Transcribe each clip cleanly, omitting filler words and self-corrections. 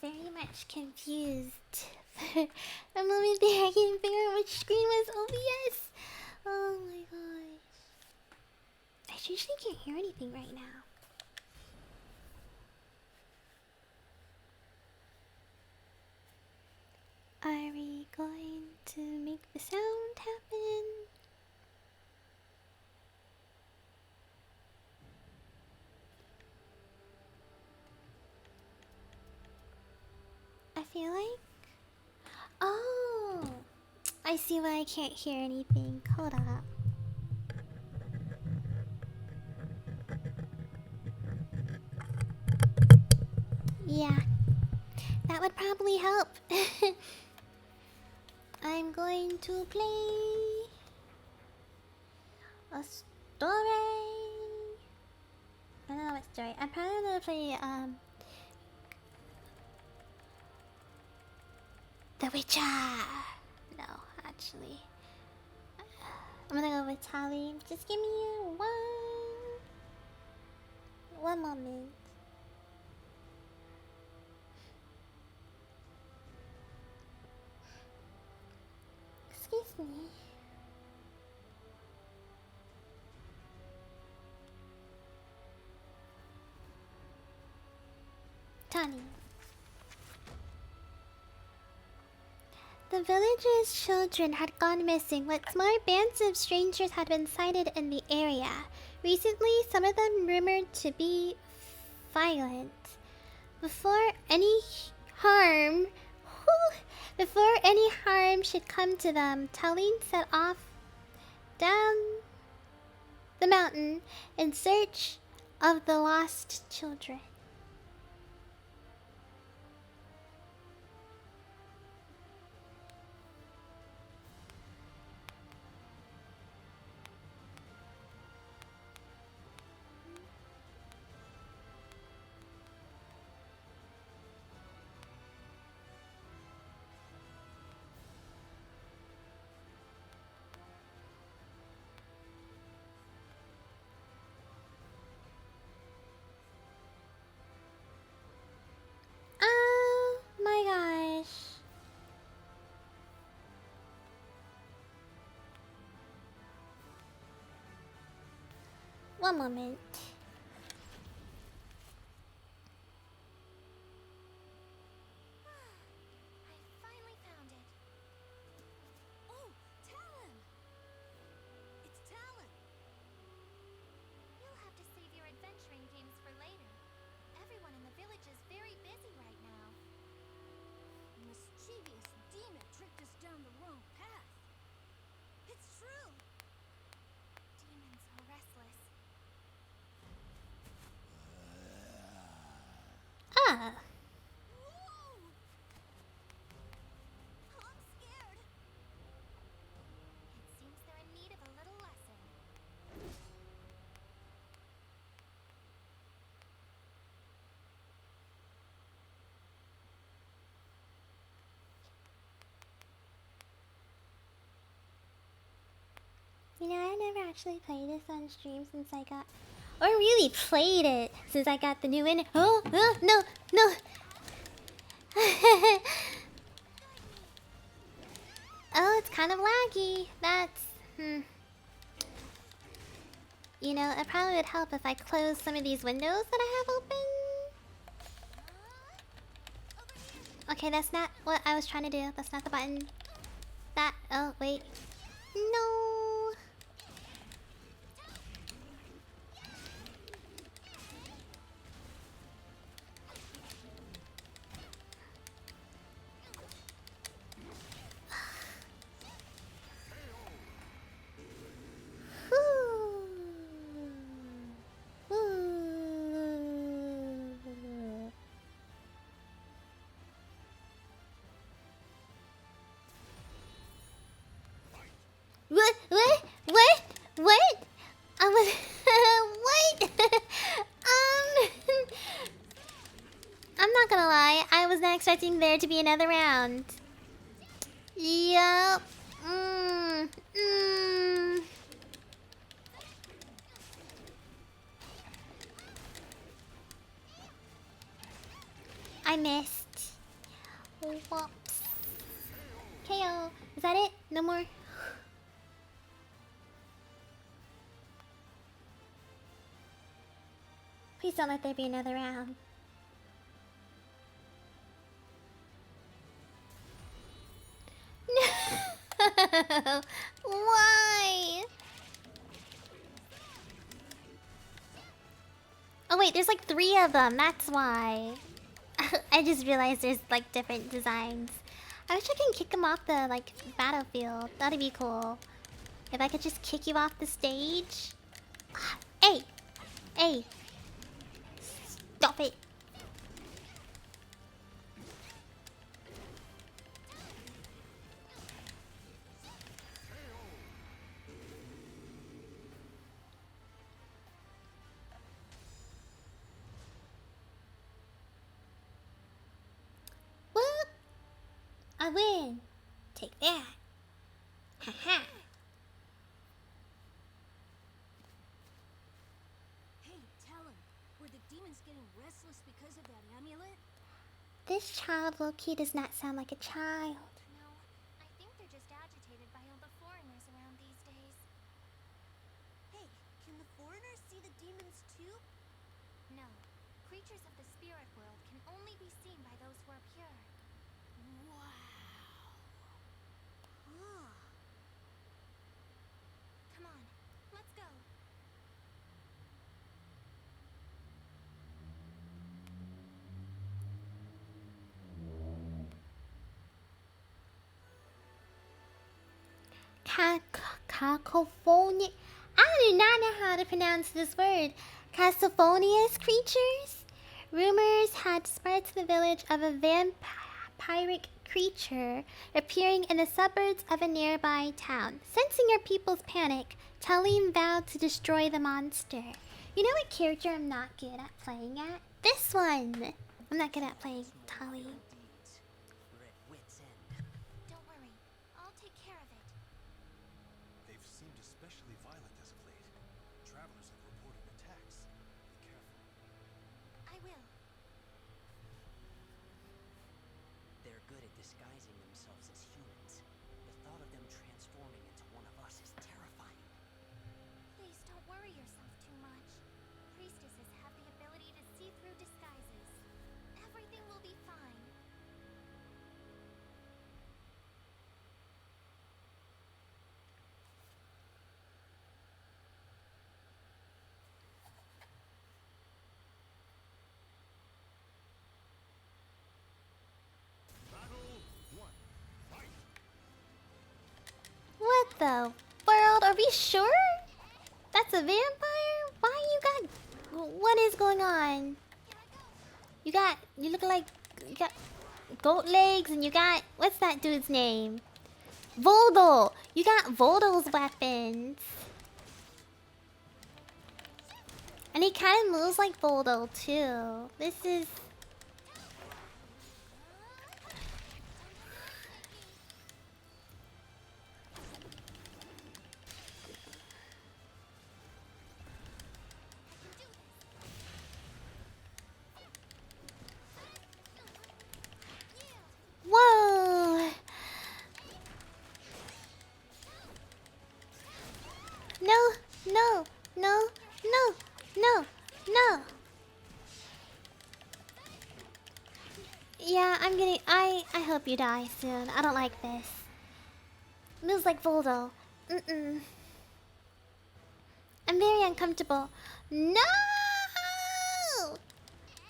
very much confused. For a moment there, I couldn't figure out which screen was OBS. Oh my gosh. I seriously can't hear anything right now. Are we going to make the sound happen? I feel like... Oh! I see why I can't hear anything. Hold up. Yeah. That would probably help. I'm going to play... a story. I don't know what story. I'm probably gonna play, The Witcher! No, actually. I'm gonna go with Tali. Just give me one moment. Excuse me. Tani. The village's children had gone missing. What's more, bands of strangers had been sighted in the area. Recently, some of them rumored to be violent. Before any harm... Before any harm should come to them, Talene set off down the mountain in search of the lost children. Oh my gosh. One moment. I finally found it. Oh, Talon! It's Talon! You'll have to save your adventuring games for later. Everyone in the village is very busy right now. Mischievous demon tricked us down the wrong path. It's true! Demons are restless. Ah. Whoa! I'm scared. It seems they're in need of a little lesson. You know, I never actually played this on stream since I got... Or really played it since I got the new in... Oh, no, no! Oh, it's kind of laggy. That's... You know, it probably would help if I close some of these windows that I have open. Okay, that's not what I was trying to do. That's not the button. That... Oh, wait. No! What? What? What? What? I was... What? I'm not gonna lie. I was not expecting there to be another round. Yup. I missed. Whoops. KO. Is that it? No more? Please don't let there be another round. No! Why? Oh wait, there's like 3 of them, that's why. I just realized there's like different designs. I wish I can kick them off the like battlefield. That'd be cool. If I could just kick you off the stage. Hey! Hey! Stop it! What? I win! Take that! Haha! Hey, tell him. Were the demons getting restless because of that amulet? This child low-key does not sound like a child. No, I think they're just agitated by all the foreigners around these days. Hey, can the foreigners see the demons too? No. Creatures of the spirit world can only be seen by those who are pure. Wow. Huh. Come on, let's go. Cacophonic. I do not know how to pronounce this word. Cacophonious creatures? Rumors had spread to the village of a vampiric creature appearing in the suburbs of a nearby town. Sensing your people's panic, Talim vowed to destroy the monster. You know what character I'm not good at playing at? This one! I'm not good at playing Talim. Don't worry, I'll take care of it. They've seemed especially violent as of late. Travelers have reported attacks. Be careful. I will. They're good at disguising themselves as humans. The thought of them transforming into one of us is terrifying. Please don't worry yourself too much. Priestesses have the ability to see through disguises. Everything will be fine. What the world? Are we sure? That's a vampire? Why you got... What is going on? You look like... You got goat legs and you got... What's that dude's name? Voldel! You got Voldel's weapons. And he kind of moves like Voldel too. This is... Whoa! No, no, no, no, no, no. Yeah, I'm getting... I hope you die soon. I don't like this. Moves like Voldo. Mm-mm. I'm very uncomfortable. No!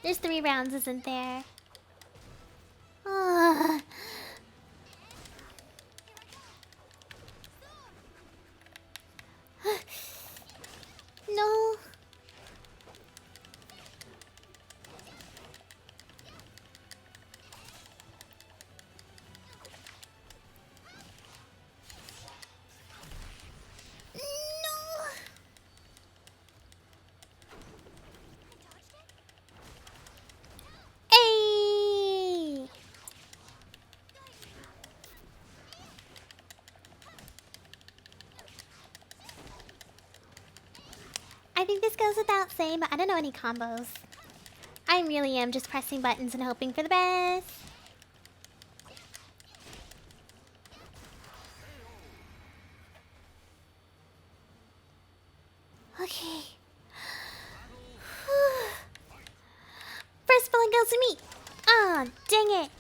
There's 3 rounds, isn't there? Ugh. No. No. Hey. I think this goes without saying, but I don't know any combos. I really am just pressing buttons and hoping for the best. it goes to me. Ah, dang it.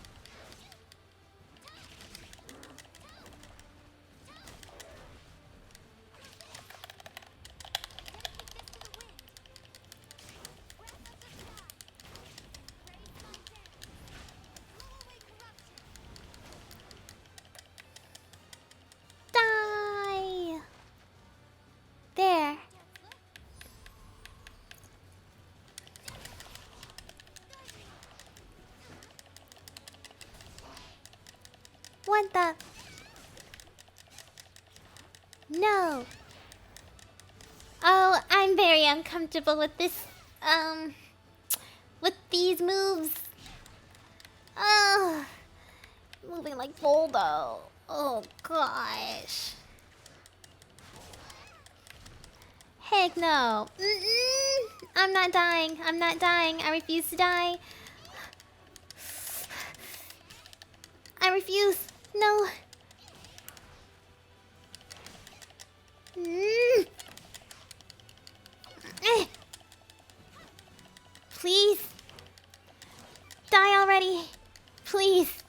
Die. There. What the? No. Oh, I'm very uncomfortable with this, with these moves. Oh, moving like Voldo. Oh gosh. Heck no. I'm not dying. I'm not dying. I refuse to die. I refuse. No. Please. Die already. Please.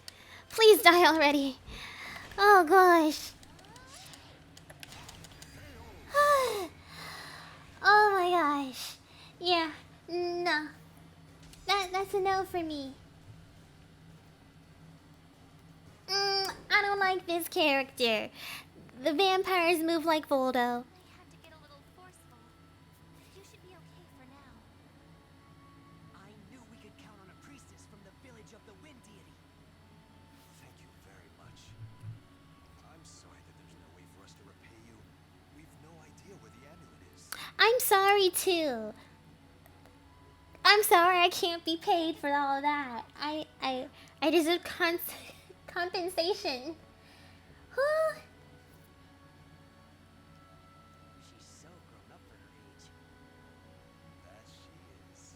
Please die already. Oh gosh. Oh my gosh. Yeah. No. That's a no for me. I don't like this character. The vampires move like Voldo. I had to get a little forceful. You should be okay for now. I knew we could count on a priestess from the village of the wind deity. Thank you very much. I'm sorry that there's no way for us to repay you. We've no idea where the amulet is. I'm sorry too. I'm sorry I can't be paid for all of that. I deserve compensation. Huh? She's so grown up for her age. That she is.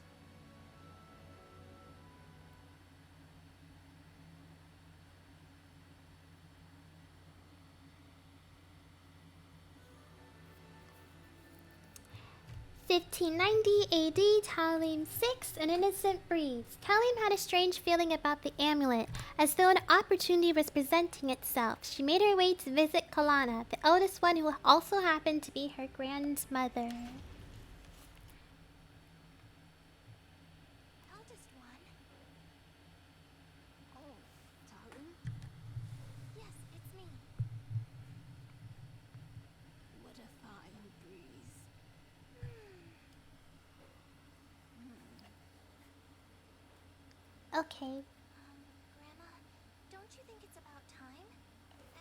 (1590 AD), Talim VI, an innocent breeze. Talim had a strange feeling about the amulet, as though an opportunity was presenting itself. She made her way to visit Kalana, the eldest one who also happened to be her grandmother. Eldest one? Oh, Talim? Yes, it's me. What a fine breeze. Okay. Grandma, don't you think it's about time?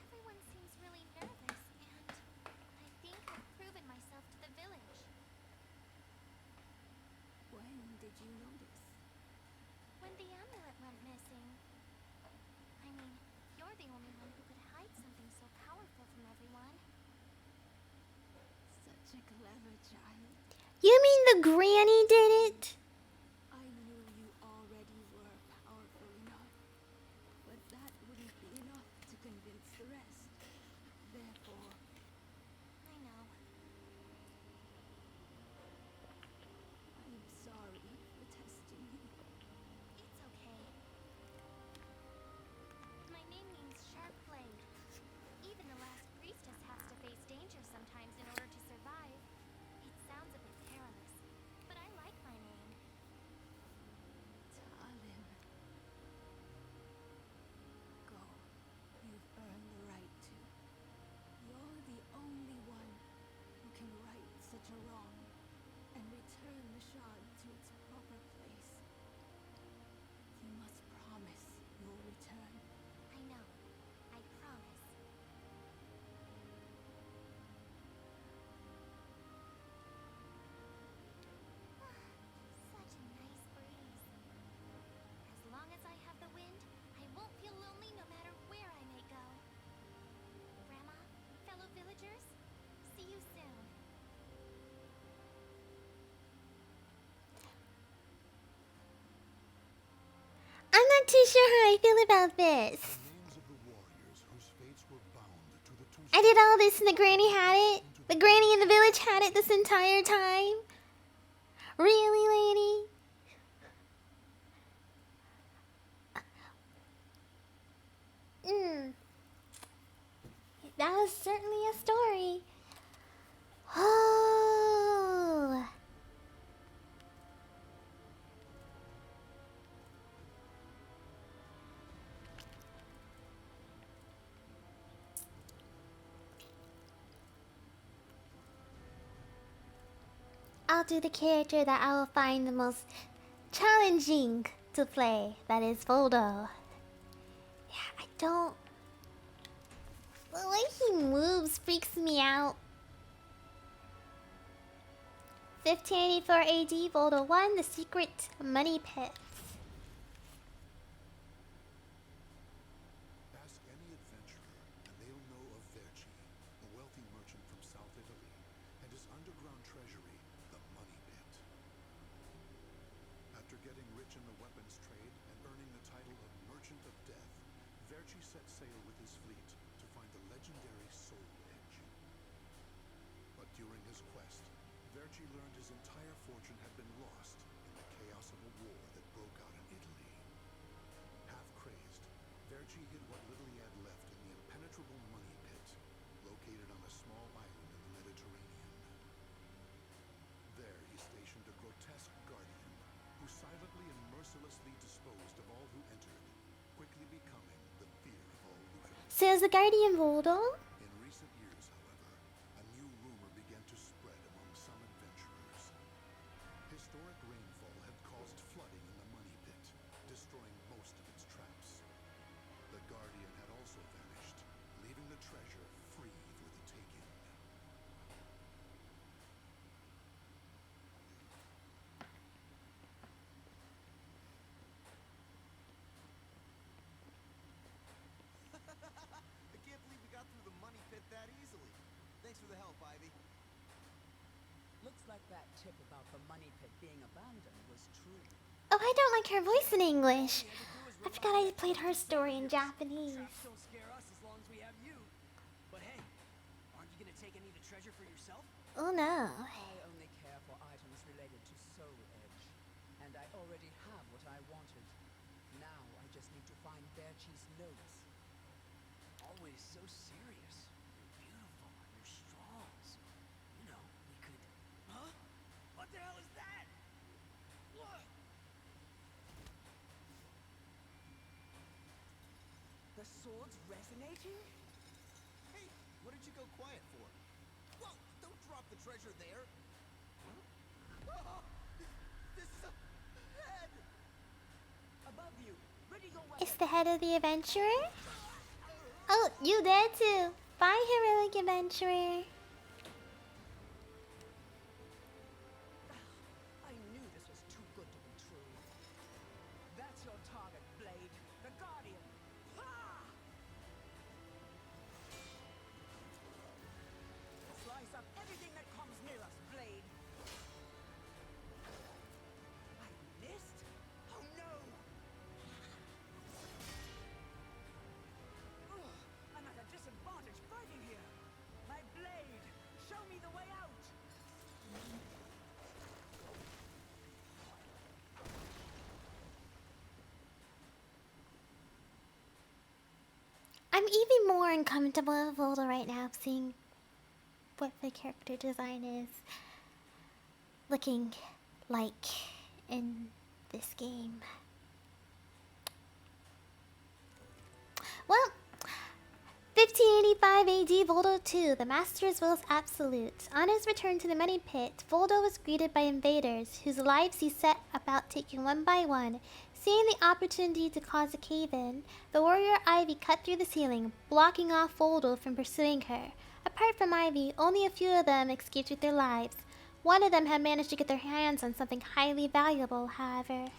Everyone seems really nervous, and I think I've proven myself to the village. When did you notice? When the amulet went missing. I mean, you're the only one who could hide something so powerful from everyone. Such a clever child. You mean the granny did it? I knew you already were powerful enough, but that wouldn't be enough to convince the rest. Therefore, I know. I'm sorry for testing you. It's okay. My name means sharp blade. Even the last priestess has to face danger sometimes in order to survive. It sounds a bit perilous, but I like my name. Talim. Go. You've earned the right to. You're the only one who can right such a wrong and return the shard to its proper place. You must promise you'll return. I know. I promise. Such a nice breeze. As long as I have the wind, I won't feel lonely no matter where I may go. Grandma, fellow villagers, see you soon. I'm not too sure how I feel about this. Names of the warriors whose fates were bound to the two I did all this and the granny had it? The granny in the village had it this entire time? Really, lady? That was certainly a story. Oh. I'll do the character that I will find the most challenging to play. That is Voldo. Yeah, I don't. The way he moves freaks me out. 1584 AD, Voldo 1, The Secret Money Pit. Ask any adventurer, and they'll know of Verci, a wealthy merchant from South Italy, and his underground treasury, the Money Pit. After getting rich in the weapons trade and earning the title of Merchant of Death, Verci set sail with his fleet to find the legendary Soul Edge. But during his quest, Verci learned his entire fortune had been lost in the chaos of a war that broke out in Italy. Half crazed, Verci hid what little he had left in the impenetrable Money Pit, located on a small island in the Mediterranean. There he stationed a grotesque guardian, who silently and mercilessly disposed of all who entered, quickly becoming the fear of all looters. Says the Guardian Voldo. In recent years, however, a new rumor began to spread among some adventurers. Historic rainfall had caused flooding in the Money Pit, destroying most of its traps. The Guardian had also vanished, leaving the treasure free for the taking. I can't believe we got through the Money Pit that easily. Thanks for the help, Ivy. Looks like that tip about the money pit being abandoned was true. Oh, I don't like her voice in English. I forgot I played her story in Japanese. Traps don't scare us as long as we have you. But hey, aren't you gonna take any of the treasure for yourself? Oh no. I only care for items related to Soul Edge, and I already have what I wanted. Now I just need to find Verci's notes. Always so serious. You're beautiful. You're strong. You know, we could. Huh? What the hell is that? Look! The sword's resonating? Hey, what did you go quiet for? Whoa, don't drop the treasure there. Oh, this is a head. Above you. Ready your weapon. It's the head of the adventurer? Oh, you there too. Bye, heroic adventurer. I knew this was too good to be true. That's your target, Blade. The Guardian. Ha! Slice up everything that comes near us, Blade. I missed? Oh no! Ugh, I'm at a disadvantage fighting here. My blade, show me the way out. I'm even more uncomfortable with Voldo right now, seeing what the character design is looking like in this game. Well, 1585 AD, Voldo 2, the Master's Will's Absolute. On his return to the Money Pit, Voldo was greeted by invaders, whose lives he set about taking one by one. Seeing the opportunity to cause a cave-in, the warrior Ivy cut through the ceiling, blocking off Voldo from pursuing her. Apart from Ivy, only a few of them escaped with their lives. One of them had managed to get their hands on something highly valuable, however.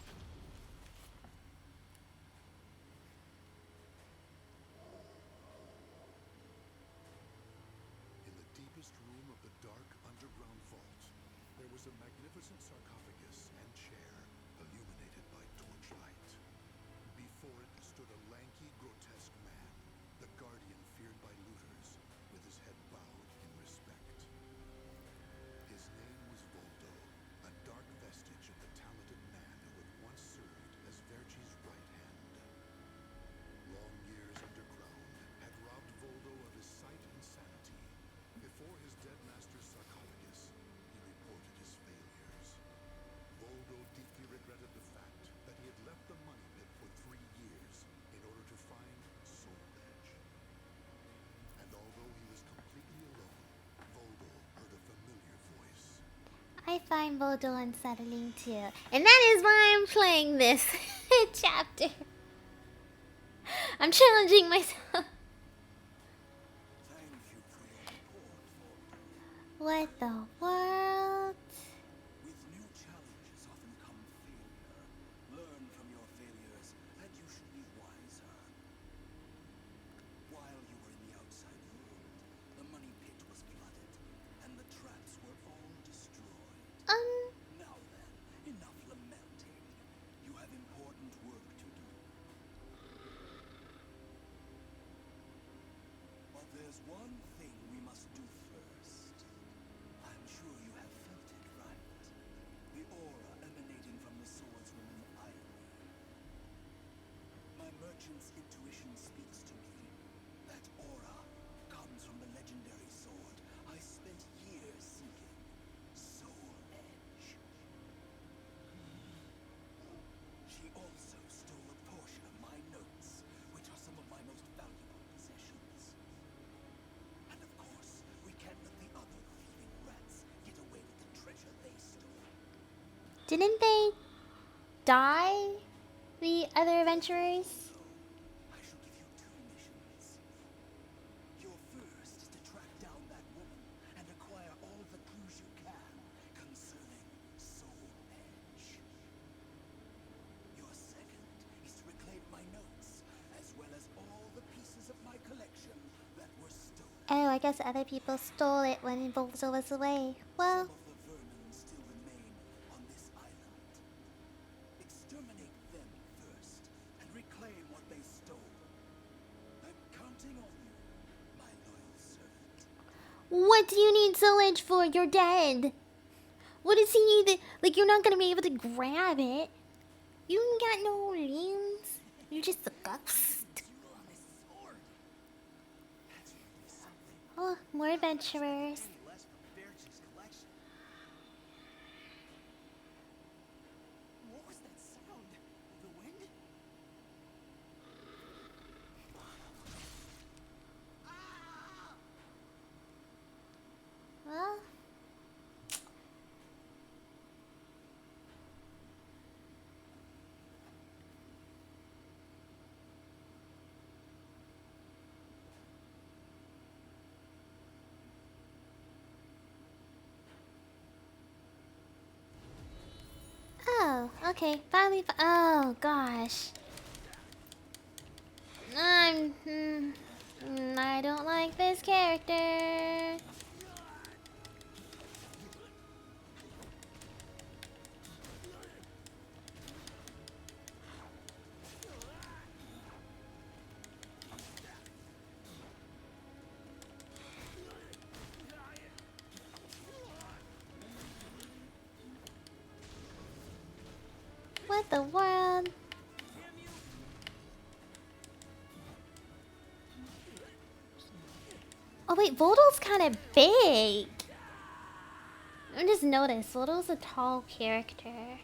In the deepest room of the dark underground vault, there was a magnificent sarcophagus and chair illuminated by torchlight. Before it stood a lanky, grotesque man, the guardian feared by looters, with his head bowed in respect. His name was Voldo, a dark vestige of the talented man who had once served as Verci's right hand. Long years underground had robbed Voldo of his sight and I find Vodou unsettling too. And that is why I'm playing this chapter. I'm challenging myself. Thank you for your report, What the world? With new challenges often come failure. Learn from your failures, and you should be wiser. While you were in the outside world, the money pit was flooded, and the traps were all destroyed. Now then, enough lamenting. You have important work to do. But there's one thing we must do first. I'm sure you have felt it, right? The aura emanating from the swordswoman Irene. My merchant's intuition speaks to me. That aura comes from the legendary sword I spent years seeking. Soul Edge. She also stole a portion of my notes, which are some of my most valuable possessions. And of course, we can't let the other thieving rats get away with the treasure they stole. Didn't they die? The other adventurers? I shall give you two missions. Your first is to track down that woman and acquire all the clues you can concerning Soul Edge. Your second is to reclaim my notes, as well as all the pieces of my collection that were stolen. Oh, I guess other people stole it when Vodou was away. Well, Some of the vermin still remain on this island. Exterminate them first, and reclaim what they stole. I'm counting on you, my loyal servant. what do you need Soulage for? You're dead. What does he need? Like, you're not gonna be able to grab it. You ain't got no limbs. You're just a ghost. Jewel on this sword. That's really something. Oh, more adventurers. Any less from Berchi's collection. What was that sound? The wind? Ah! Well, oh, okay. Finally, oh gosh. I don't like this character. What the world? Oh wait, Voldal's kind of big. I just noticed Voldal's a tall character.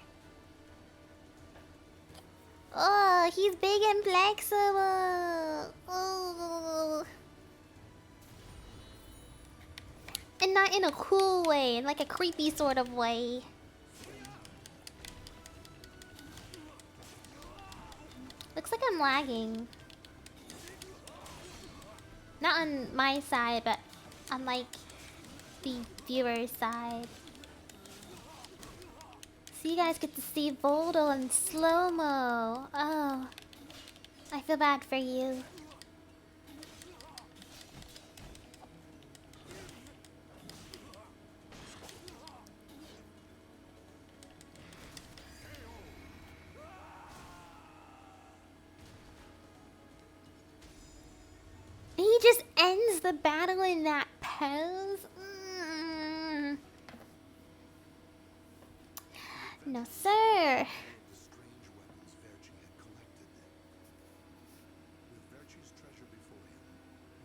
Oh, he's big and flexible. Oh. And not in a cool way, in like a creepy sort of way. Looks like I'm lagging. Not on my side, but on like the viewer's side. So you guys get to see Voldal in slow-mo. Oh, I feel bad for you. He just ends the battle in that pose. No, sir. The strange weapons Verci had collected. With Verci's treasure before him,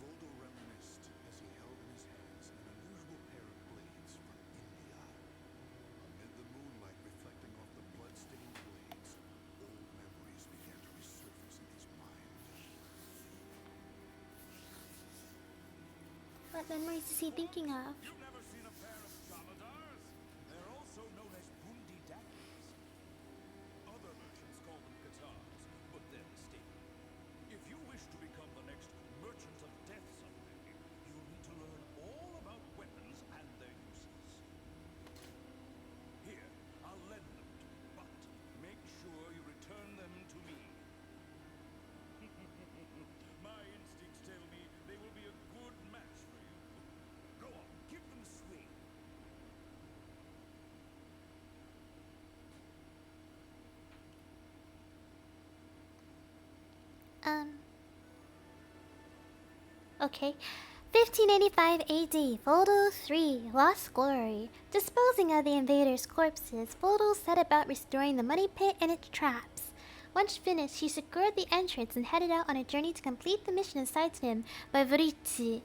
Voldo reminisced as he held in his hands an unusual pair of blades from India. Amid the moonlight reflecting off the blood-stained blades, old memories began to resurface in his mind. What memories is he thinking of? You've never seen a pair of Solitaires? They're also Okay. 1585 AD, Voldo III, Lost Glory. Disposing of the invaders' corpses, Voldo set about restoring the money pit and its traps. Once finished, he secured the entrance and headed out on a journey to complete the mission assigned to him by Veriti.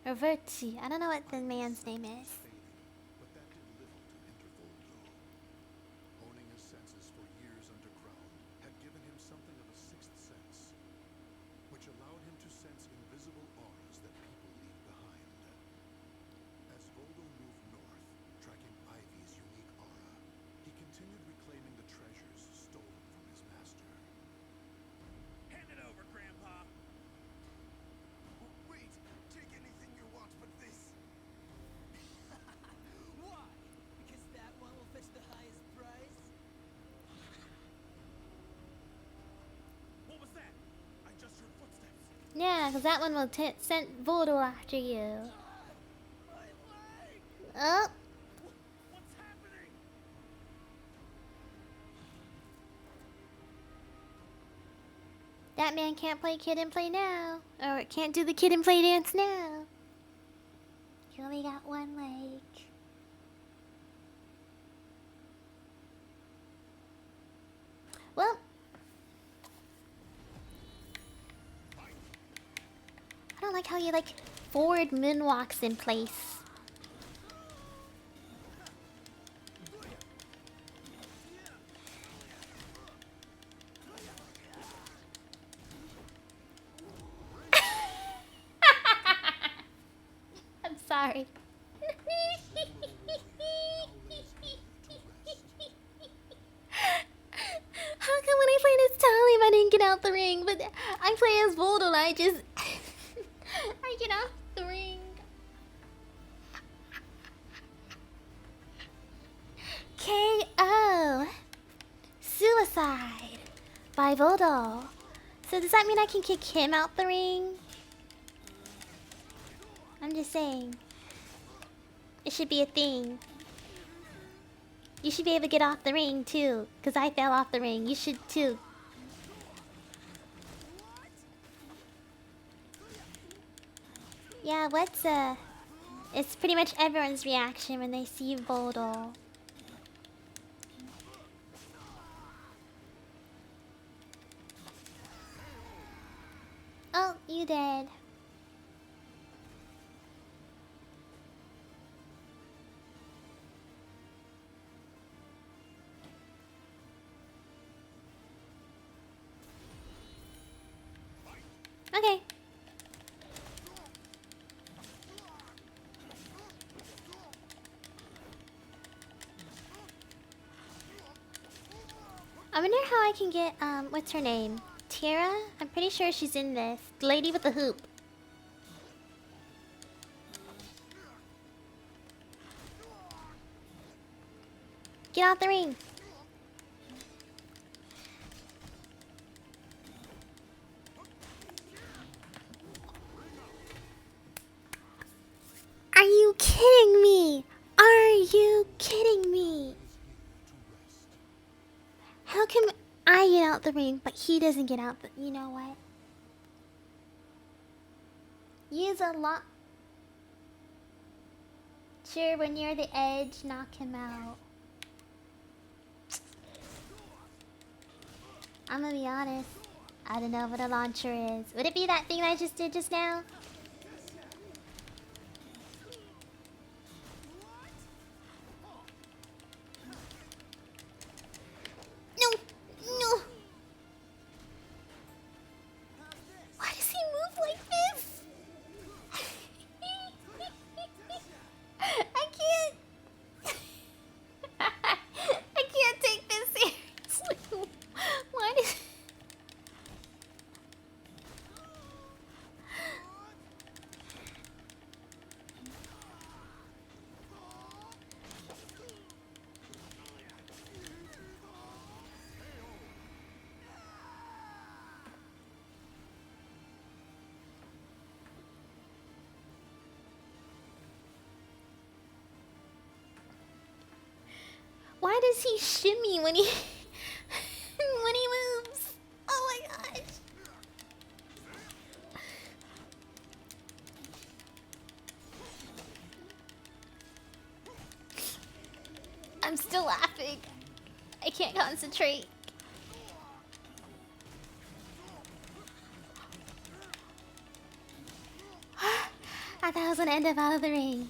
Or Verti. I don't know what the man's name is. But that did little to hinder Voldo. Owning his senses for years underground had given him something of a sixth sense, which allowed him to sense invisible auras that people leave behind. As Voldo moved north, tracking Ivy's unique aura, he continued reclaiming the treasures stolen from his master. Hand it over, Grandpa. Wait, take anything you want but this. Why? Because that one will fetch the highest price? What was that? I just heard footsteps. Yeah, because that one will send Voldo after you. My leg! Oh, What's happening? that man can't play kid and play now. Or can't do the kid and play dance now. He only got one leg. Well, I don't like how you like forward moonwalks in place. I'm sorry. How come when I play as Talim I didn't get out the ring, but I play as Voldo and I just I get off the ring. KO. Suicide by Voldo. So does that mean I can kick him out the ring? I'm just saying. It should be a thing. You should be able to get off the ring too, because I fell off the ring. You should too. Yeah, it's pretty much everyone's reaction when they see Voldo. Oh, you did. Okay. I wonder how I can get, what's her name? Tira? I'm pretty sure she's in this. The lady with the hoop. Get out the ring. Are you kidding me? Are you kidding me? How come I get out the ring, but he doesn't get out the... You know what? Use a lot... Sure, we're near the edge, knock him out. I'm gonna be honest. I don't know what a launcher is. Would it be that thing that I just did just now? No! No! Why does he move like this? I can't... I can't take this seriously. Why does... Why does he shimmy when he... I can't concentrate. I thought I was gonna end up out of the ring.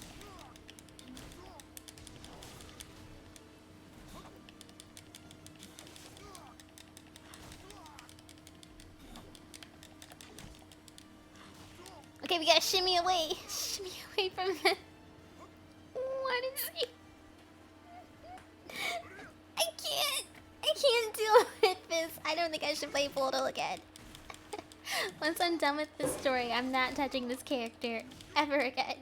Okay, we gotta shimmy away. Shimmy away from him. What is he? I can't deal with this. I don't think I should play Voldo again. Once I'm done with this story, I'm not touching this character ever again.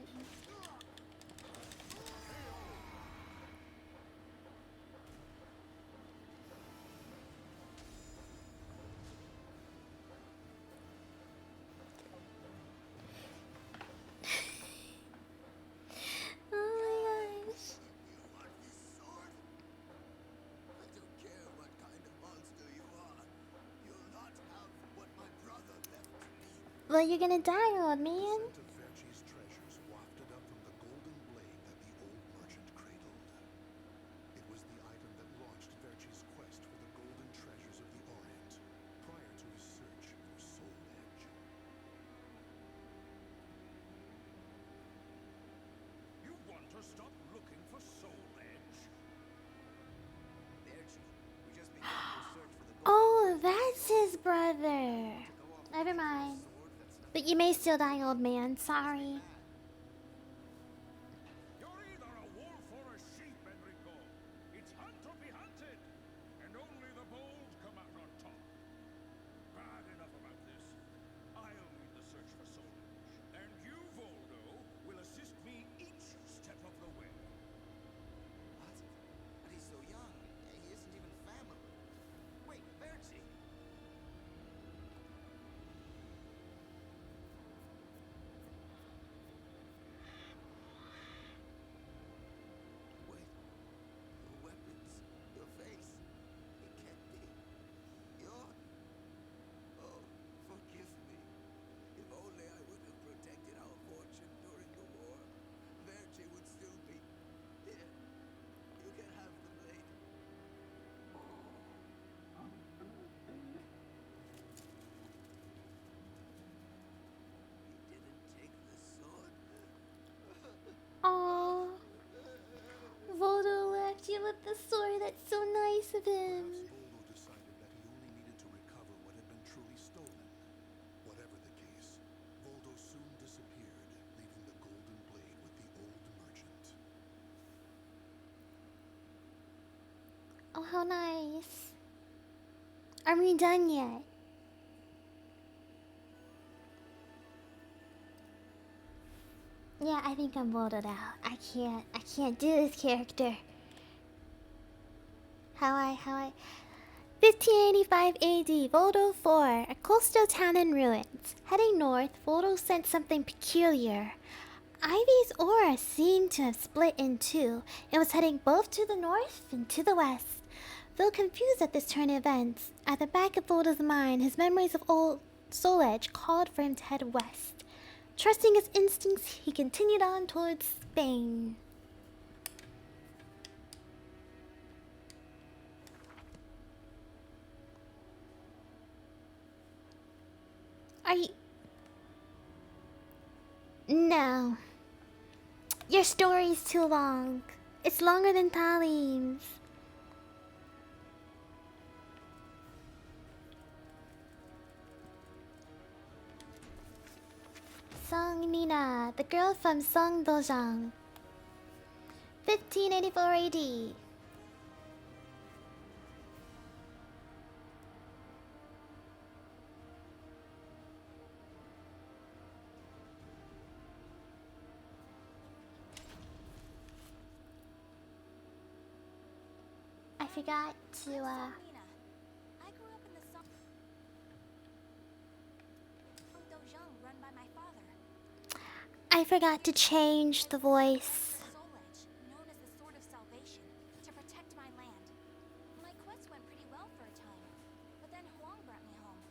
Oh my gosh. You want this sword? I don't care what kind of monster you are. You'll not have what my brother left me. Well, you're gonna die, old man. Scent of Verci's treasures wafted up from the golden blade that the old merchant cradled. It was the item that launched Verci's quest for the golden treasures of the Orient, prior to his search for Soul Edge. You want to stop looking for Soul Edge? Verci, we just began your search for the Oh, that's his brother. Never mind. But you may still die, old man. Sorry. You're either a wolf or a sheep, Enrico. It's hunt or be hunted, and only the bold come out on top. Bad enough about this. I'll lead the search for Soul Edge, and you, Voldo, will assist me each step of the way. What? But he's so young. He isn't even family. Wait, Verci. Wait. Your weapons, your face. It can't be. You're... Oh, forgive me. If only I would have protected our fortune during the war, Verci would still be... Here, you can have the blade. He didn't take the sword. Oh, Voldo left you with the sword. That's so nice of him. Voldo decided that he only needed to recover what had been truly stolen. Whatever the case, Voldo soon disappeared, leaving the golden blade with the old merchant. Oh, how nice. Are we done yet? Yeah, I think I'm Voldoed out. I can't do this character. How I 1585 AD, Voldo 4, a coastal town in ruins. Heading north, Voldo sensed something peculiar. Ivy's aura seemed to have split in two and was heading both to the north and to the west. Though confused at this turn of events, at the back of Voldo's mind, his memories of old Soul Edge called for him to head west. Trusting his instincts, he continued on towards Spain. Are you... No. Your story's too long. It's longer than Talim's. Song Nina, the girl from Song Dojang. 1584 AD. I forgot to Selena. I grew up in the Song Dojang run by my father. I forgot to change the voice. Soul Edge, known as the Sword of Salvation, to protect my land. My quest went pretty well for a time, but then Huang brought me home.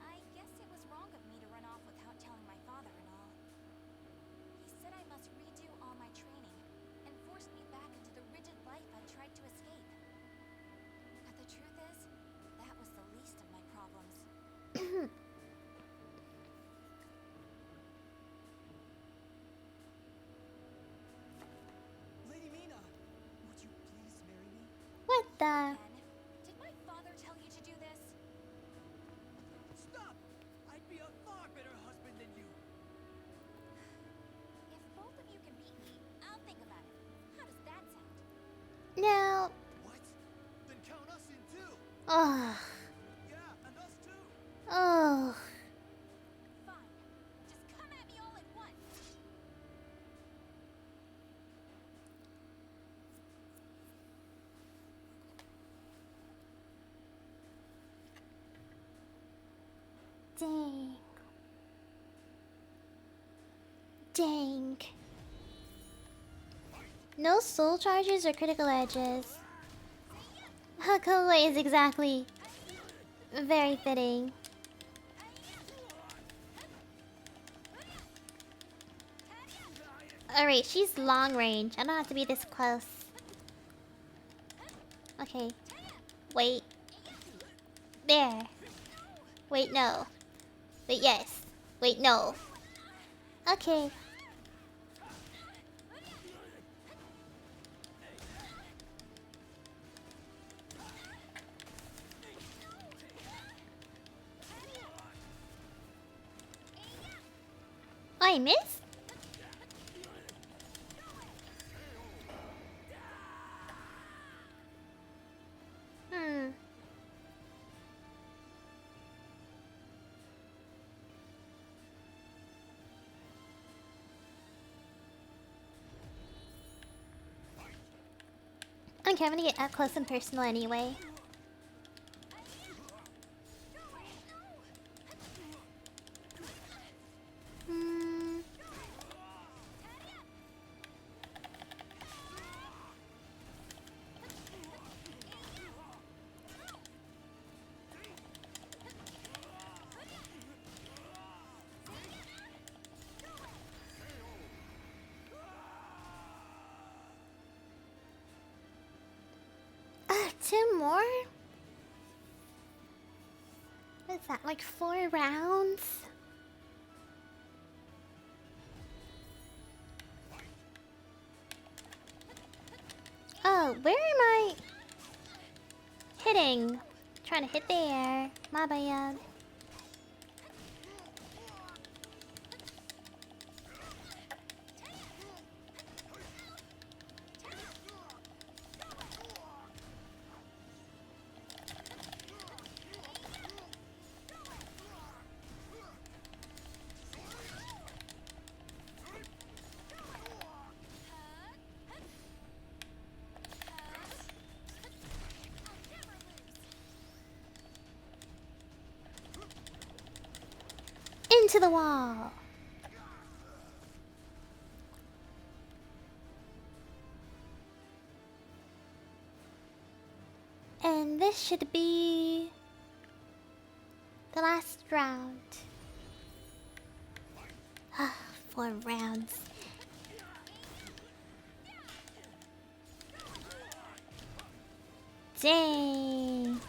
I guess it was wrong of me to run off without telling my father and all. He said I must redo all my training, and forced me back into the rigid life I tried to escape. the... Did my father tell you to do this? Stop! I'd be a far better husband than you. If both of you can beat me, I'll think about it. How does that sound? Now... What? Then count us in too. Ugh. Yeah, and us too. Ugh. Fine. Just come at me all at once. Dang. Dang. No soul charges or critical edges. Hakaway is exactly very fitting. Alright, she's long range. I don't have to be this close. Okay. Wait. There. Wait, no. Wait, yes. Wait, no. Okay. I missed? Hmm. Okay, I'm gonna get up close and personal anyway. Hmm. Two more? What's that, like 4 rounds? Oh, where am I hitting? Trying to hit the air. My bad. Into the wall. And this should be the last round. 4 rounds. Dang.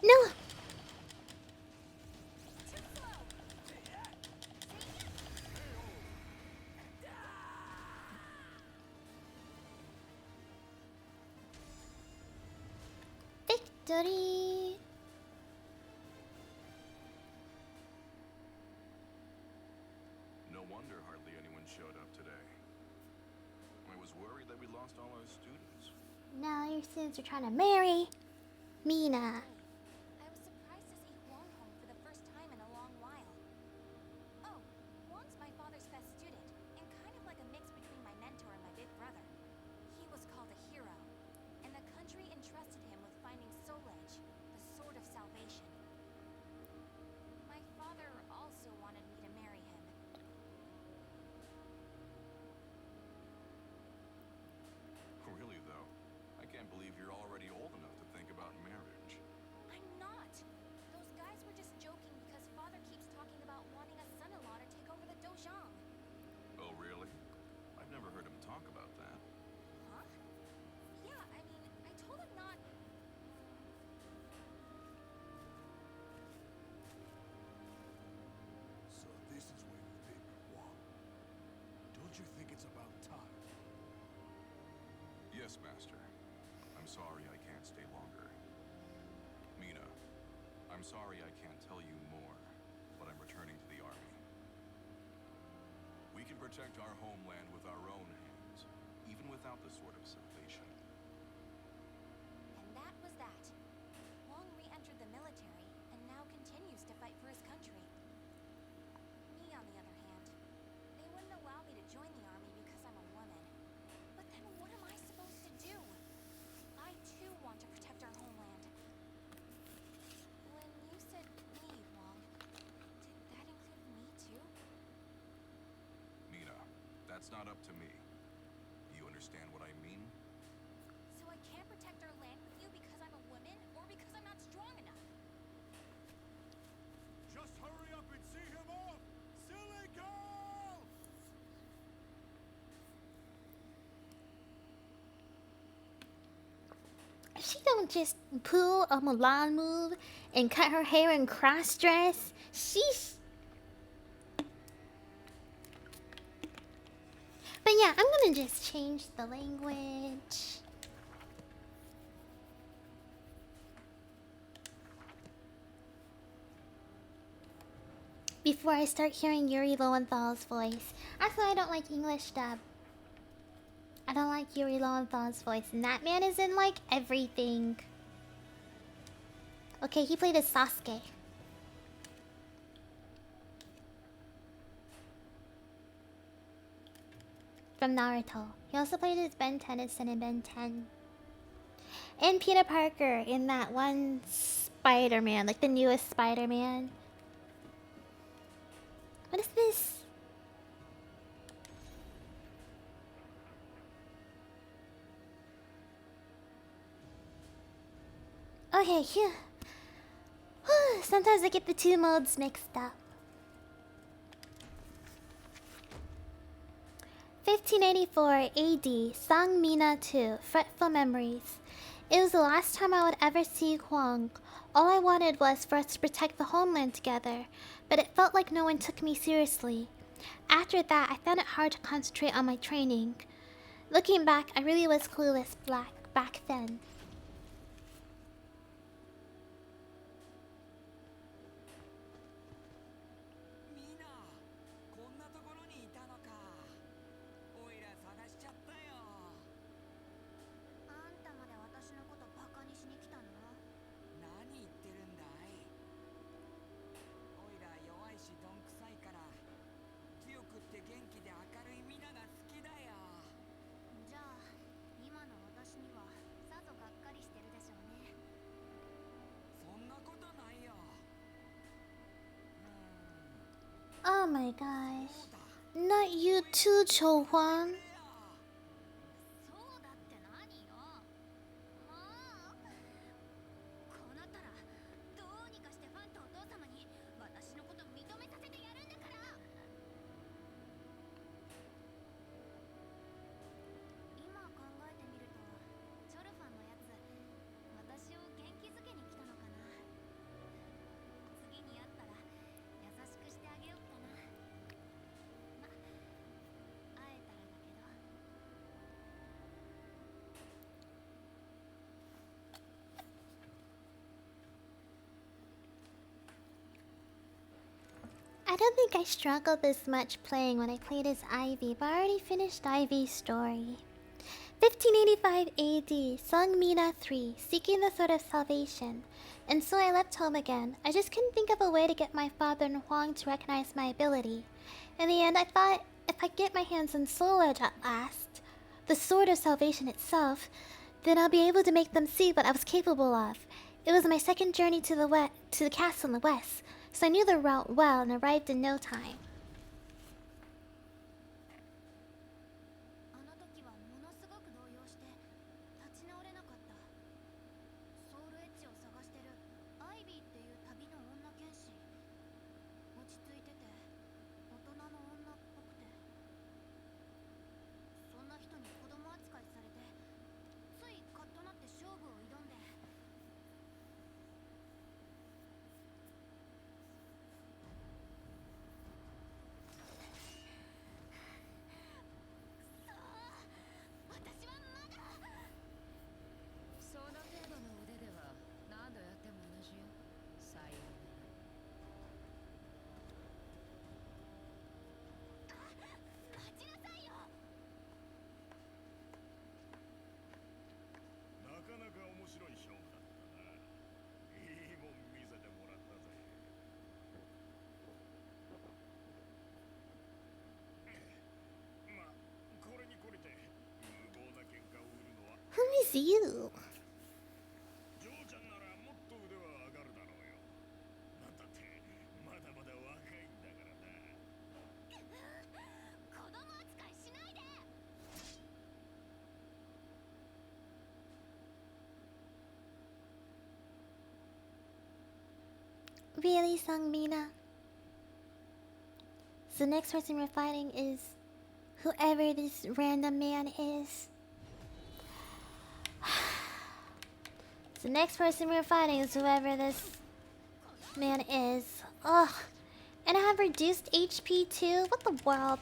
No. Victory. No wonder hardly anyone showed up today. I was worried that we lost all our students. Now your students are trying to marry Mina. I was surprised to see Huang home for the first time in a long while. Oh, Huang's my father's best student, and kind of like a mix between my mentor and my big brother. He was called a hero, and the country entrusted him with finding Soul Edge, the sword of salvation. My father also wanted me to marry him. Really, though, I can't believe you're already old enough to think about marriage. Yes, Master. I'm sorry I can't stay longer. Mina, I'm sorry I can't tell you more, but I'm returning to the army. We can protect our homeland with our own hands, even without the Sword of Salvation. And that was that. Wong re-entered the military and now continues to fight for his country. Me, on the other hand, they wouldn't allow me to join the army because I'm a woman. But then what am I supposed to do? I too want to protect our homeland. When you said me, Wong, did that include me too? Mina, that's not up to me. You understand what I mean? So I can't protect our land with you because I'm a woman or because I'm not strong enough? Just hurry up and see him off! Silly girl! If she don't just pull a Mulan move and cut her hair and cross dress, she's. But yeah, I'm gonna just change the language. Before I start hearing Yuri Lowenthal's voice. That's why I don't like English dub. I don't like Yuri Lowenthal's voice, and that man is in like everything. Okay, he played as Sasuke. From Naruto. He also played as Ben Tennyson in Ben 10. And Peter Parker in that one Spider-Man, like the newest Spider-Man. What is this? Okay, phew. Sometimes I get the two modes mixed up. 1584 AD, Song Mina 2, Fretful Memories. It was the last time I would ever see Huang. All I wanted was for us to protect the homeland together, but it felt like no one took me seriously. After that, I found it hard to concentrate on my training. Looking back, I really was clueless back then. Mina, こんなところにいたのか。おいら探しちゃったよ。あんたまで私のことバカにしに来たの？何言ってるんだい。おいら弱いしどんくさいから、強くって元気で明るいミナが好きだよ。じゃあ今の私にはさぞがっかりしてるでしょうね。そんなことないよ。Oh my gosh. Not you too, Cho Huang. そうだって何よ。もうこうなったらどうにかしてファンとお父様に私のこと認めさせてやるんだから。今考えてみるとチョルファンのやつ私を元気づけに来たのかな。次に会ったら優しくしてあげようかな。ま、会えたらだけど。I don't think I struggled this much playing when I played as Ivy, but I already finished Ivy's story. 1585 AD, Song Mina 3, Seeking the Sword of Salvation. And so I left home again. I just couldn't think of a way to get my father and Huang to recognize my ability. In the end, I thought if I get my hands on Soul Edge at last, the Sword of Salvation itself, then I'll be able to make them see what I was capable of. It was my second journey to the castle in the west, so I knew the route well and arrived in no time. あの時はものすごく動揺して立ち直れなかった。ソウルエッジを探してるアイビーっていう旅の女剣士。落ち着いてて大人の女っぽくて、そんな人に子供扱いされてついカッとなって勝負を挑んで。is you? ジョーちゃんならもっと腕は上がるだろうよ。なんだってまだまだ若いんだからな。子供扱いしないで。 Really, Sangmina? So the next person we're fighting is whoever this random man is. The next person we're fighting is whoever this man is. Ugh. And I have reduced HP too? What the world?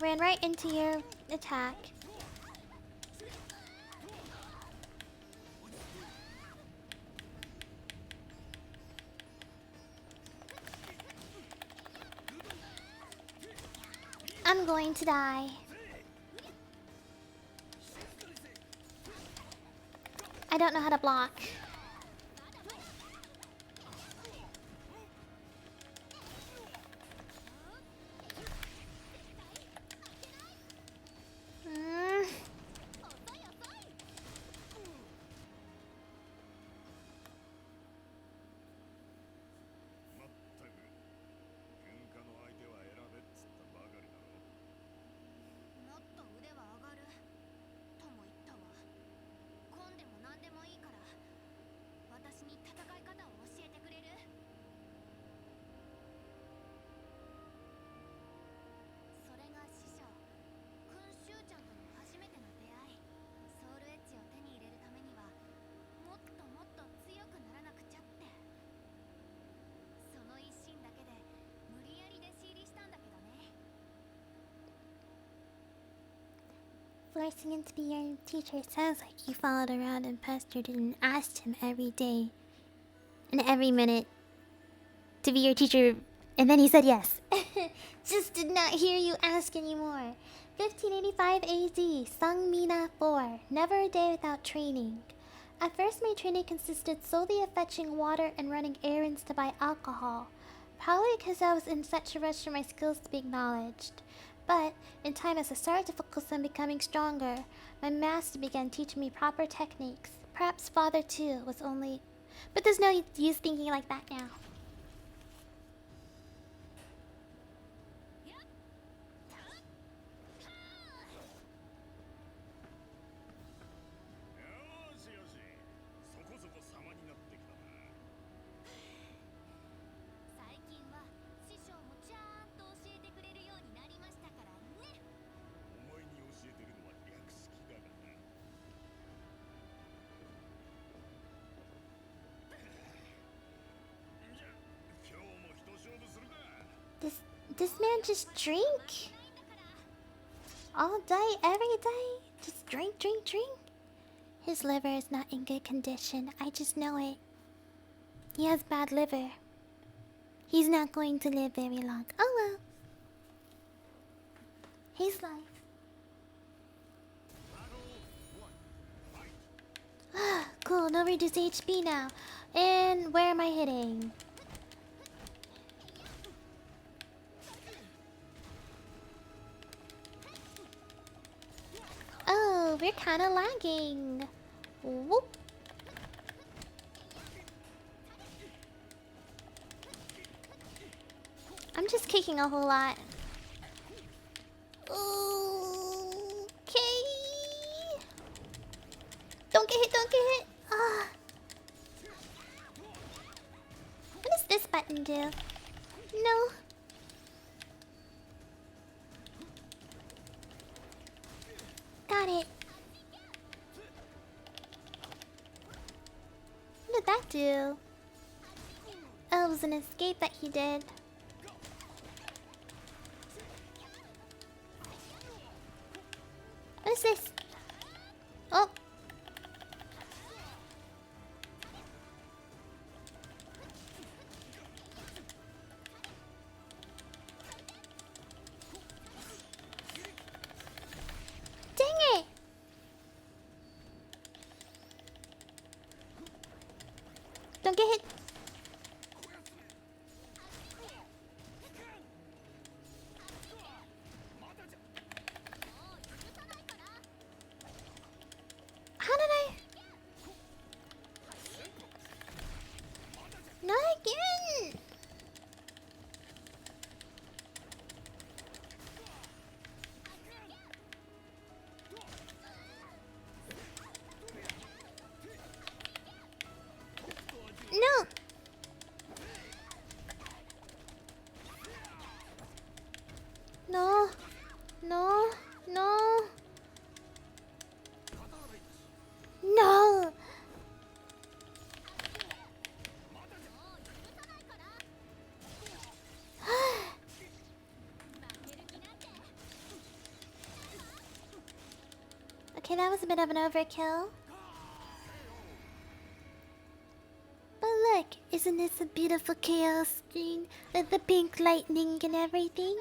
Ran right into your attack. I'm going to die. I don't know how to block. Mm. まったく喧嘩の相手は選べっつったばかりだろ。もっと腕は上がるとも言ったわ。混んでも何でもいいから私に戦い方を教えてくれる？それが師匠君シュウちゃんとの初めての出会い。ソウルエッジを手に入れるためにはもっともっと強くならなくちゃって。その一心だけで無理やり弟子入りしたんだけどね。 Forcing him to be your teacher sounds like you followed around and pestered and asked him every day and every minute to be your teacher, and then he said yes. Just did not hear you ask anymore. 1585 AD, Sangmina 4. Never a day without training. At first, my training consisted solely of fetching water and running errands to buy alcohol. Probably because I was in such a rush for my skills to be acknowledged. But, in time as I started to focus on becoming stronger, my master began teaching me proper techniques. Perhaps father too was only... But there's no use thinking like that now. Yep. よしよし、そこそこ様になってきたな。最近は師匠もちゃんと教えてくれるようになりましたからね。お前に教えてるのは略式だがな。じゃ、今日も一勝負するか。This man just drink? All day, every day? Just drink, drink, drink? His liver is not in good condition. I just know it. He has bad liver. He's not going to live very long. Oh well. His life. Cool, no reduced HP now. And where am I hitting? Oh, we're kind of lagging. Whoop. I'm just kicking a whole lot. Okay. Don't get hit, don't get hit. Ah. What does this button do? No. Got it. What did that do? Oh, it was an escape that he did. What is this? Oh. Dang it! Don't get hit. How did I? Not again. No. No. No. No. No. Okay, that was a bit of an overkill. But look, isn't this a beautiful chaos screen with the pink lightning and everything?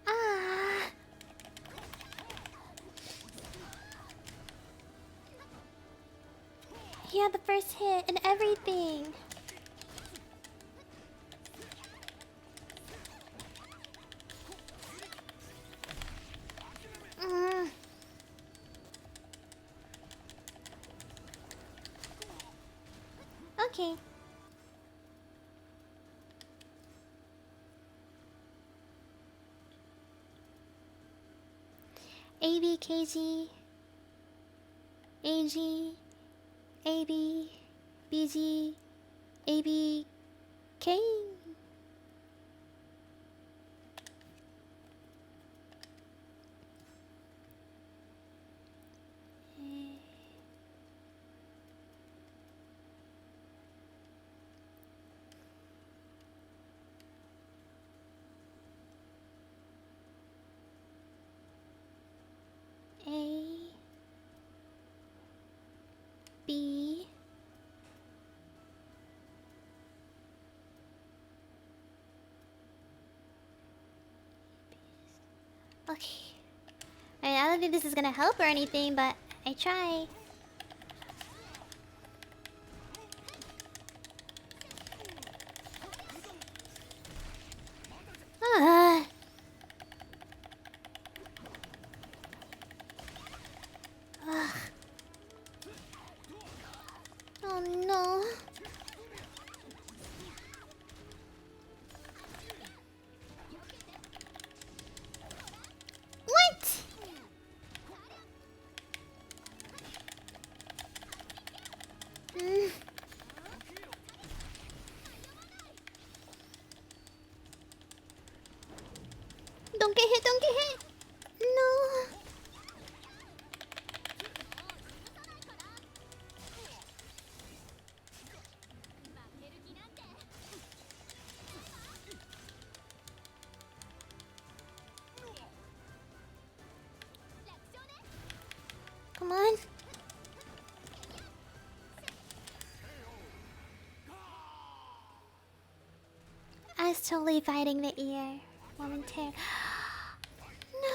Ah. He had the first hit and everything. Mm. Okay. ABKG, AG, AB, BG, ABK. A B Okay. I don't think this is gonna help or anything, but I try. Ah. Ugh. Oh no. What? Mm. Don't get hit, don't get hit. No. Come on. I was totally fighting the ear momentarily. No.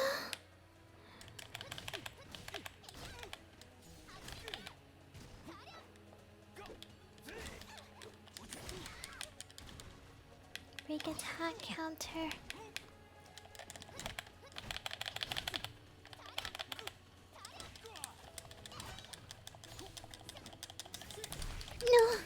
Break attack counter. No.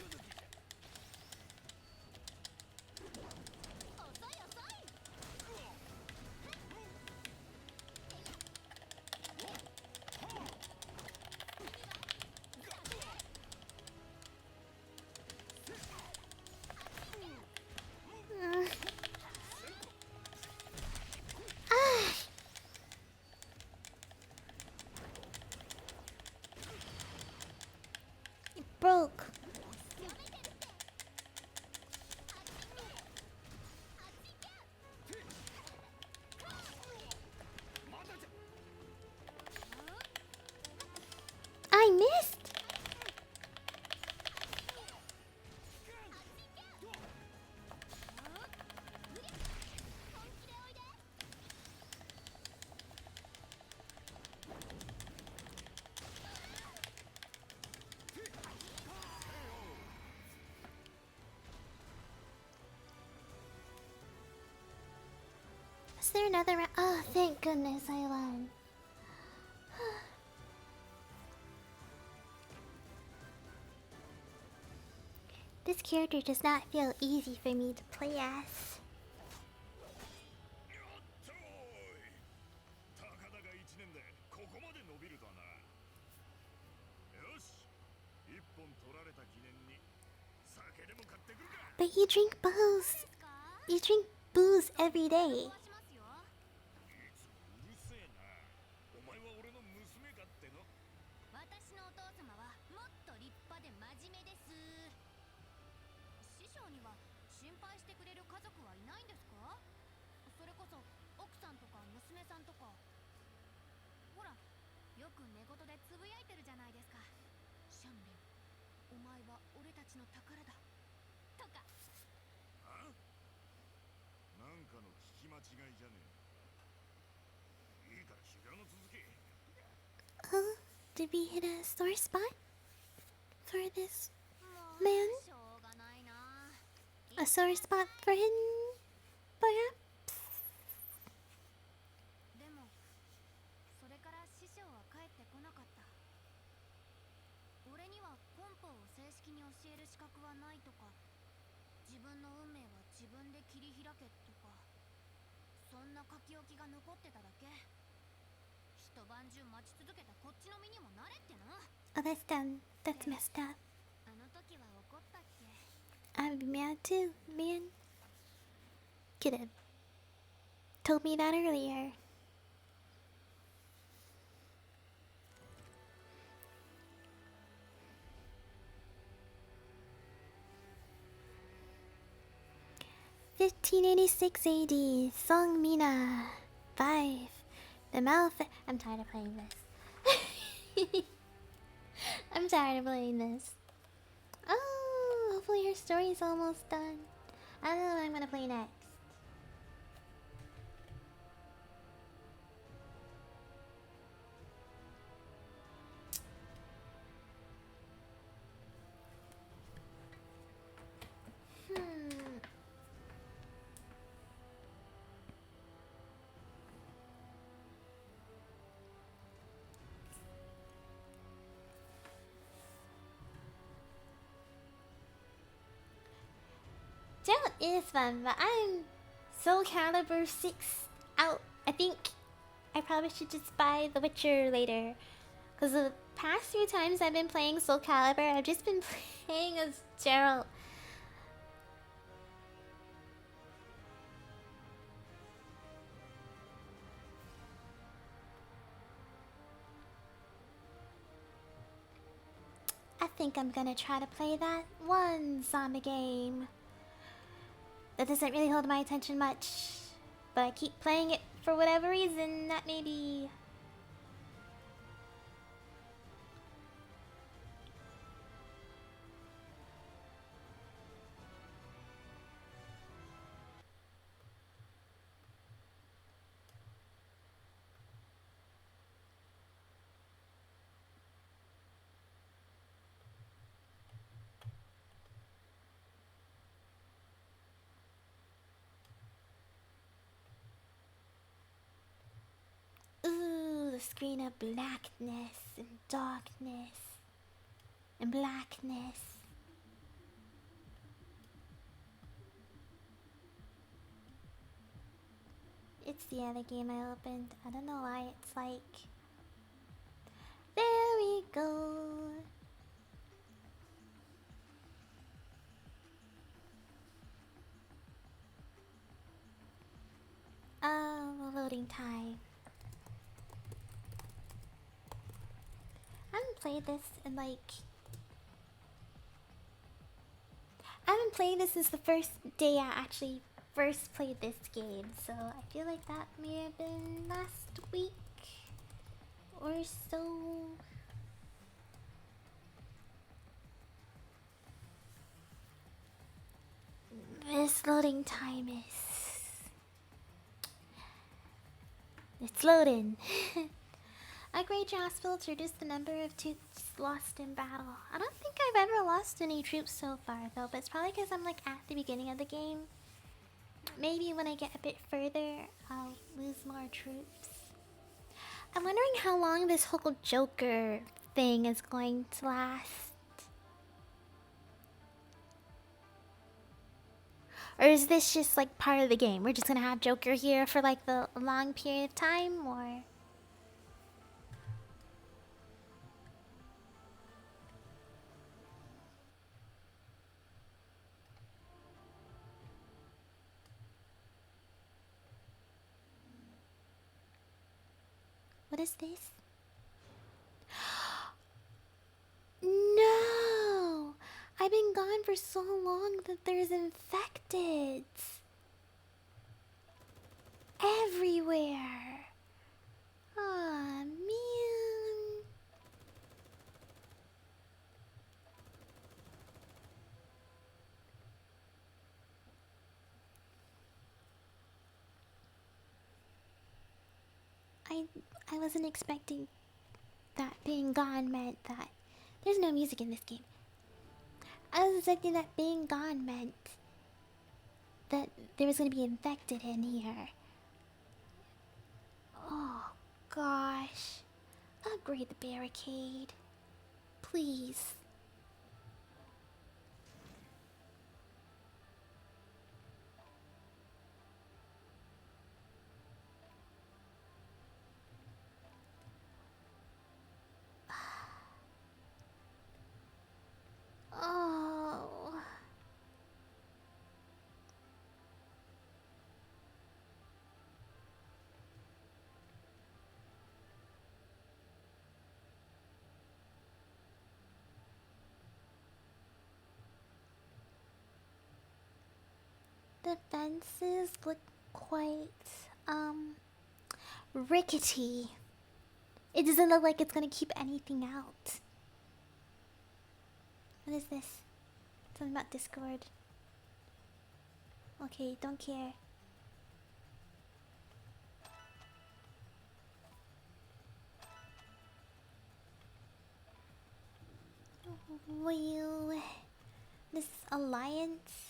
there another round? Oh, thank goodness I won. This character does not feel easy for me to play as. たかだが1年でここまで伸びるとはな。よし、1本取られた記念に酒でも買ってくるか。 But you drink booze. You drink booze every day. いつうるせえな。お前は俺の娘かっての。私のお父様はもっと立派で真面目です。師匠には心配してくれる家族はいないんですか？それこそ奥さんとか娘さんとか。ほら、よく寝言でつぶやいてるじゃないですか。シャンベン、お前は俺たちの宝だ。とか。あ？なんかの聞き間違いじゃねえ。いいから修行の続き。Did we hit a sore spot for this もう man? しょうがないな。 A sore spot for him, perhaps? でもそれから師匠は帰ってこなかった。俺にはコンポを正式に教える資格はないとか、自分の運命は自分で切り開けとか、そんな書き置きが残ってただけ。一晩中待ち続けたこっちの身にもなれってな。 Oh, that's dumb. That's messed up. あの時は怒ったっけ？ I'd be mad too, man. Could have told me that earlier. (1586 AD) Song Mina 5. The mouth. I'm tired of playing this. I'm tired of playing this. Oh, hopefully her story's almost done. I don't know what I'm gonna play next. Hmm. Geralt is fun, but I'm Soul Calibur 6 out. I think I probably should just buy The Witcher later. Because the past few times I've been playing Soul Calibur, I've just been playing as Geralt. I think I'm gonna try to play that one zombie game. That doesn't really hold my attention much, but I keep playing it for whatever reason. That may be... Ooh, the screen of blackness and darkness and blackness. It's the other game I opened. I don't know why it's like... There we go. Oh, loading time. I haven't played this in like... I haven't played this since the first day I actually first played this game, so I feel like that may have been last week or so. This loading time is... It's loading. A great hospital to reduce the number of troops lost in battle. I don't think I've ever lost any troops so far though, but it's probably because I'm like at the beginning of the game. Maybe when I get a bit further, I'll lose more troops. I'm wondering how long this whole Joker thing is going to last. Or is this just like part of the game? We're just gonna have Joker here for like the long period of time, or? What is this? No! I've been gone for so long that there's infected everywhere. Aw, man. I wasn't expecting that being gone meant that there's no music in this game. I was expecting that being gone meant that there was gonna be infected in here. Oh gosh. Upgrade the barricade. Please. Oh. The fences look quite, rickety. It doesn't look like it's gonna keep anything out. What is this? Something about Discord. Okay, don't care. Well, this alliance.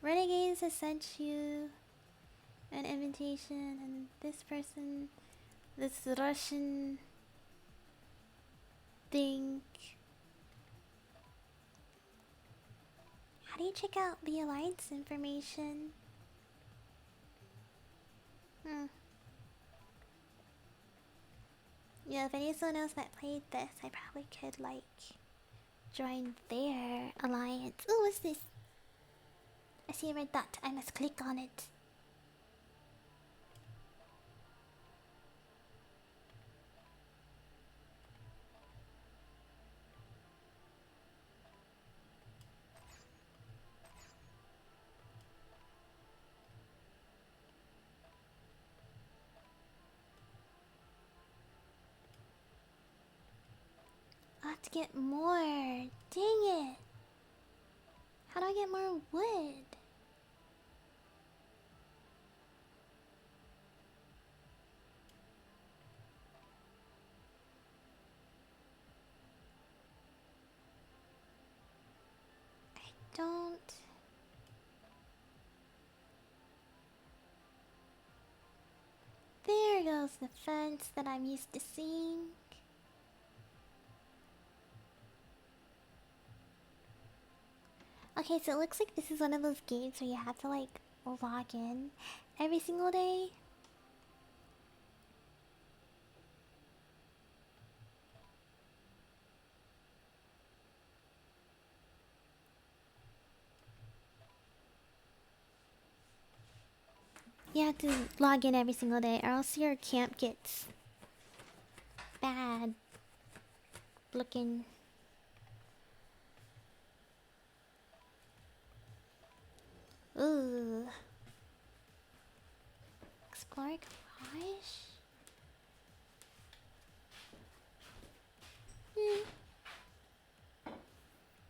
Renegades has sent you an invitation, and this person, this Russian thing. How do you check out the alliance information? Yeah, if anyone else that played this, I probably could like join their alliance. Oh, what's this? I see a red dot. I must click on it. I have to get more. Dang it. How do I get more wood? I don't. There goes the fence that I'm used to seeing. Okay, so it looks like this is one of those games where you have to like log in every single day. You have to log in every single day, or else your camp gets bad looking. Ooh. Explore garage?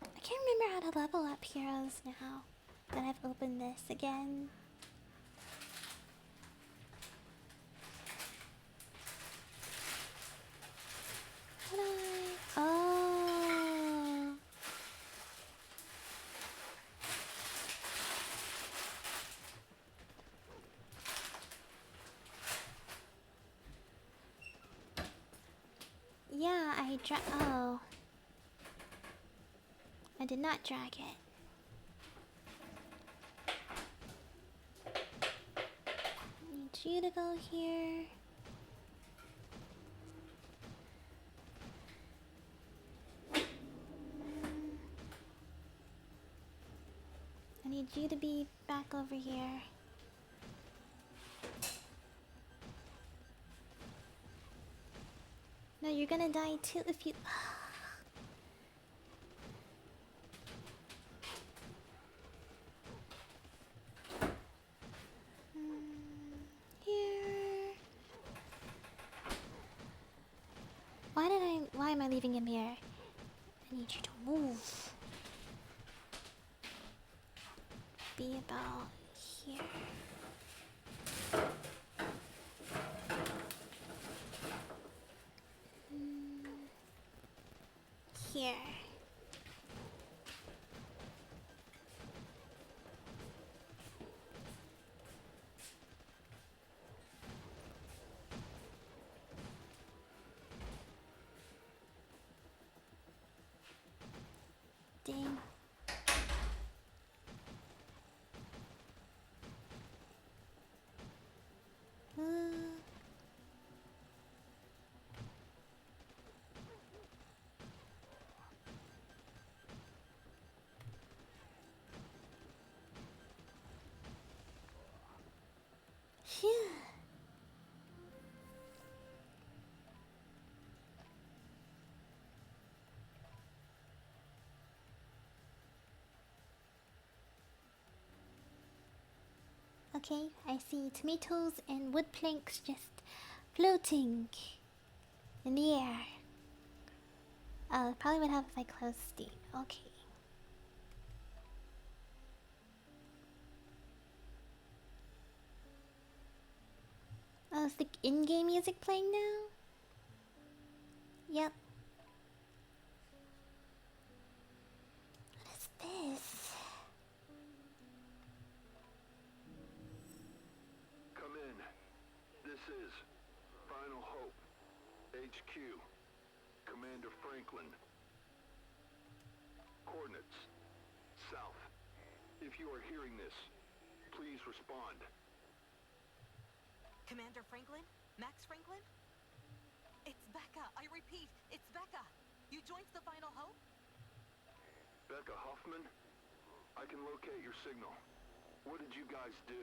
I can't remember how to level up heroes now that I've opened this again. How do I... Oh. Oh. I did not drag it. Need you to go here. I need you to be back over here. No, you're gonna die too if you... Here. Why am I leaving him here? I need you to move. Be about here. Here. Dang. Phew. Okay, I see tomatoes and wood planks just floating in the air. Probably would have if I closed Steam. Okay. Oh, is the in-game music playing now? Yep. What is this? Come in. This is Final Hope, HQ, Commander Franklin. Coordinates, south. If you are hearing this, please respond. Commander Franklin? Max Franklin? It's Becca. I repeat, it's Becca. You joined the Final Hope? Becca Huffman? I can locate your signal. What did you guys do?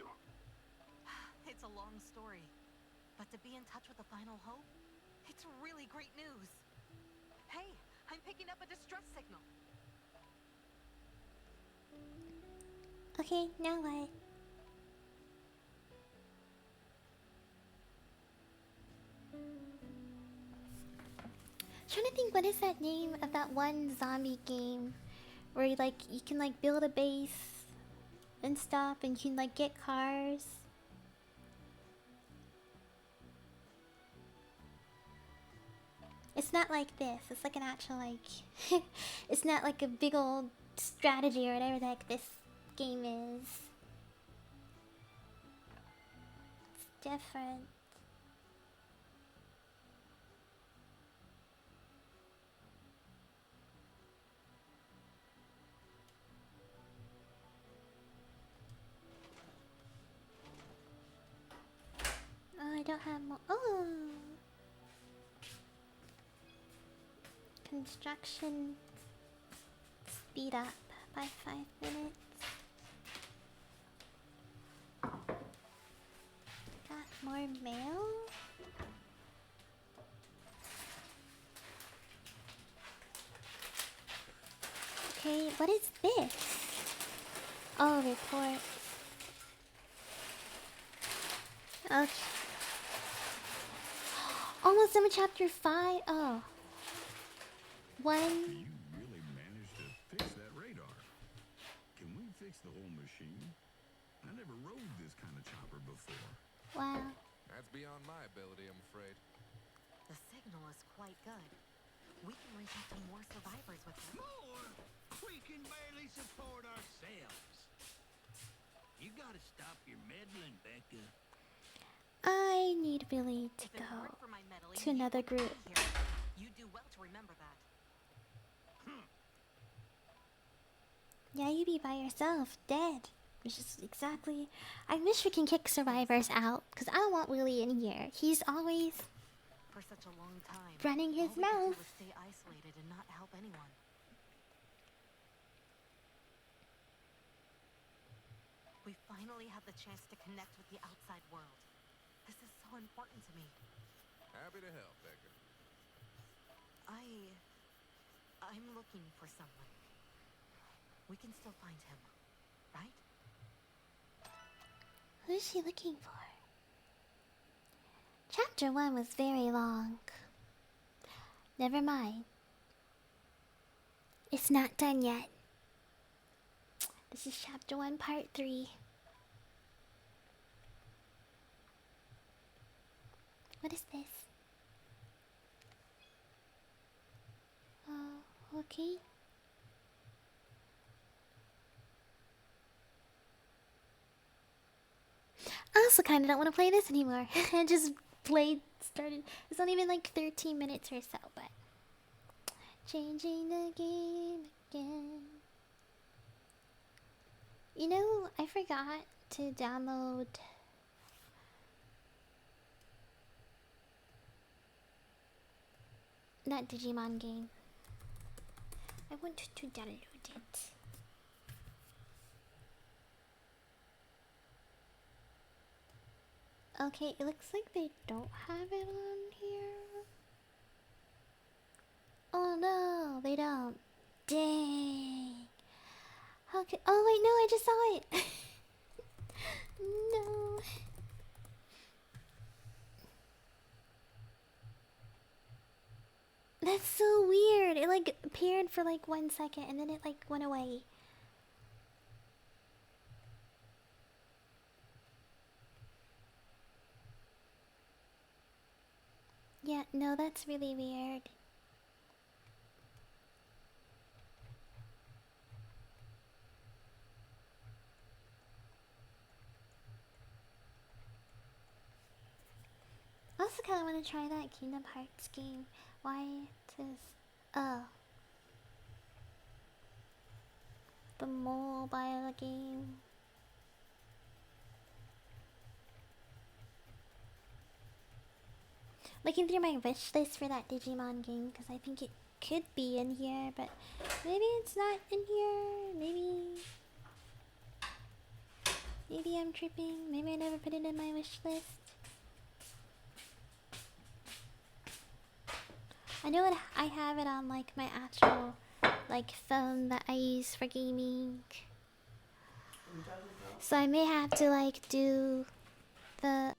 It's a long story. But to be in touch with the Final Hope, it's really great news. Hey, I'm picking up a distress signal. Okay, now what? Trying to think, what is that name of that one zombie game where you can build a base and stuff and you can get cars? It's not like this. It's like an actual it's not like a big old strategy or whatever the heck this game is. It's different. Oh, I don't have more. Oh! Construction speed up by 5 minutes. Got more mail? Okay, what is this? Oh, report. Okay. Almost done with chapter 5. Oh. One. You really managed to fix that radar. Can we fix the whole machine? I never rode this kind of chopper before. Wow. That's beyond my ability, I'm afraid. The signal is quite good. We can reach out to more survivors with it. More? We can barely support ourselves. You gotta stop your meddling, Becca. I need Billy to If it go weren't for my meddling, to another you wouldn't group. be here. You do well to remember Yeah, you be by yourself, dead. Which is exactly. I wish we can kick survivors out, because I don't want Willie in here. He's always For such a long time, running his all we could do mouth. was stay isolated and not help anyone. We finally have the chance to connect with the outside world. This is so important to me. Happy to help, Becca. I'm looking for someone. We can still find him, right? Who is she looking for? Chapter 1 was very long. Never mind. It's not done yet. This is chapter 1, part 3. What is this? Oh, okay. I also kind of don't want to play this anymore. I just started. It's not even like 13 minutes or so, but. Changing the game again. You know, I forgot to download. That Digimon game. I want to download it. Okay, it looks like they don't have it on here. Oh no, they don't. Dang. Okay. Oh wait, no, I just saw it. No. That's so weird. It like appeared for like 1 second and then it like went away. Yeah, no, that's really weird. I also kind of want to try that Kingdom Hearts game. Why it is... Oh. The mobile game. Looking through my wish list for that Digimon game, because I think it could be in here, but maybe it's not in here. Maybe I'm tripping. Maybe I never put it in my wish list. I know I have it on like my actual like phone that I use for gaming. So I may have to like do the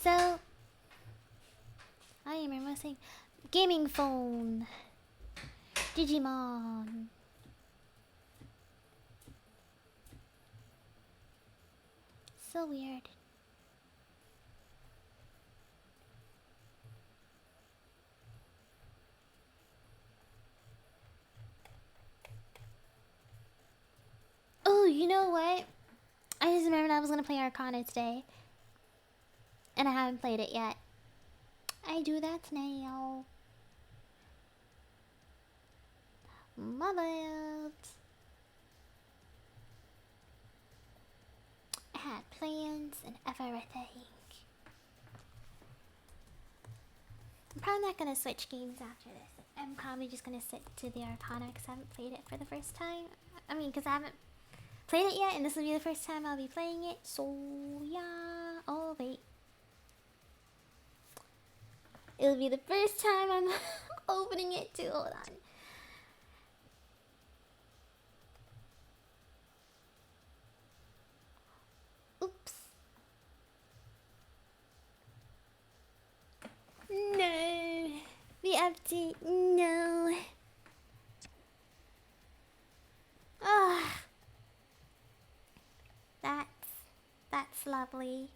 so I remember saying gaming phone. Digimon. So weird. Oh, you know what? I just remembered I was gonna play Arcana today. And I haven't played it yet. I do that now. My bad. I had plans and everything. I'm probably not gonna switch games after this. I'm probably just gonna stick to the Arcana because I haven't played it for the first time. I mean, because I haven't played it yet, and this will be the first time I'll be playing it. So yeah. Oh wait. It'll be the first time I'm opening it too. Hold on. Oops. No. The update. No. Ah. lovely.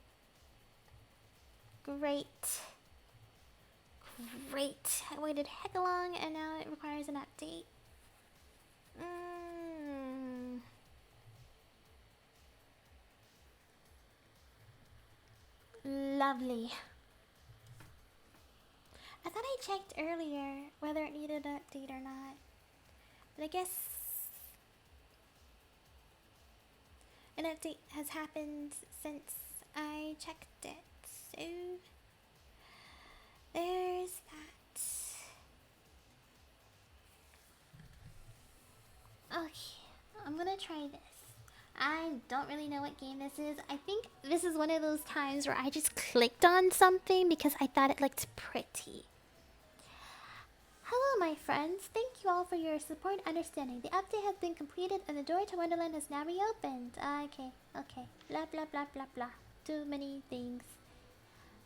Great. Great. I waited heck long and now it requires an update. Lovely. I thought I checked earlier whether it needed an update or not. But I guess an update has happened since I checked it. So there's that. Okay, I'm gonna try this. I don't really know what game this is. I think this is one of those times where I just clicked on something because I thought it looked pretty. Hello my friends, thank you all for your support and understanding. The update has been completed and the door to Wonderland has now reopened. Okay. Blah blah blah blah blah. Too many things.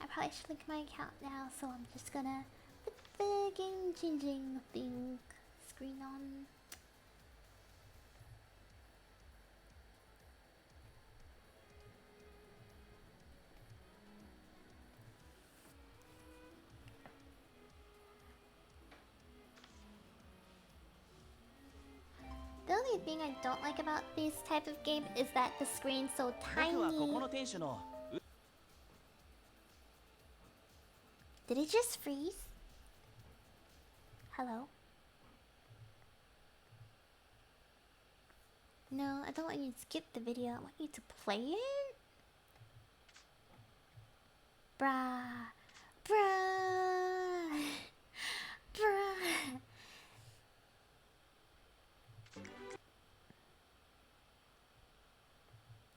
I probably should link my account now, so I'm just gonna put the game changing thing screen on. The only thing I don't like about this type of game is that the screen's so tiny. Did it just freeze? Hello? No, I don't want you to skip the video. I want you to play it. Bruh. Bruh. Bruh.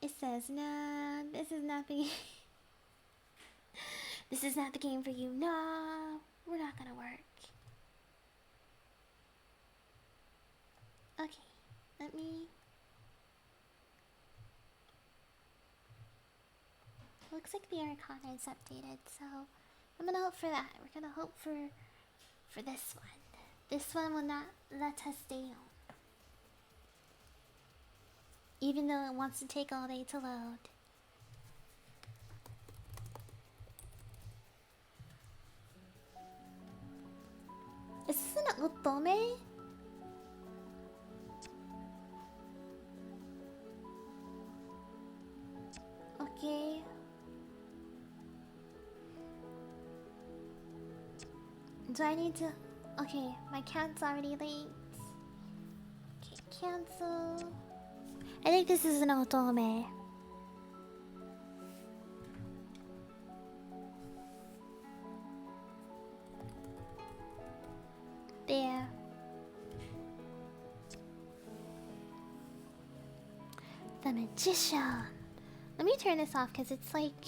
It says, nah, this is not the this is not the game for you. No, we're not gonna work. Okay, let me. Looks like the Arcana is updated, so I'm gonna hope for that. We're gonna hope for this one. This one will not let us stay on. Even though it wants to take all day to load. Is this an otome? Okay. Do I need to... Okay, my account's already linked. Okay, cancel. I think this is an otome. There. The Magician. Let me turn this off because it's like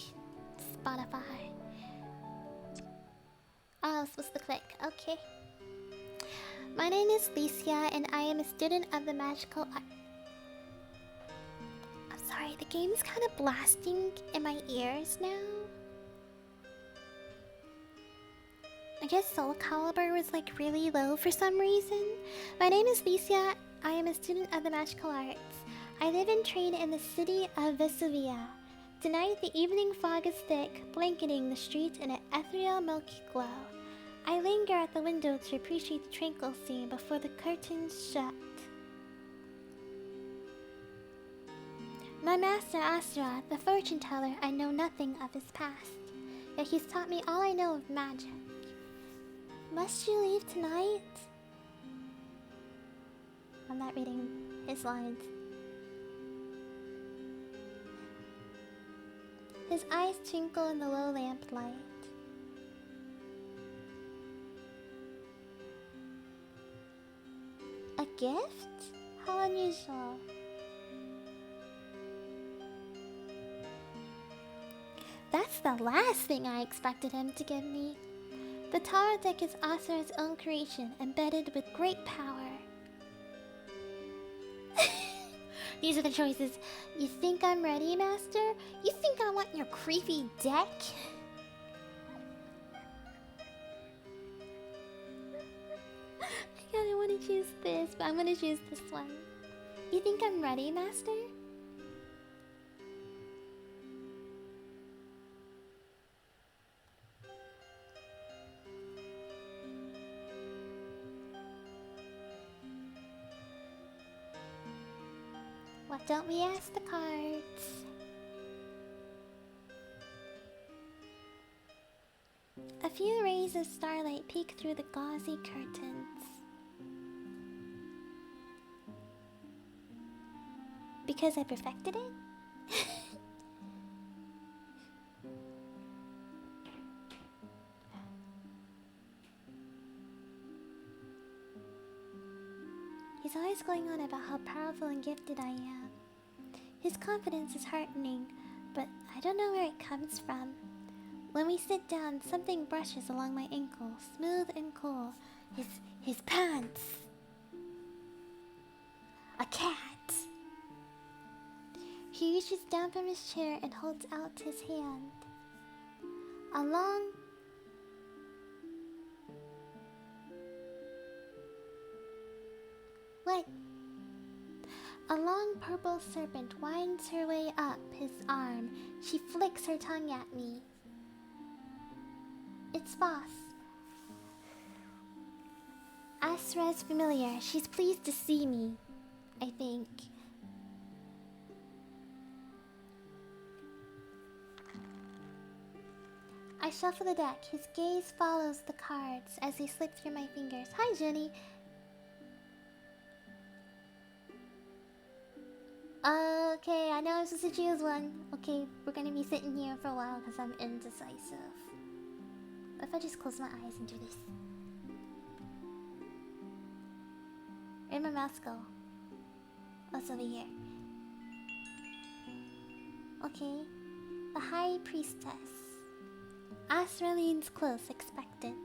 Spotify. Oh, I was supposed to click. Okay. My name is Licia and I am a student of the magical art. I'm sorry, the game's kind of blasting in my ears now. I guess Soul Calibur was like really low for some reason. My name is Licia. I am a student of the magical arts. I live and train in the city of Vesuvia. Tonight the evening fog is thick, blanketing the streets in an ethereal milky glow. I linger at the window to appreciate the tranquil scene before the curtains shut. My master Asura, the fortune teller, I know nothing of his past. Yet he's taught me all I know of magic. Must you leave tonight? I'm not reading his lines. His eyes twinkle in the low lamplight. A gift? How unusual. That's the last thing I expected him to give me. The tower deck is Asura's own creation, embedded with great power. These are the choices. You think I'm ready, Master? You think I want your creepy deck? I kinda wanna choose this, but I'm gonna choose this one. You think I'm ready, Master? What don't we ask the cards? A few rays of starlight peek through the gauzy curtains. Because I perfected it? He's always going on about how powerful and gifted I am. His confidence is heartening, but I don't know where it comes from. When we sit down, something brushes along my ankle, smooth and cool. His pants. A cat. He reaches down from his chair and holds out his hand. A long... What? A long purple serpent winds her way up his arm. She flicks her tongue at me. It's Boss. Asra's familiar. She's pleased to see me, I think. I shuffle the deck. His gaze follows the cards as they slip through my fingers. Hi, Jenny. Okay, I know I'm supposed to choose one. Okay, we're gonna be sitting here for a while because I'm indecisive. What if I just close my eyes and do this? Where'd my mouse go? Oh, it's over here. Okay. The High Priestess. Asra leans close, expectant.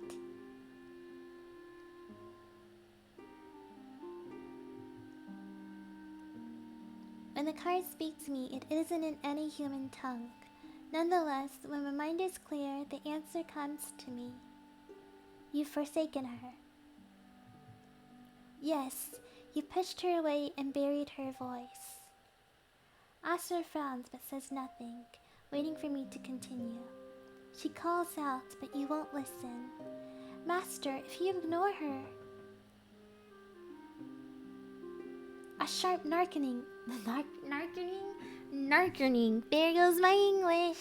When the cards speak to me, it isn't in any human tongue. Nonetheless, when my mind is clear, the answer comes to me. You've forsaken her. Yes, you pushed her away and buried her voice. Asra frowns but says nothing, waiting for me to continue. She calls out, but you won't listen. Master, if you ignore her... A sharp narkening... Narkening. There goes my English.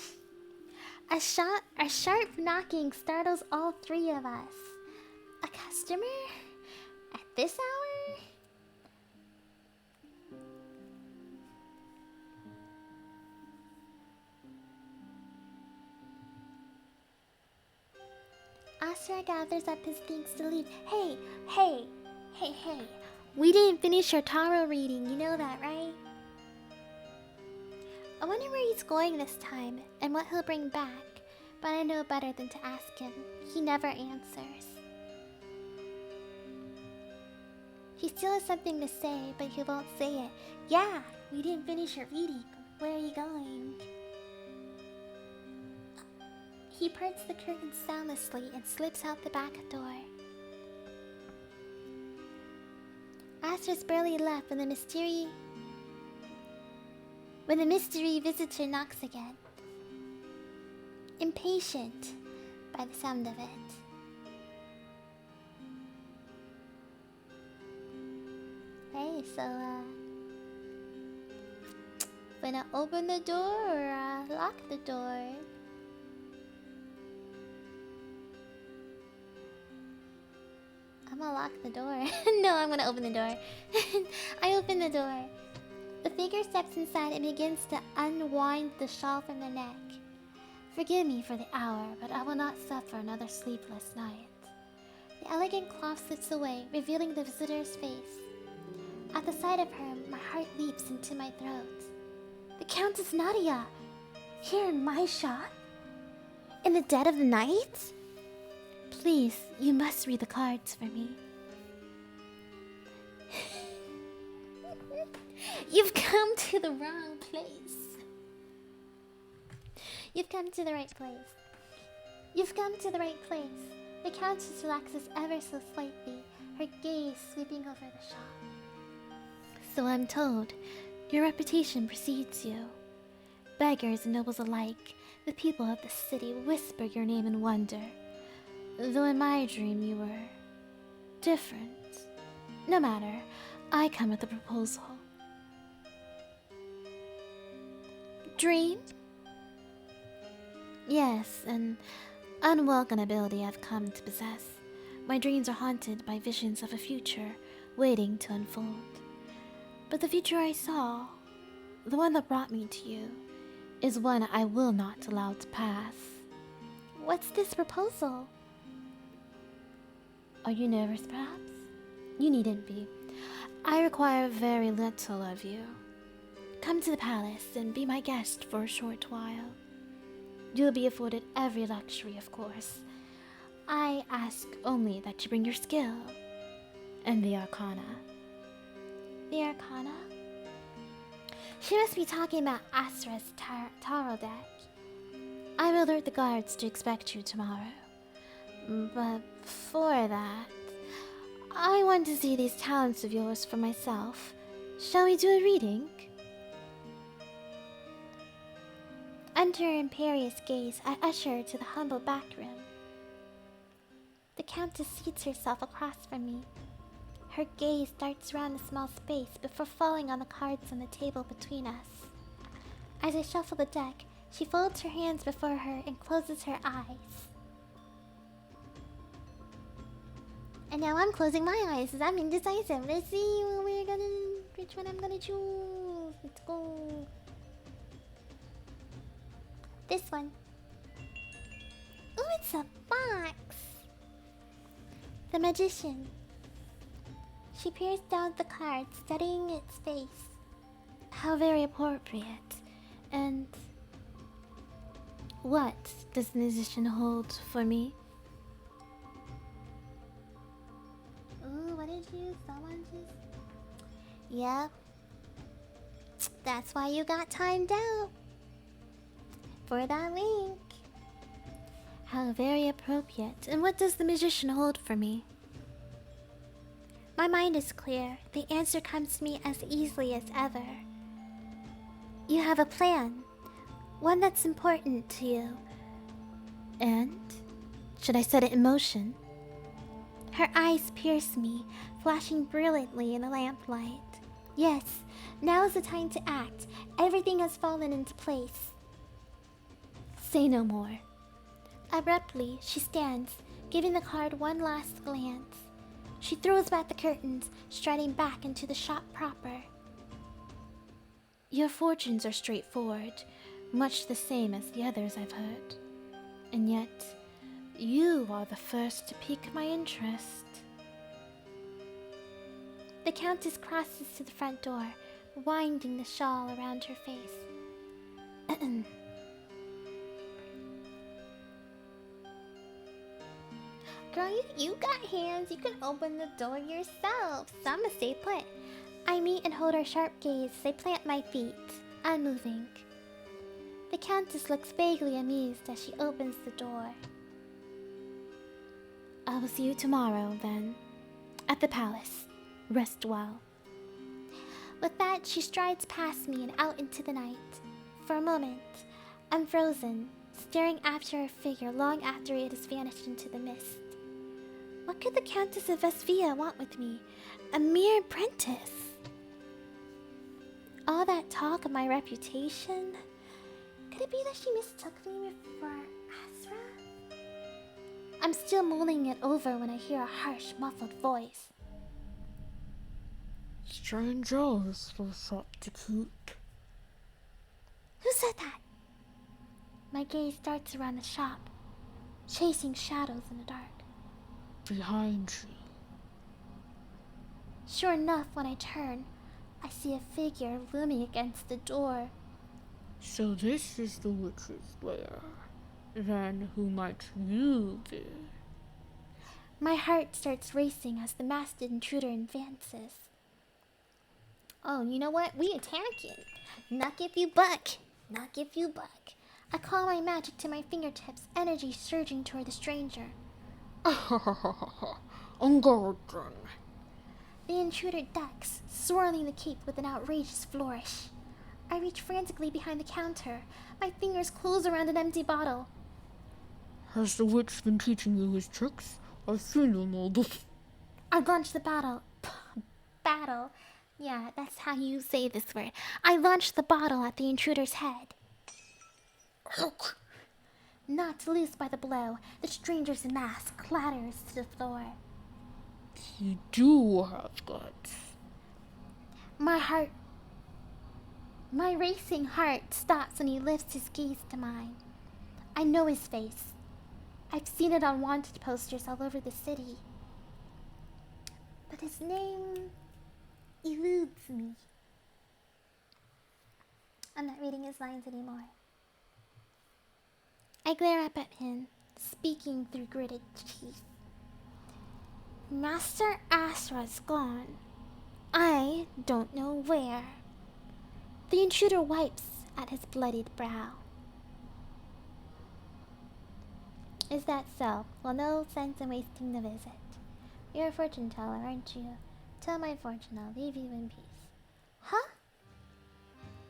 A sharp knocking startles all three of us. A customer? At this hour? Asra gathers up his things to leave. Hey! We didn't finish our tarot reading, you know that, right? I wonder where he's going this time, and what he'll bring back. But I know better than to ask him. He never answers. He still has something to say, but he won't say it. Yeah, we didn't finish our reading. Where are you going? He parts the curtains soundlessly and slips out the back door. Astra's barely left when the mystery visitor knocks again. Impatient by the sound of it. Hey, so wanna open the door or lock the door? I'm gonna lock the door. No, I'm gonna open the door. I open the door. The figure steps inside and begins to unwind the shawl from their neck. Forgive me for the hour, but I will not suffer another sleepless night. The elegant cloth slips away, revealing the visitor's face. At the sight of her, my heart leaps into my throat. The Countess Nadia! Here in my shop? In the dead of the night? Please, you must read the cards for me. You've come to the wrong place. You've come to the right place. You've come to the right place. The Countess relaxes ever so slightly, her gaze sweeping over the shop. So I'm told, your reputation precedes you. Beggars and nobles alike, the people of the city whisper your name in wonder. Though in my dream you were different. No matter, I come with a proposal. Dream? Yes, an unwelcome ability I've come to possess. My dreams are haunted by visions of a future waiting to unfold. But the future I saw, the one that brought me to you, is one I will not allow to pass. What's this proposal? Are you nervous, perhaps? You needn't be. I require very little of you. Come to the palace and be my guest for a short while. You'll be afforded every luxury, of course. I ask only that you bring your skill and the Arcana. The Arcana? She must be talking about Asra's tarot deck. I will alert the guards to expect you tomorrow. But before that, I want to see these talents of yours for myself. Shall we do a reading? Under her imperious gaze, I usher her to the humble back room. The Countess seats herself across from me. Her gaze darts around the small space before falling on the cards on the table between us. As I shuffle the deck, she folds her hands before her and closes her eyes. And now I'm closing my eyes as I'm indecisive. Let's see which one I'm gonna choose. Let's go. This one. Ooh, it's a box. The Magician. She peers down the card, studying its face. How very appropriate. And what does the Magician hold for me? Ooh, what did you? Someone just... Yep. That's why you got timed out. For that link. How very appropriate. And what does the Magician hold for me? My mind is clear. The answer comes to me as easily as ever. You have a plan. One that's important to you. And? Should I set it in motion? Her eyes pierce me, flashing brilliantly in the lamplight. Yes, now is the time to act. Everything has fallen into place. Say no more. Abruptly, she stands, giving the card one last glance. She throws back the curtains, striding back into the shop proper. Your fortunes are straightforward, much the same as the others I've heard. And yet, you are the first to pique my interest. The Countess crosses to the front door, winding the shawl around her face. Girl, you got hands. You can open the door yourself. Some stay put. I meet and hold her sharp gaze as I plant my feet, unmoving. The Countess looks vaguely amused as she opens the door. I will see you tomorrow, then. At the palace. Rest well. With that, she strides past me and out into the night. For a moment, I'm frozen, staring after her figure long after it has vanished into the mist. What could the Countess of Vesvia want with me? A mere apprentice? All that talk of my reputation? Could it be that she mistook me for Asra? I'm still mulling it over when I hear a harsh, muffled voice. Strangers for shop to keep. Who said that? My gaze darts around the shop, chasing shadows in the dark. Behind you. Sure enough, when I turn, I see a figure looming against the door. So this is the witch's lair. Then who might you be? My heart starts racing as the masked intruder advances. Oh, you know what? We attacking. Knock if you buck. Knock if you buck. I call my magic to my fingertips, energy surging toward the stranger. On guard then. The intruder ducks, swirling the cape with an outrageous flourish. I reach frantically behind the counter. My fingers close around an empty bottle. Has the witch been teaching you his tricks? I've seen him all this. I launch the bottle. Battle. Yeah, that's how you say this word. I launch the bottle at the intruder's head. Knocked loose by the blow, the stranger's mask clatters to the floor. You do have guts. My racing heart stops when he lifts his gaze to mine. I know his face. I've seen it on wanted posters all over the city. But his name eludes me. I'm not reading his lines anymore. I glare up at him, speaking through gritted teeth. Master Asra's gone. I don't know where. The intruder wipes at his bloodied brow. Is that so? Well, no sense in wasting the visit. You're a fortune teller, aren't you? Tell my fortune, I'll leave you in peace. Huh?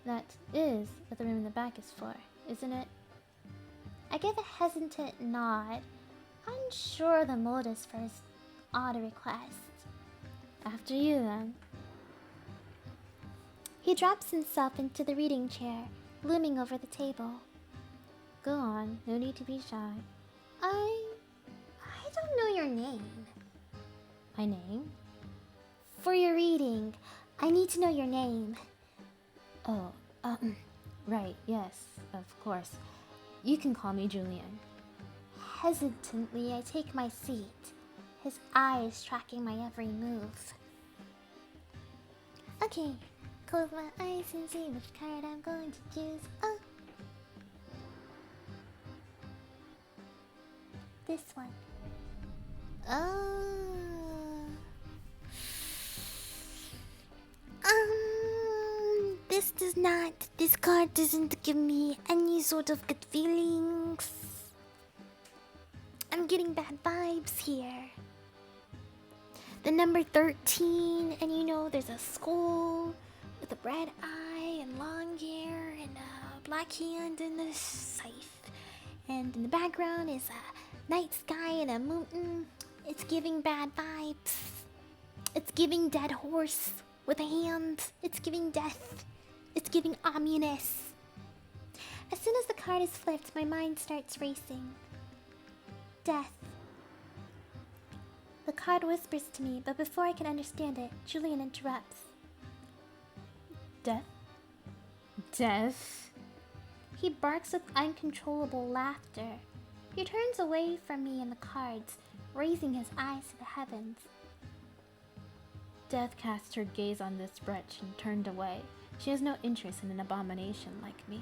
That is what the room in the back is for, isn't it? I give a hesitant nod, unsure of the motives for his odd request. After you, then. He drops himself into the reading chair, looming over the table. Go on, no need to be shy. I don't know your name. My name? For your reading, I need to know your name. Oh, right, yes, of course. You can call me Julian. Hesitantly, I take my seat, his eyes tracking my every move. Okay, close my eyes and see which card I'm going to choose. Oh, this one. This card doesn't give me any sort of good feelings. I'm getting bad vibes here. The number 13, and you know, there's a skull with a red eye and long hair and a black hand and a scythe. And in the background is a night sky and a mountain. It's giving bad vibes. It's giving dead horse with a hand. It's giving death. It's giving ominous. As soon as the card is flipped, my mind starts racing. Death. The card whispers to me, but before I can understand it, Julian interrupts. Death? Death? He barks with uncontrollable laughter. He turns away from me and the cards, raising his eyes to the heavens. Death cast her gaze on this wretch and turned away. She has no interest in an abomination like me.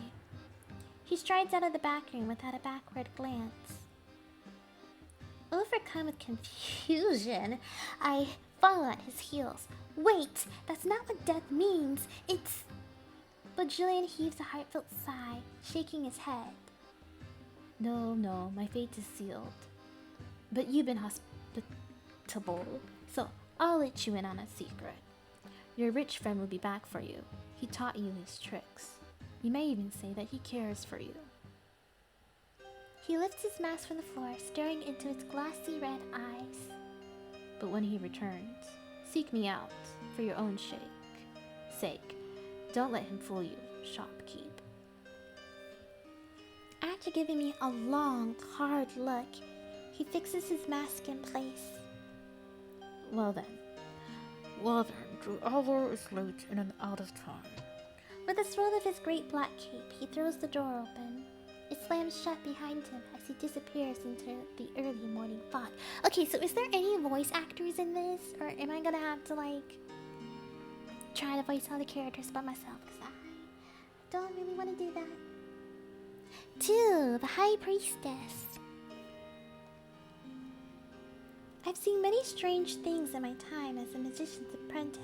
He strides out of the back room without a backward glance. Overcome with confusion, I follow at his heels. Wait, that's not what death means. It's... But Julian heaves a heartfelt sigh, shaking his head. No, my fate is sealed. But you've been hospitable, so I'll let you in on a secret. Your rich friend will be back for you. He taught you his tricks. You may even say that he cares for you. He lifts his mask from the floor, staring into its glassy red eyes. But when he returns, seek me out for your own sake. Don't let him fool you, shopkeep. After giving me a long, hard look, he fixes his mask in place. Well then, the hour is late and I'm out of time. With a swirl of his great black cape, he throws the door open. It slams shut behind him as he disappears into the early morning fog. Okay, so is there any voice actors in this? Or am I gonna have to, like, try to voice all the characters by myself? Because I don't really want to do that. 2. The High Priestess. I've seen many strange things in my time as a magician's apprentice.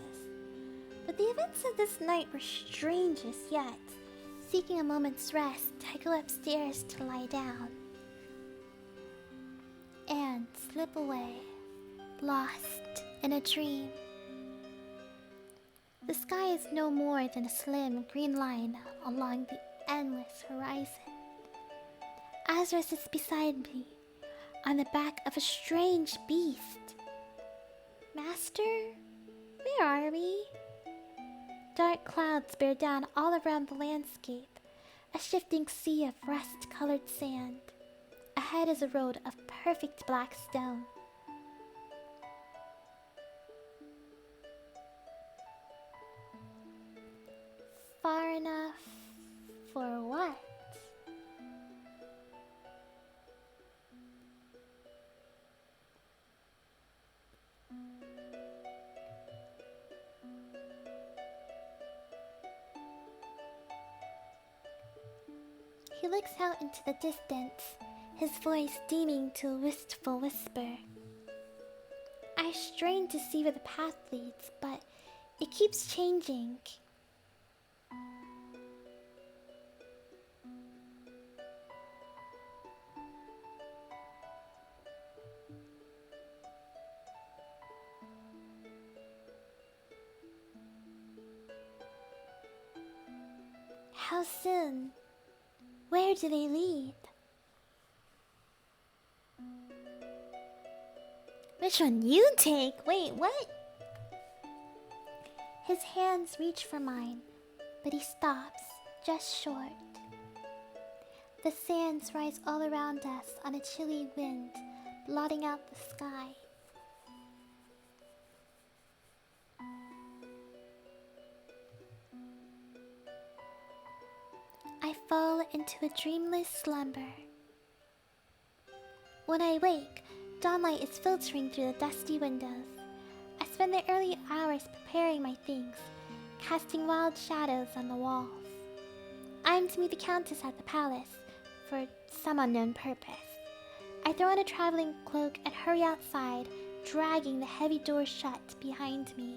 But the events of this night were strangest yet. Seeking a moment's rest, I go upstairs to lie down. And slip away, lost in a dream. The sky is no more than a slim green line along the endless horizon. Azra sits beside me, on the back of a strange beast. Master, where are we? Dark clouds bear down all around the landscape, A shifting sea of rust-colored sand. Ahead is a road of perfect black stone. Far enough for what? He looks out into the distance, his voice deeming to a wistful whisper. I strain to see where the path leads, but it keeps changing. How soon? Where do they lead? Which one you take? Wait, what? His hands reach for mine, but he stops, just short. The sands rise all around us on a chilly wind, blotting out the sky. I fall into a dreamless slumber. When I wake, dawnlight is filtering through the dusty windows. I spend the early hours preparing my things, casting wild shadows on the walls. I am to meet the Countess at the palace, for some unknown purpose. I throw on a traveling cloak and hurry outside, dragging the heavy door shut behind me.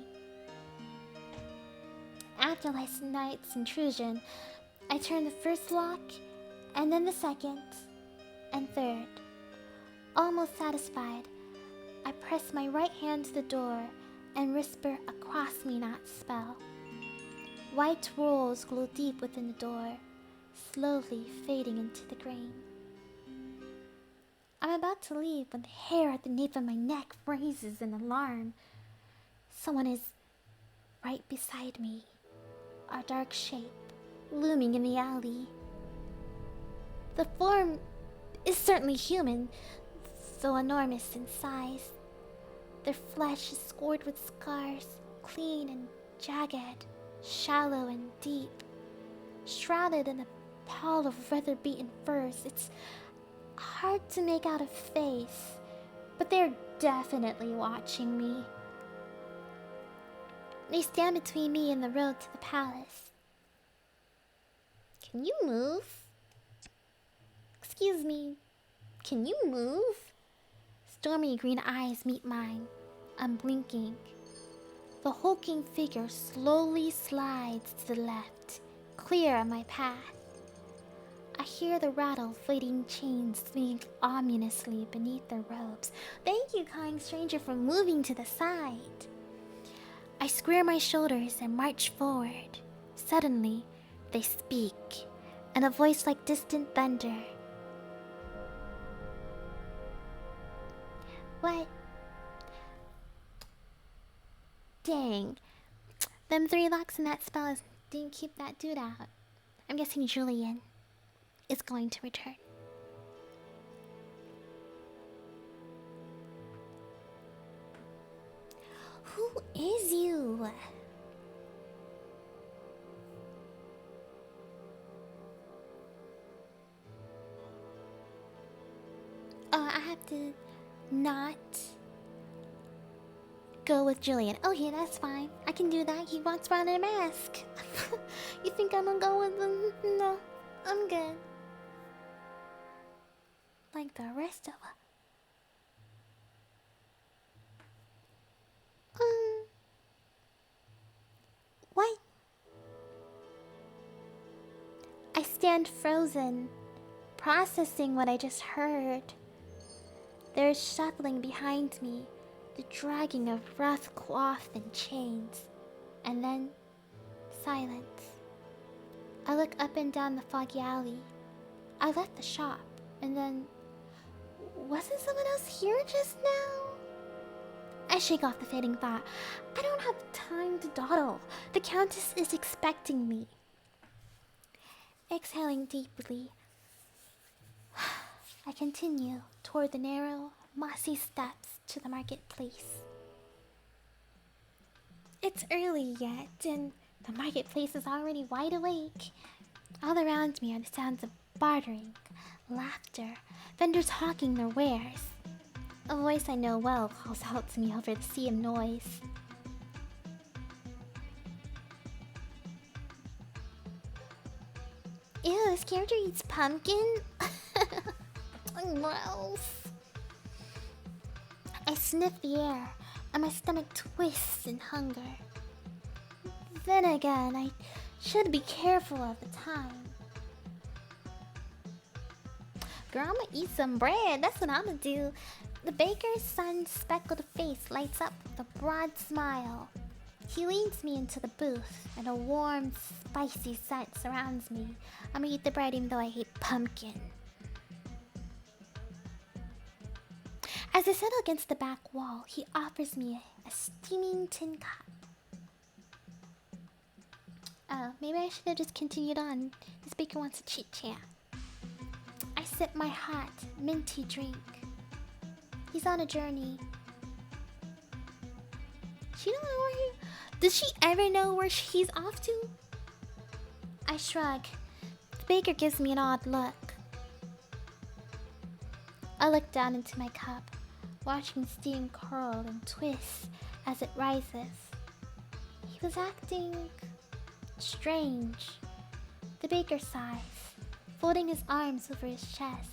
After last night's intrusion, I turn the first lock, and then the second, and third. Almost satisfied, I press my right hand to the door and whisper across me that spell. White rolls glow deep within the door, slowly fading into the grain. I'm about to leave when the hair at the nape of my neck raises in alarm. Someone is right beside me, a dark shape looming in the alley. The form is certainly human, though enormous in size. Their flesh is scored with scars, clean and jagged, shallow and deep. Shrouded in a pall of weather-beaten furs, it's hard to make out a face, but they're definitely watching me. They stand between me and the road to the palace. Can you move? Excuse me, can you move? Stormy green eyes meet mine, unblinking. The hulking figure slowly slides to the left, clear of my path. I hear the rattle of fading chains swinging ominously beneath their robes. Thank you, kind stranger, for moving to the side. I square my shoulders and march forward. Suddenly, they speak, in a voice like distant thunder. What? Dang. Them 3 locks in that spell didn't keep that dude out. I'm guessing Julian is going to return. Who is you? Oh, I have to not go with Julian. Okay, that's fine. I can do that. He walks around in a mask. You think I'm gonna go with him? No, I'm good. Like the rest of us. What? I stand frozen, processing what I just heard. There is shuffling behind me, the dragging of rough cloth and chains, and then silence. I look up and down the foggy alley. I left the shop, and then... wasn't someone else here just now? I shake off the fading thought. I don't have time to dawdle. The Countess is expecting me. Exhaling deeply, I continue toward the narrow, mossy steps to the marketplace. It's early yet, and the marketplace is already wide awake. All around me are the sounds of bartering, laughter, vendors hawking their wares. A voice I know well calls out to me over the sea of noise. Ew, this character eats pumpkin? Gross. I sniff the air, and my stomach twists in hunger. Then again, I should be careful of the time. Girl, I'ma eat some bread. That's what I'ma do. The baker's son's speckled face lights up with a broad smile. He leads me into the booth, and a warm, spicy scent surrounds me. I'ma eat the bread even though I hate pumpkin. As I settle against the back wall, he offers me a steaming tin cup. Oh, maybe I should have just continued on. This baker wants to chit-chat. I sip my hot, minty drink. He's on a journey. She don't know where he... Does she ever know where he's off to? I shrug. The baker gives me an odd look. I look down into my cup, watching steam curl and twist as it rises. He was acting strange. The baker sighs, folding his arms over his chest.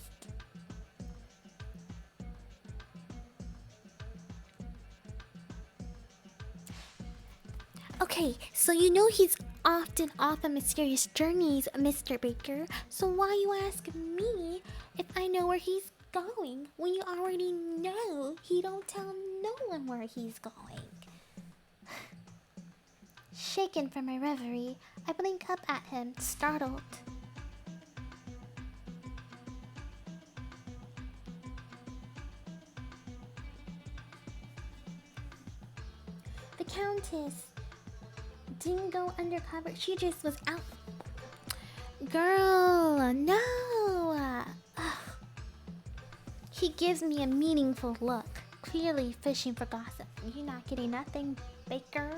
Okay, so you know he's often off on mysterious journeys, Mr. Baker. So why you ask me if I know where he's going when you already know he don't tell no one where he's going? Shaken from my reverie, I blink up at him, startled. The Countess didn't go undercover. She just was out. Girl, no. Ugh. He gives me a meaningful look, clearly fishing for gossip. You're not getting nothing, Baker.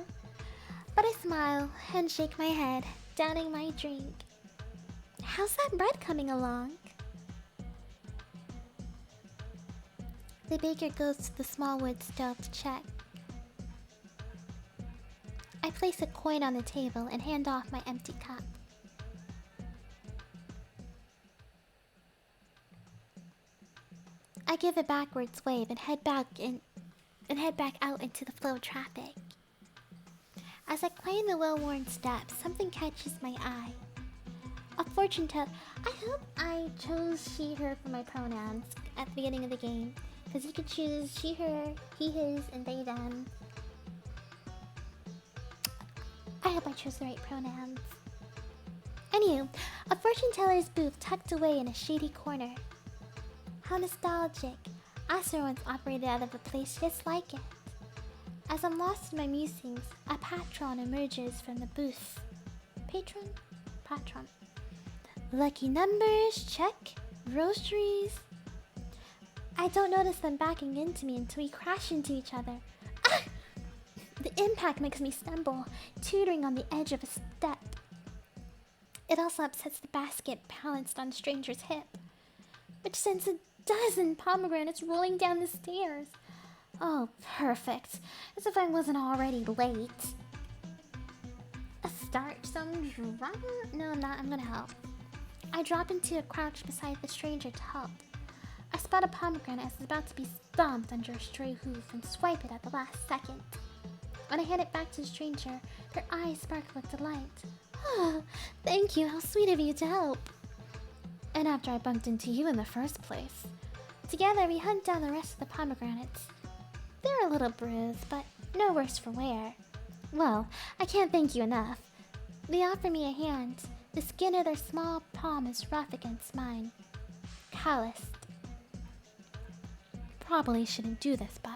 But I smile and shake my head, downing my drink. How's that bread coming along? The baker goes to the small wood stove to check. I place a coin on the table and hand off my empty cup. I give a backwards wave and head back out into the flow of traffic. As I climb the well-worn steps, something catches my eye. A fortune teller. I hope I chose she, her for my pronouns at the beginning of the game, because you could choose she, her, he, his, and they, them. I hope I chose the right pronouns. Anywho, a fortune teller's booth tucked away in a shady corner. How nostalgic. Astor once operated out of a place just like it. As I'm lost in my musings, a patron emerges from the booth. Patron? Patron. Lucky numbers, check. Groceries. I don't notice them backing into me until we crash into each other. Ah! The impact makes me stumble, teetering on the edge of a step. It also upsets the basket balanced on the stranger's hip, which sends a dozen pomegranates rolling down the stairs. Oh, perfect. As if I wasn't already late. A start some drama? No, I'm not. I'm gonna help. I drop into a crouch beside the stranger to help. I spot a pomegranate as it's about to be stomped under a stray hoof and swipe it at the last second. When I hand it back to the stranger, their eyes sparkle with delight. Oh, thank you. How sweet of you to help. And after I bumped into you in the first place. Together, we hunt down the rest of the pomegranates. They're a little bruised, but no worse for wear. Well, I can't thank you enough. They offer me a hand. The skin of their small palm is rough against mine. Calloused. Probably shouldn't do this, but...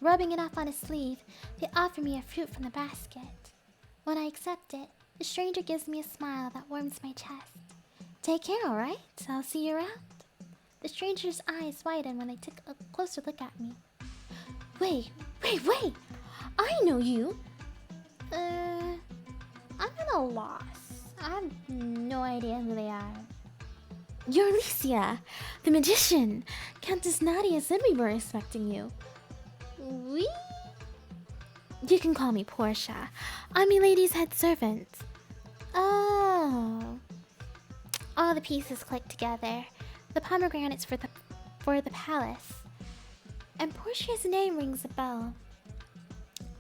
Rubbing it off on his sleeve, they offer me a fruit from the basket. When I accept it, The stranger gives me a smile that warms my chest. Take care, alright? I'll see you around. The stranger's eyes widen when they take a closer look at me. Wait! I know you! I'm at a loss. I have no idea who they are. You're Alicia, the magician. Countess Nadia said we were expecting you. We? You can call me Portia. I'm Milady's head servant. Oh. All the pieces click together. The pomegranates for the palace. And Portia's name rings a bell.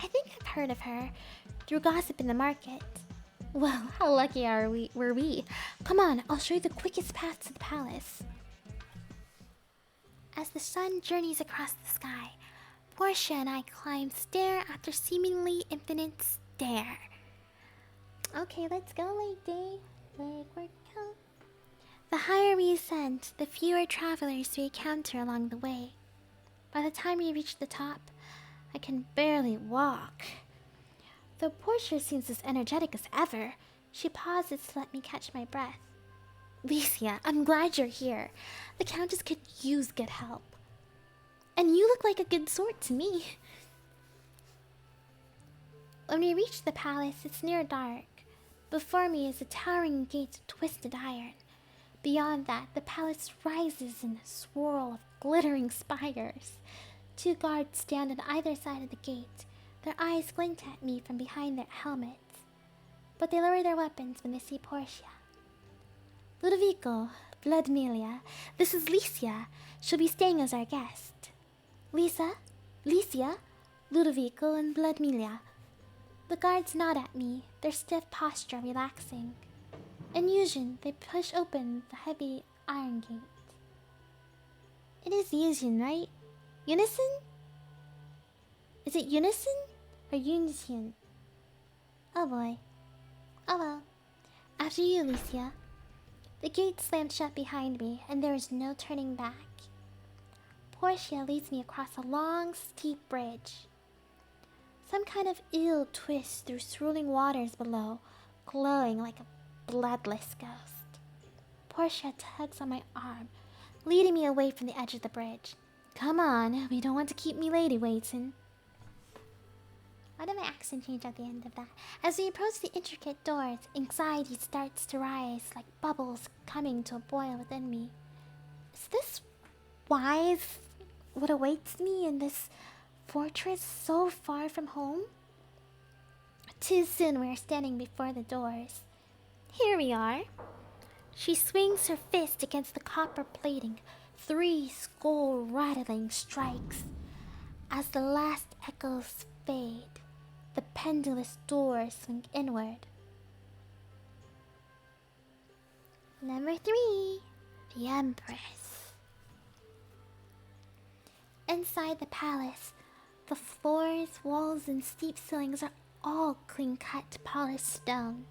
I think I've heard of her through gossip in the market. Well, how lucky were we? Come on, I'll show you the quickest path to the palace. As the sun journeys across the sky, Portia and I climb stair after seemingly infinite stair. Okay, let's go, lady. Legwork count. The higher we ascend, the fewer travelers we encounter along the way. By the time we reach the top, I can barely walk. Though Portia seems as energetic as ever, she pauses to let me catch my breath. Licia, I'm glad you're here. The Countess could use good help. And you look like a good sort to me. When we reach the palace, it's near dark. Before me is a towering gate of twisted iron. Beyond that, the palace rises in a swirl of glittering spires. 2 guards stand on either side of the gate. Their eyes glint at me from behind their helmets. But they lower their weapons when they see Portia. Ludovico, Vladimilia, this is Licia. She'll be staying as our guest. Licia, Ludovico, and Vladimilia. The guards nod at me, their stiff posture relaxing. In Yuzhin, they push open the heavy iron gate. It is Yuzhin, right? Unison? Is it Unison or Unison? Oh boy. Oh well. After you, Alicia. The gate slammed shut behind me, and there is no turning back. Portia leads me across a long, steep bridge. Some kind of eel twists through swirling waters below, glowing like a bloodless ghost. Portia tugs on my arm, leading me away from the edge of the bridge. Come on, we don't want to keep Milady waiting. Why did my accent change at the end of that? As we approach the intricate doors, anxiety starts to rise like bubbles coming to a boil within me. Is this wise what awaits me in this fortress so far from home? Too soon we are standing before the doors. Here we are. She swings her fist against the copper plating, 3 skull-rattling strikes. As the last echoes fade, the pendulous doors swing inward. Number 3, the Empress. Inside the palace, the floors, walls, and steep ceilings are all clean-cut, polished stone.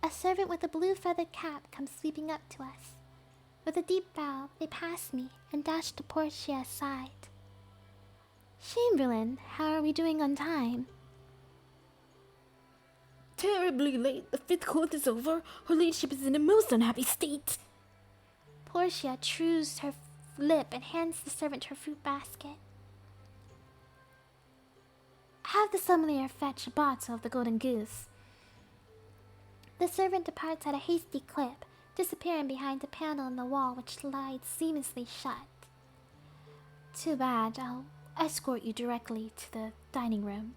A servant with a blue feathered cap comes sweeping up to us. With a deep bow, they pass me and dash to Portia's side. Chamberlain, how are we doing on time? Terribly late. The 5th court is over. Her ladyship is in a most unhappy state. Portia chews her lip and hands the servant her fruit basket. Have the sommelier fetch a bottle of the golden goose. The servant departs at a hasty clip, disappearing behind a panel in the wall which slides seamlessly shut. Too bad. I'll escort you directly to the dining room.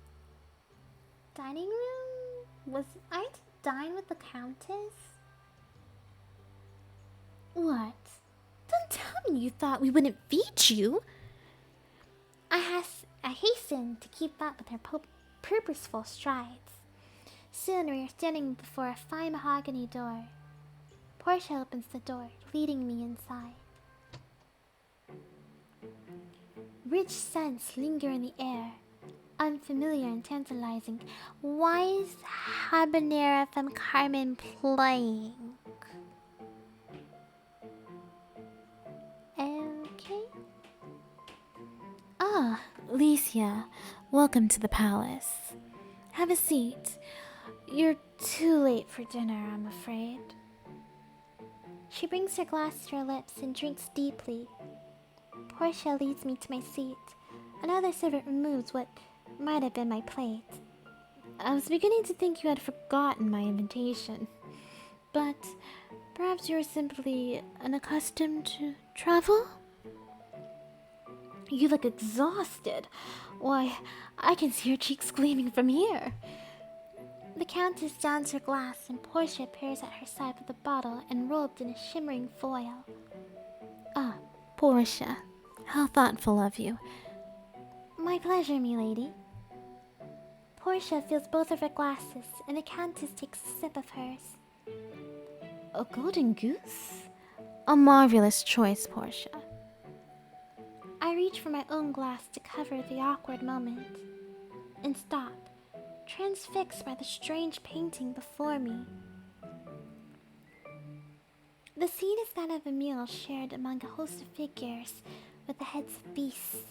Dining room? Was I to dine with the Countess? What? Don't tell me you thought we wouldn't feed you! I hastened to keep up with her purposeful strides. Soon we are standing before a fine mahogany door. Portia opens the door, leading me inside. Rich scents linger in the air, unfamiliar and tantalizing. Why is Habanera from Carmen playing? Okay. Ah, Licia, welcome to the palace. Have a seat. You're too late for dinner, I'm afraid. She brings her glass to her lips and drinks deeply. Portia leads me to my seat. Another servant removes what might have been my plate. I was beginning to think you had forgotten my invitation. But perhaps you're simply unaccustomed to travel? You look exhausted. Why, I can see your cheeks gleaming from here. The Countess downs her glass and Portia appears at her side with a bottle enrobed in a shimmering foil. Ah, Portia. How thoughtful of you. My pleasure, milady. Portia fills both of her glasses, and the Countess takes a sip of hers. A golden goose? A marvelous choice, Portia. I reach for my own glass to cover the awkward moment, and stop, transfixed by the strange painting before me. The scene is that of a meal shared among a host of figures with the heads of beasts.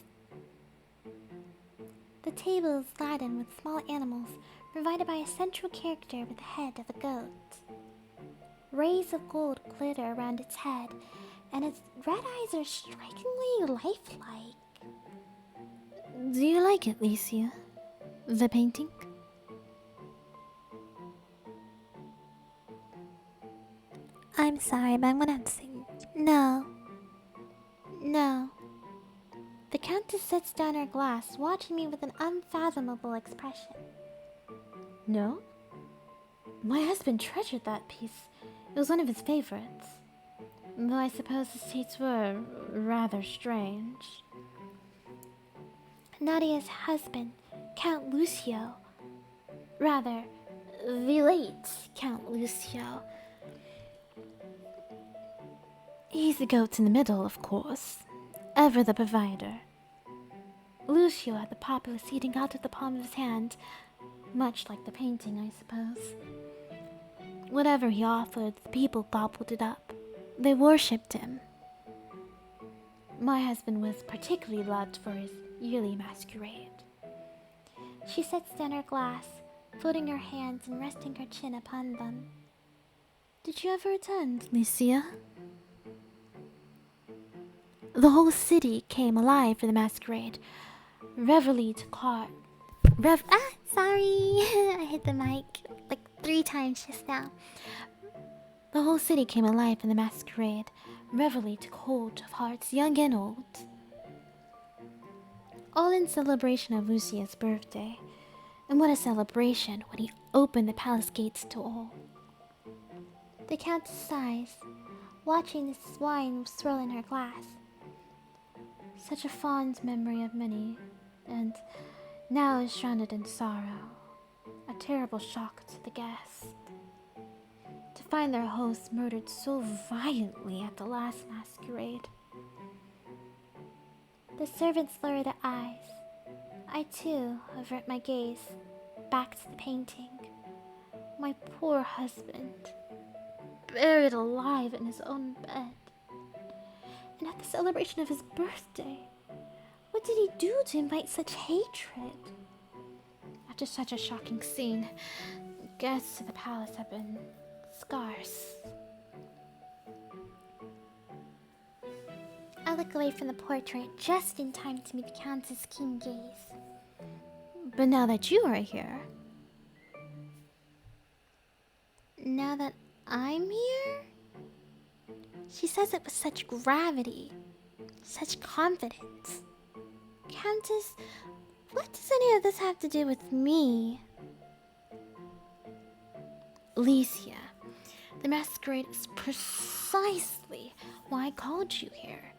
The table is laden with small animals provided by a central character with the head of a goat. Rays of gold glitter around its head, and its red eyes are strikingly lifelike. Do you like it, Licia? The painting? I'm sorry, but I'm gonna have to say no. No. The Countess sets down her glass, watching me with an unfathomable expression. No? My husband treasured that piece. It was one of his favorites. Though I suppose his tastes were rather strange. Nadia's husband, Count Lucio. Rather, the late Count Lucio. He's the goat in the middle, of course. Ever the provider. Lucio had the populace eating out of the palm of his hand, much like the painting, I suppose. Whatever he offered, the people gobbled it up. They worshipped him. My husband was particularly loved for his yearly masquerade. She sets down her glass, folding her hands and resting her chin upon them. Did you ever attend, Licia? The whole city came alive for the masquerade. Reveille to cart. Sorry. I hit the mic like 3 times just now. The whole city came alive in the masquerade. Reveille took hold of hearts young and old. All in celebration of Lucia's birthday. And what a celebration when he opened the palace gates to all. The Countess sighs, watching the wine swirl in her glass. Such a fond memory of many, and now is shrouded in sorrow. A terrible shock to the guests. To find their host murdered so violently at the last masquerade. The servants lower their eyes. I too avert my gaze, back to the painting. My poor husband, buried alive in his own bed. And at the celebration of his birthday, what did he do to invite such hatred? After such a shocking scene, guests to the palace have been scarce. I look away from the portrait just in time to meet the Countess' keen gaze. But now that you are here... Now that I'm here? She says it with such gravity, such confidence. Countess, what does any of this have to do with me? Licia, the masquerade is precisely why I called you here.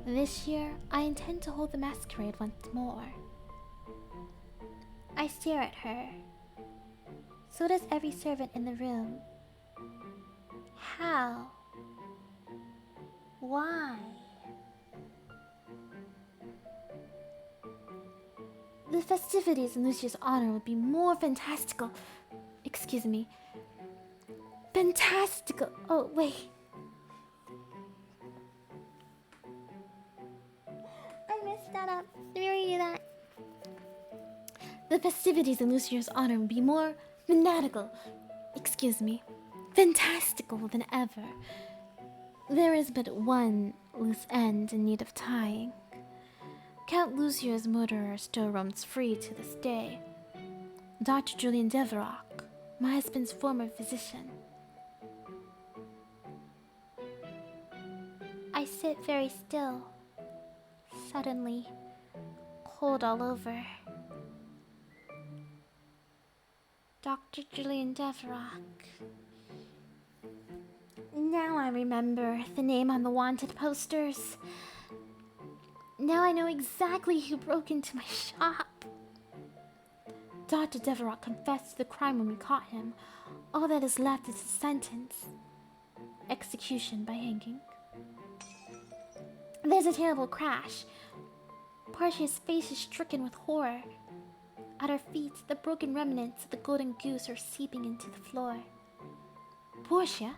This year, I intend to hold the masquerade once more. I stare at her. So does every servant in the room. How? Why? The festivities in Lucia's honor would be more fantastical. Excuse me. Fantastical. Oh, wait. I messed that up. Let me redo that. The festivities in Lucier's honor will be more fantastical than ever. There is but one loose end in need of tying. Count Lucier's murderer still roams free to this day. Dr. Julian Deverock, my husband's former physician. I sit very still, suddenly cold all over. Dr. Julian Deverock. Now I remember the name on the wanted posters. Now I know exactly who broke into my shop. Dr. Deverock confessed to the crime when we caught him. All that is left is his sentence. Execution by hanging. There's a terrible crash. Portia's face is stricken with horror. At her feet, the broken remnants of the golden goose are seeping into the floor. Portia?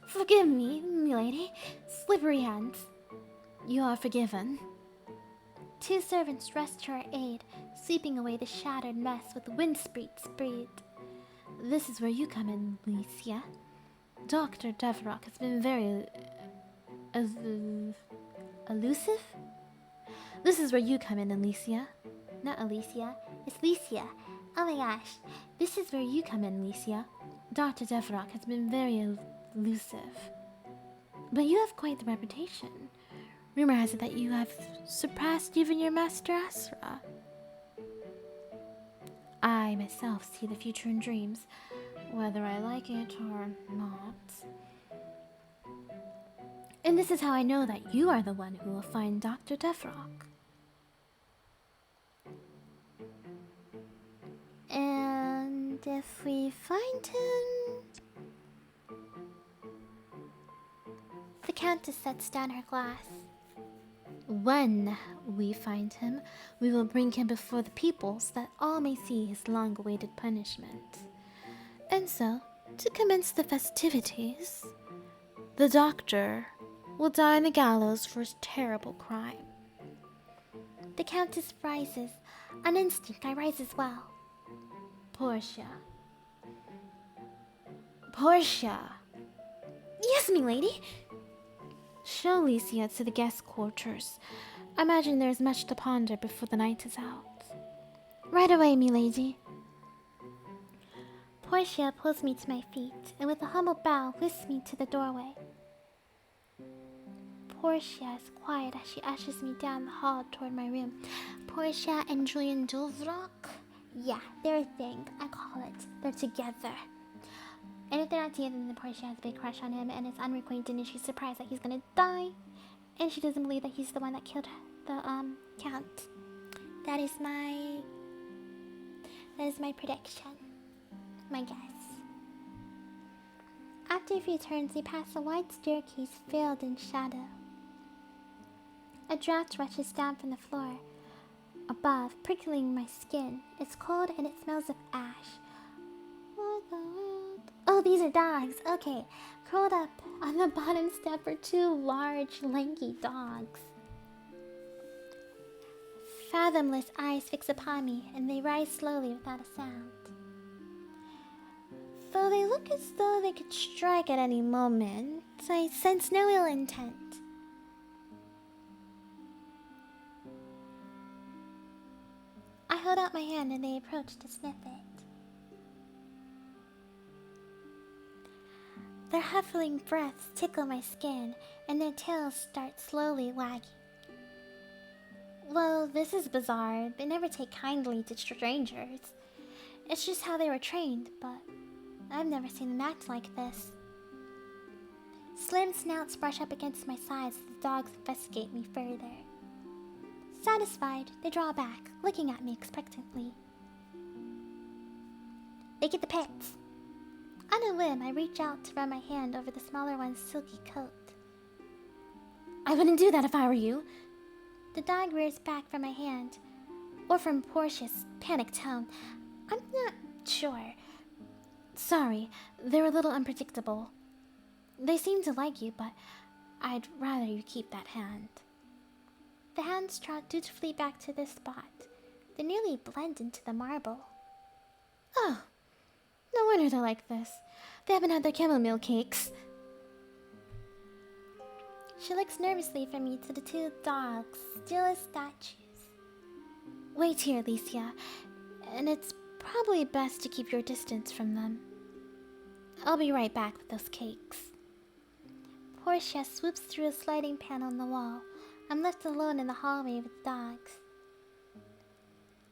Forgive me, milady. Slippery hands. You are forgiven. Two servants rushed to her aid, sweeping away the shattered mess with windspread speed. This is where you come in, Alicia. Dr. Deverock has been very elusive? This is where you come in, Alicia. Not Alicia, it's Licia. Oh my gosh. This is where you come in, Alicia. Dr. Deverock has been very elusive. But you have quite the reputation. Rumor has it that you have surpassed even your master Asra. I myself see the future in dreams, whether I like it or not. And this is how I know that you are the one who will find Dr. Deverock. And if we find him... The Countess sets down her glass. When we find him, we will bring him before the people so that all may see his long-awaited punishment. And so, to commence the festivities, the doctor will die on the gallows for his terrible crime. The Countess rises. On instinct, I rise as well. Portia. Portia! Yes, milady! Show Licia to the guest quarters. I imagine there is much to ponder before the night is out. Right away, milady. Portia pulls me to my feet, and with a humble bow whisks me to the doorway. Portia is quiet as she ushers me down the hall toward my room. Portia and Julian Deverock? Yeah, they're a thing. I call it. They're together. And if they're not together, then Portia has a big crush on him and is unrequited, and she's surprised that he's gonna die. And she doesn't believe that he's the one that killed the, Count. That is my prediction. My guess. After a few turns, we pass a wide staircase veiled in shadow. A draft rushes down from the floor above, prickling my skin. It's cold and it smells of ash. What the world? Oh, these are dogs. Okay. Curled up on the bottom step are two large, lanky dogs. Fathomless eyes fix upon me, and they rise slowly without a sound. Though they look as though they could strike at any moment, I sense no ill intent. I hold out my hand and they approach to sniff it. Their huffling breaths tickle my skin, and their tails start slowly wagging. Well, this is bizarre. They never take kindly to strangers. It's just how they were trained, but I've never seen them act like this. Slim snouts brush up against my sides as the dogs investigate me further. Satisfied, they draw back, looking at me expectantly. They get the pets. On a whim, I reach out to run my hand over the smaller one's silky coat. I wouldn't do that if I were you. The dog rears back from my hand, or from Portia's panicked tone. I'm not sure. Sorry, they're a little unpredictable. They seem to like you, but I'd rather you keep that hand. The hands trot dutifully back to this spot. They nearly blend into the marble. Oh, no wonder they're like this. They haven't had their chamomile cakes. She looks nervously from me to the two dogs, still as statues. Wait here, Alicia, and it's probably best to keep your distance from them. I'll be right back with those cakes. Portia swoops through a sliding panel on the wall. I'm left alone in the hallway with the dogs.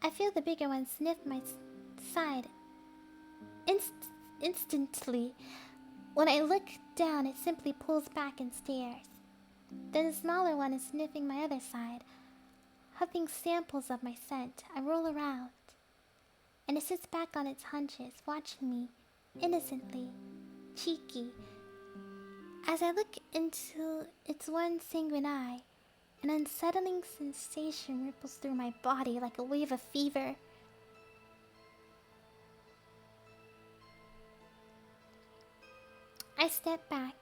I feel the bigger one sniff my side. Instantly, when I look down, it simply pulls back and stares. Then the smaller one is sniffing my other side, huffing samples of my scent. I roll around, and it sits back on its haunches, watching me, innocently, cheeky. As I look into its one sanguine eye, an unsettling sensation ripples through my body like a wave of fever. I step back,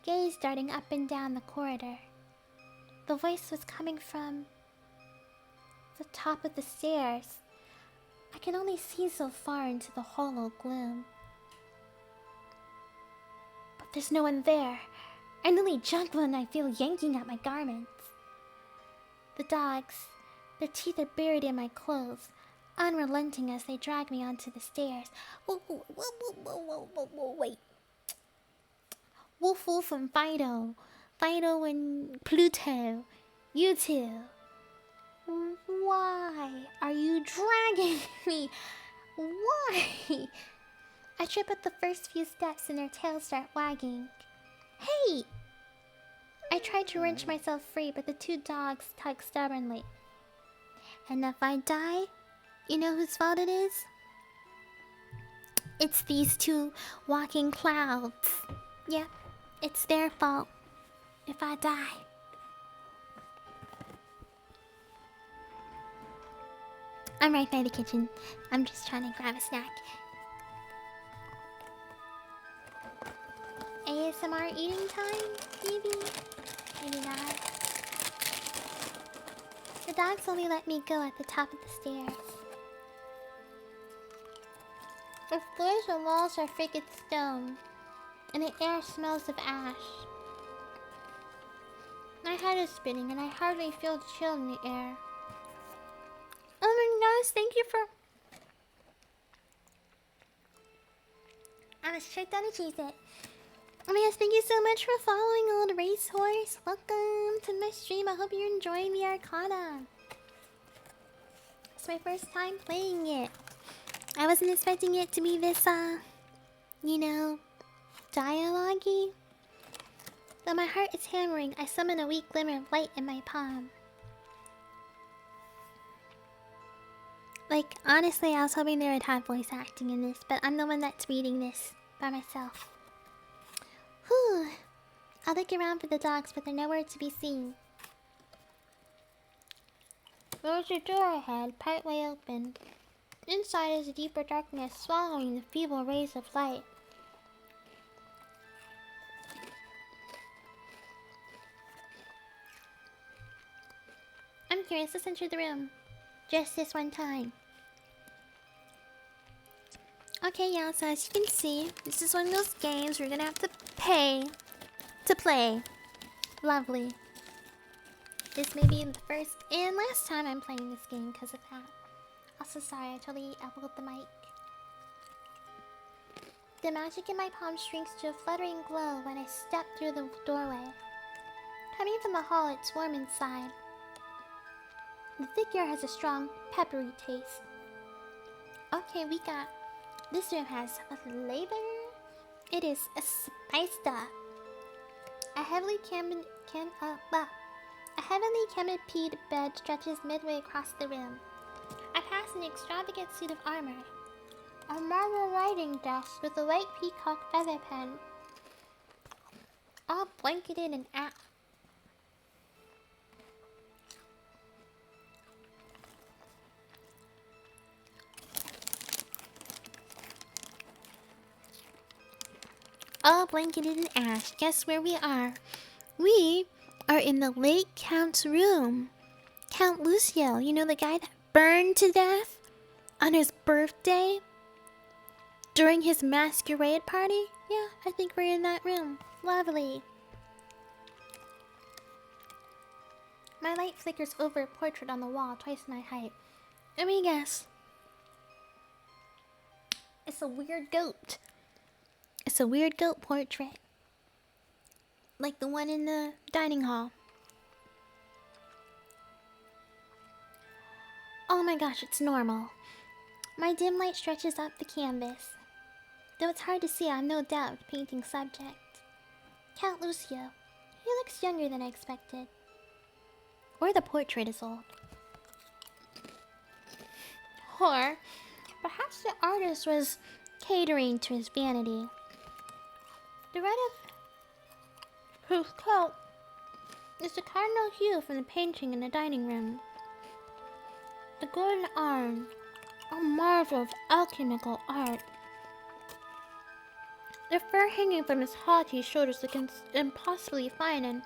gaze darting up and down the corridor. The voice was coming from the top of the stairs. I can only see so far into the hollow gloom. But there's no one there. I nearly jump when I feel yanking at my garments. The dogs, their teeth are buried in my clothes, unrelenting as they drag me onto the stairs. Wait. Wolf and Fido. Fido and Pluto. You two. Why are you dragging me? Why? I trip at the first few steps and their tails start wagging. Hey! I try to wrench myself free, but the two dogs tug stubbornly. And if I die, you know whose fault it is? It's these two walking clouds. Yep, it's their fault if I die. I'm right by the kitchen. I'm just trying to grab a snack. ASMR eating time? Maybe? Maybe not. The dogs only let me go at the top of the stairs. The floors and walls are frigid stone, and the air smells of ash. My head is spinning, and I hardly feel the chill in the air. Oh my gosh, thank you for... I was tricked on a Cheez-It. Oh my gosh, thank you so much for following, old racehorse. Welcome to my stream. I hope you're enjoying the Arcana. It's my first time playing it. I wasn't expecting it to be this, you know, dialogue-y. Though my heart is hammering, I summon a weak glimmer of light in my palm. Like, honestly, I was hoping they would have voice acting in this, but I'm the one that's reading this by myself. Whew. I look around for the dogs, but they're nowhere to be seen. There's a door ahead, partway open. Inside is a deeper darkness, swallowing the feeble rays of light. I'm curious, let's enter the room. Just this one time. Okay, yeah, so as you can see, this is one of those games we're gonna have to pay to play. Lovely. This may be the first and last time I'm playing this game because of that. Also, sorry, I totally elbowed the mic. The magic in my palm shrinks to a fluttering glow when I step through the doorway. Coming from the hall, it's warm inside. The thick air has a strong, peppery taste. Okay, we got... This room has a flavor. It is spiced up. A heavily canopied bed stretches midway across the room. I pass an extravagant suit of armor. A marble writing desk with a white peacock feather pen. All blanketed in ash. All blanketed in ash. Guess where we are? We are in the late Count's room. Count Lucio, you know, the guy that burned to death on his birthday during his masquerade party? Yeah, I think we're in that room. Lovely. My light flickers over a portrait on the wall twice my height. Let me guess. It's a weird goat. It's a weird goat portrait. Like the one in the dining hall. Oh my gosh, it's normal. My dim light stretches up the canvas. Though it's hard to see, I'm no doubt the painting subject. Count Lucio. He looks younger than I expected. Or the portrait is old. Or perhaps the artist was catering to his vanity. The red of whose coat is the cardinal hue from the painting in the dining room. The golden arm, a marvel of alchemical art. The fur hanging from his haughty shoulders looks impossibly fine and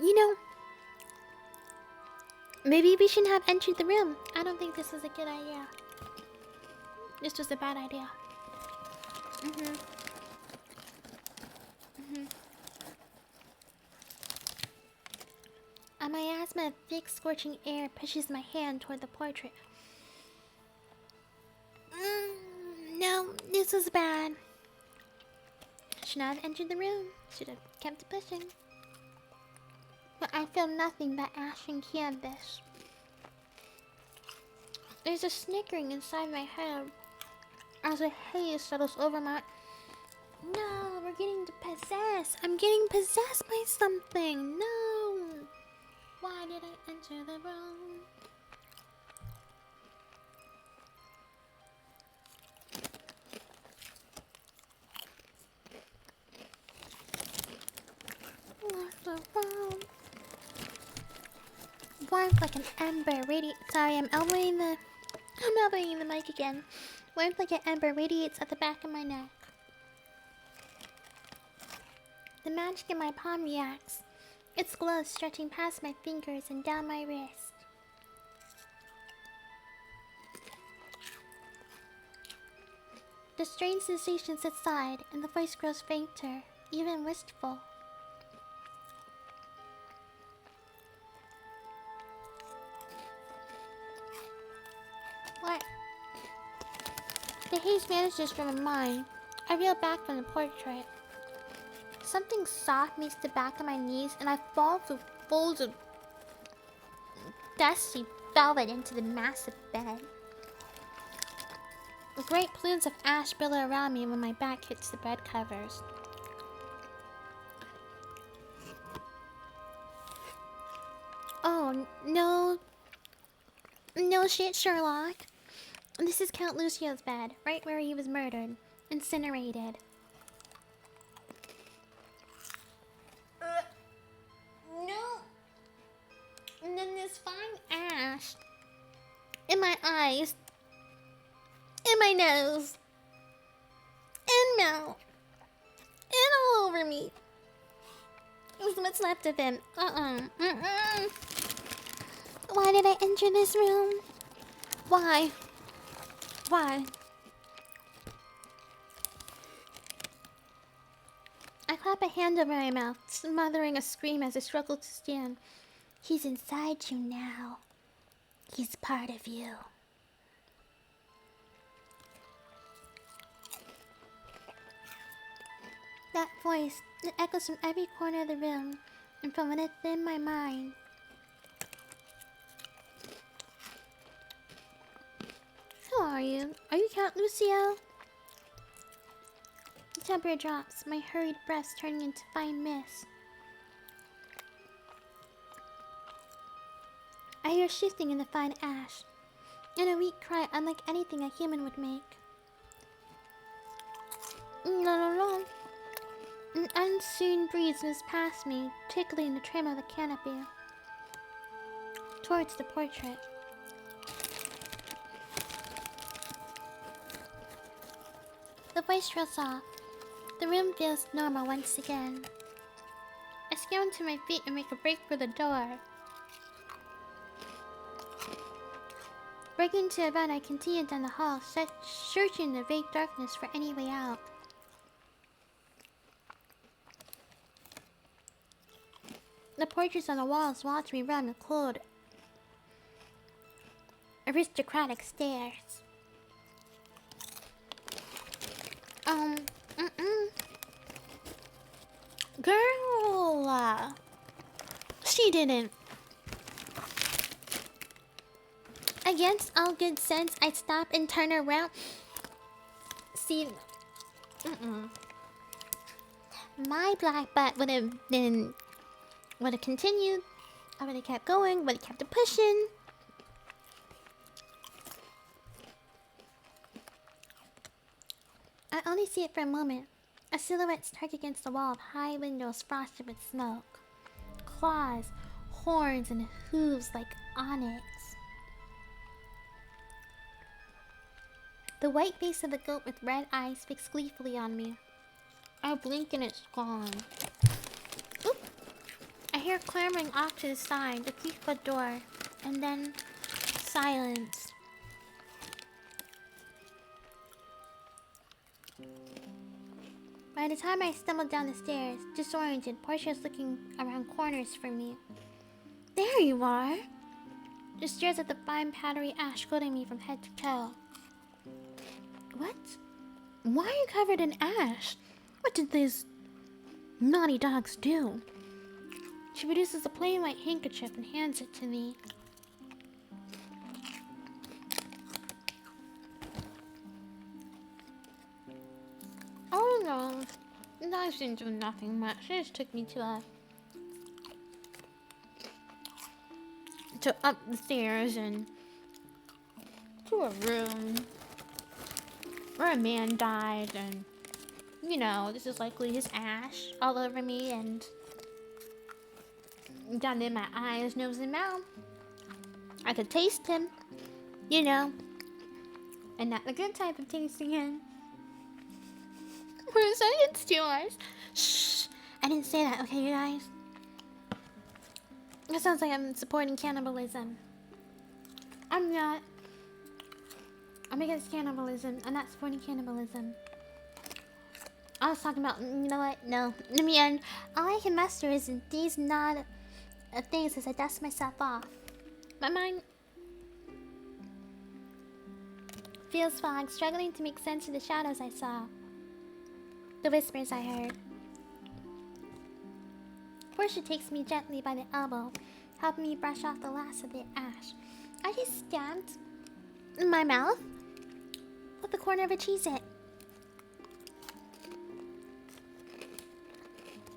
you know, maybe we shouldn't have entered the room. I don't think this was a good idea. This was a bad idea. A miasma of thick, scorching air pushes my hand toward the portrait. No, this was bad. Should not have entered the room. Should have kept pushing. But I feel nothing but ash and canvas. There's a snickering inside my head as a haze settles over my... No, we're getting possessed. I'm getting possessed by something. No. Why did I enter the room? Lost the room. Warmth like an ember Sorry, I'm elbowing the mic again. Warmth like an ember radiates at the back of my neck. The magic in my palm reacts. Its glow stretching past my fingers and down my wrist. The strange sensation subsides, and the voice grows fainter, even wistful. What? The haze vanishes from my mind. I reel back from the portrait. Something soft meets the back of my knees, and I fall through folds of dusty velvet into the massive bed. Great plumes of ash billow around me when my back hits the bed covers. Oh, no. No shit, Sherlock. This is Count Lucio's bed, right where he was murdered. Incinerated. No. And then this fine ash in my eyes, in my nose, in mouth, and all over me. Is what's left of him. Why did I enter this room? Why? Why? I clap a hand over my mouth, smothering a scream as I struggle to stand. He's inside you now. He's part of you. That voice, it echoes from every corner of the room and from within my mind. Who are you? Are you Count Lucio? The temperature drops, my hurried breaths turning into fine mist. I hear shifting in the fine ash, and a weak cry unlike anything a human would make. No. An unseen breeze moves past me, tickling the trim of the canopy. Towards the portrait. The voice rolls off. The room feels normal once again. I scramble to my feet and make a break for the door. Breaking into a run, I continue down the hall, searching the vague darkness for any way out. The portraits on the walls watch me run with cold, aristocratic stares. Girl, she didn't. Against all good sense, I stop and turn around. See, my black butt would have continued. I would have kept going, would have kept it pushing. I only see it for a moment. A silhouette stuck against the wall of high windows frosted with smoke. Claws, horns, and hooves like onyx. The white face of the goat with red eyes fixed gleefully on me. I blink and it's gone. Oop! I hear clamoring off to the side, the 3-foot door, and then silence. By the time I stumbled down the stairs, disoriented, Portia is looking around corners for me. There you are! Just stares at the fine powdery ash coating me from head to toe. What? Why are you covered in ash? What did these naughty dogs do? She produces a plain white handkerchief and hands it to me. Oh no, the dogs didn't do nothing much. They just took me to up the stairs and to a room where a man died, and you know, this is likely his ash all over me and down in my eyes, nose, and mouth. I could taste him, you know, and not the good type of tasting him. Where's that? It's yours. Shh! I didn't say that, okay, you guys? It sounds like I'm supporting cannibalism. I'm not. I'm against cannibalism. I'm not supporting cannibalism. I was talking about, you know what? No. In the end, all I can muster is these not things as I dust myself off. My mind feels fogged, struggling to make sense of the shadows I saw. The whispers I heard. Portia takes me gently by the elbow, helping me brush off the last of the ash. I just stabbed my mouth with the corner of a Cheez-It.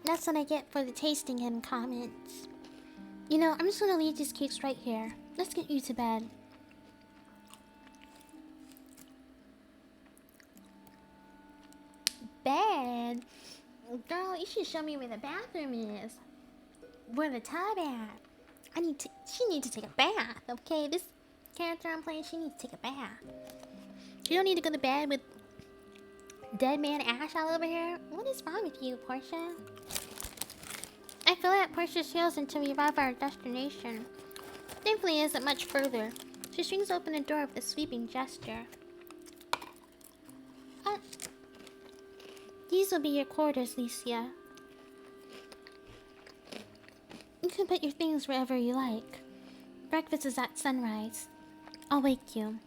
That's what I get for the tasting him comments. You know, I'm just gonna leave these cakes right here. Let's get you to bed. Bed? Girl, you should show me where the bathroom is. Where the tub at. She needs to take a bath, okay? This character I'm playing, she needs to take a bath. You don't need to go to bed with dead man ash all over here. What is wrong with you, Portia? I fill out Portia's heels until we arrive at our destination. Thankfully, it isn't much further. She swings open the door with a sweeping gesture. These will be your quarters, Licia. You can put your things wherever you like. Breakfast is at sunrise. I'll wake you.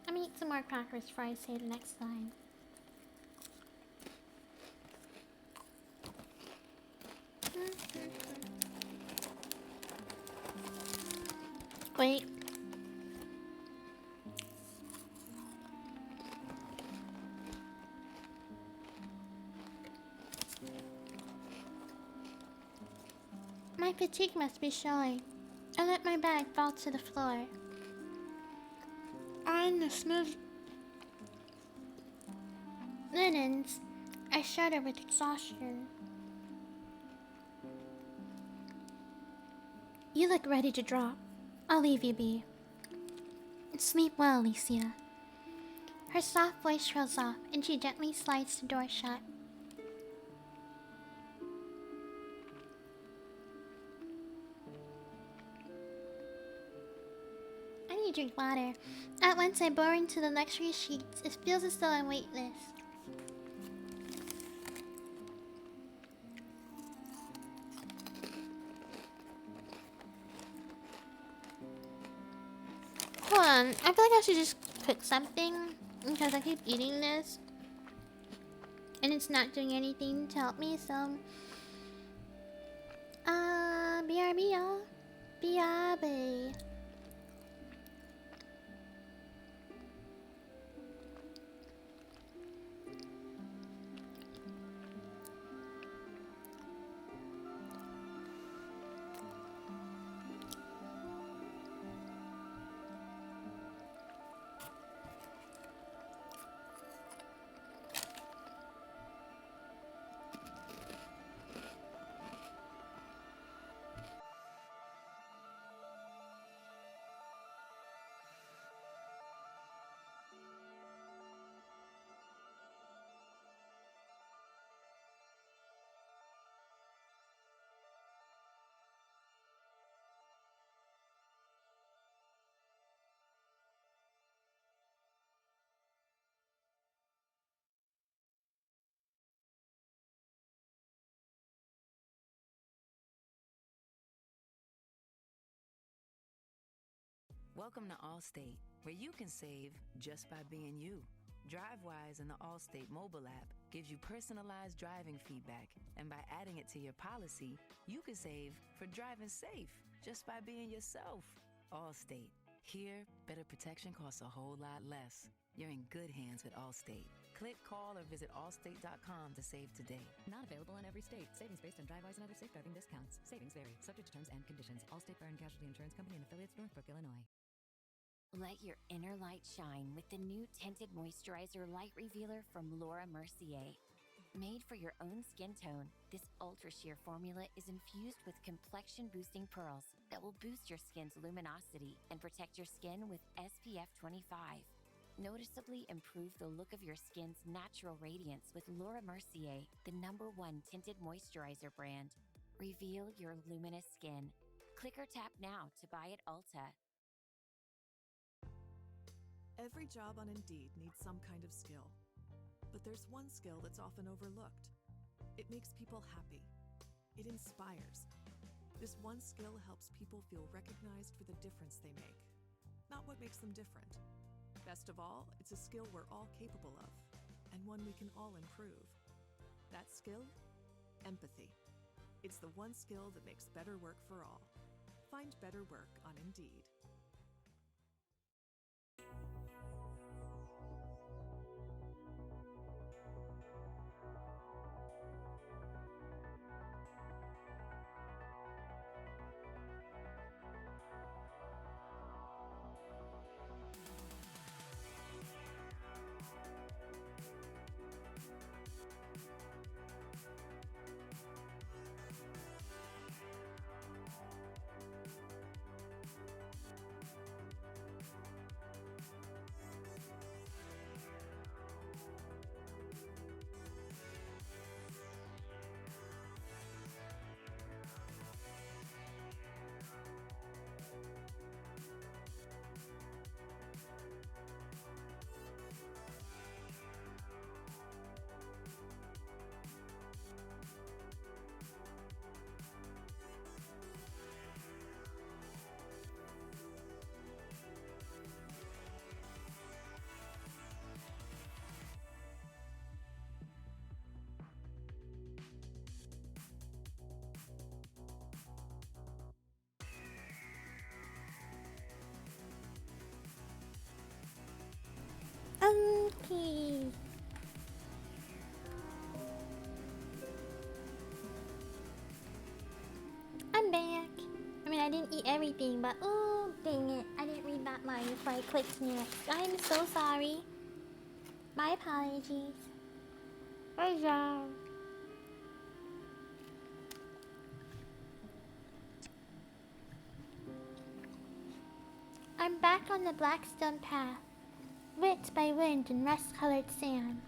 I'm gonna eat some more crackers before I say the next line. Wait. My fatigue must be showing. I let my bag fall to the floor. On the smooth linens, I shudder with exhaustion. You look ready to drop. I'll leave you be. Sleep well, Alicia. Her soft voice trails off, and she gently slides the door shut. I need to drink water. At once I bore into the luxury sheets. It feels as though I'm weightless. Hold on, I feel like I should just cook something because I keep eating this and it's not doing anything to help me, so BRB y'all. BRB. Welcome to Allstate, where you can save just by being you. DriveWise in the Allstate mobile app gives you personalized driving feedback, and by adding it to your policy, you can save for driving safe just by being yourself. Allstate. Here, better protection costs a whole lot less. You're in good hands with Allstate. Click, call, or visit allstate.com to save today. Not available in every state. Savings based on DriveWise and other safe driving discounts. Savings vary. Subject to terms and conditions. Allstate Fire and Casualty Insurance Company and affiliates, Northbrook, Illinois. Let your inner light shine with the new Tinted Moisturizer Light Revealer from Laura Mercier. Made for your own skin tone, this ultra sheer formula is infused with complexion-boosting pearls that will boost your skin's luminosity and protect your skin with SPF 25. Noticeably improve the look of your skin's natural radiance with Laura Mercier, the #1 tinted moisturizer brand. Reveal your luminous skin. Click or tap now to buy at Ulta. Every job on Indeed needs some kind of skill. But there's one skill that's often overlooked. It makes people happy. It inspires. This one skill helps people feel recognized for the difference they make, not what makes them different. Best of all, it's a skill we're all capable of, and one we can all improve. That skill? Empathy. It's the one skill that makes better work for all. Find better work on Indeed. Okay. I'm back. I mean, I didn't eat everything, but oh, dang it. I didn't read that line before I clicked next. I'm so sorry. My apologies. Good job. I'm back on the Blackstone path, wet by wind and rust-colored sand.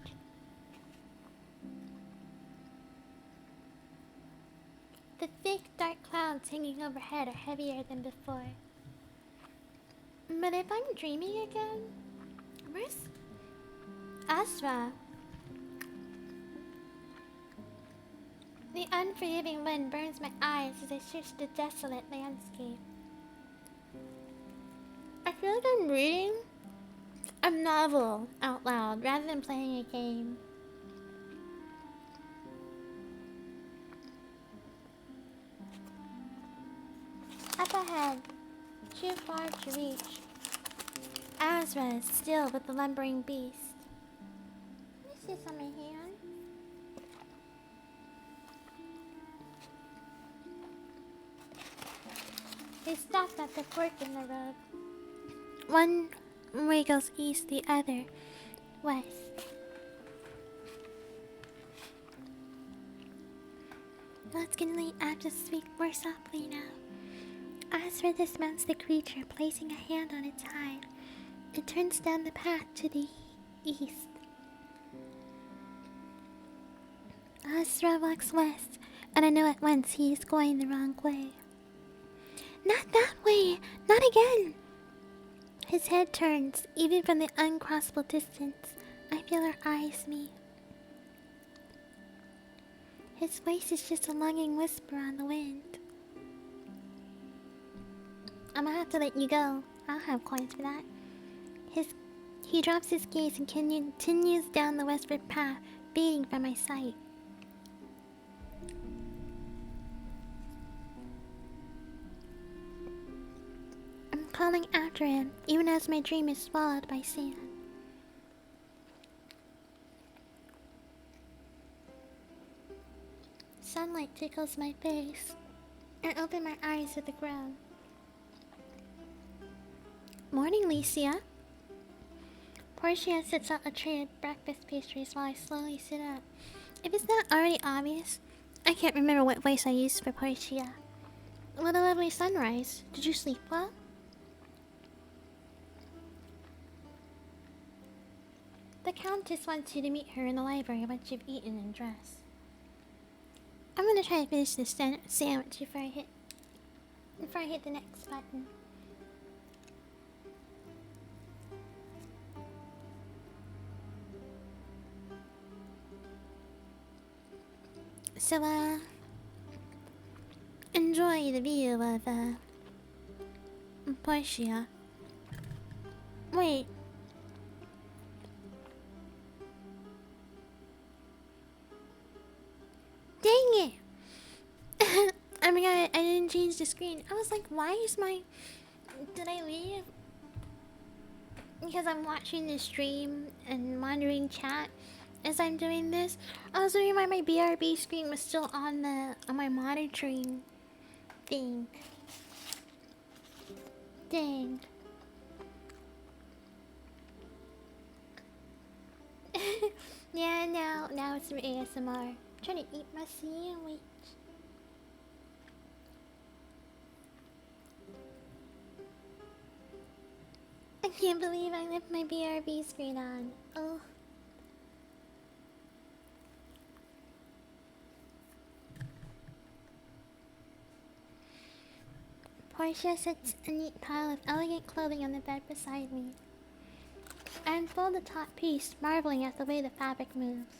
The thick, dark clouds hanging overhead are heavier than before. But if I'm dreaming again, where's Asra? The unforgiving wind burns my eyes as I search the desolate landscape. I feel like I'm reading a novel out loud rather than playing a game. Up ahead, too far to reach. Azra is still with the lumbering beast. This is on my hand. They stopped at the fork in the road. One way goes east, the other west. Well, it's getting late. I have to speak more softly now. Azra dismounts the creature, placing a hand on its hide. It turns down the path to the east. Azra walks west, and I know at once he is going the wrong way. Not that way! Not again! His head turns, even from the uncrossable distance. I feel her eyes meet. His voice is just a longing whisper on the wind. I'm gonna have to let you go. I'll have coins for that. He drops his gaze and continues down the westward path, fading from my sight. I'm calling after him, even as my dream is swallowed by sand. Sunlight tickles my face. I open my eyes with a groan. Morning, Licia. Portia sets out a tray of breakfast pastries while I slowly sit up. If it's not already obvious, I can't remember what voice I used for Portia. What a lovely sunrise. Did you sleep well? The Countess wants you to meet her in the library once you've eaten and dressed. I'm gonna try to finish this sandwich before I hit the next button. So, enjoy the view of, Portia. Wait. Dang it! Oh my god, I didn't change the screen. I was like, why is my... Did I leave? Because I'm watching the stream and monitoring chat as I'm doing this. I was wondering why my BRB screen was still on my monitoring thing. Dang. Yeah, now it's some ASMR. I'm trying to eat my sandwich. I can't believe I left my BRB screen on. Oh. Portia sits a neat pile of elegant clothing on the bed beside me. I unfold the top piece, marveling at the way the fabric moves.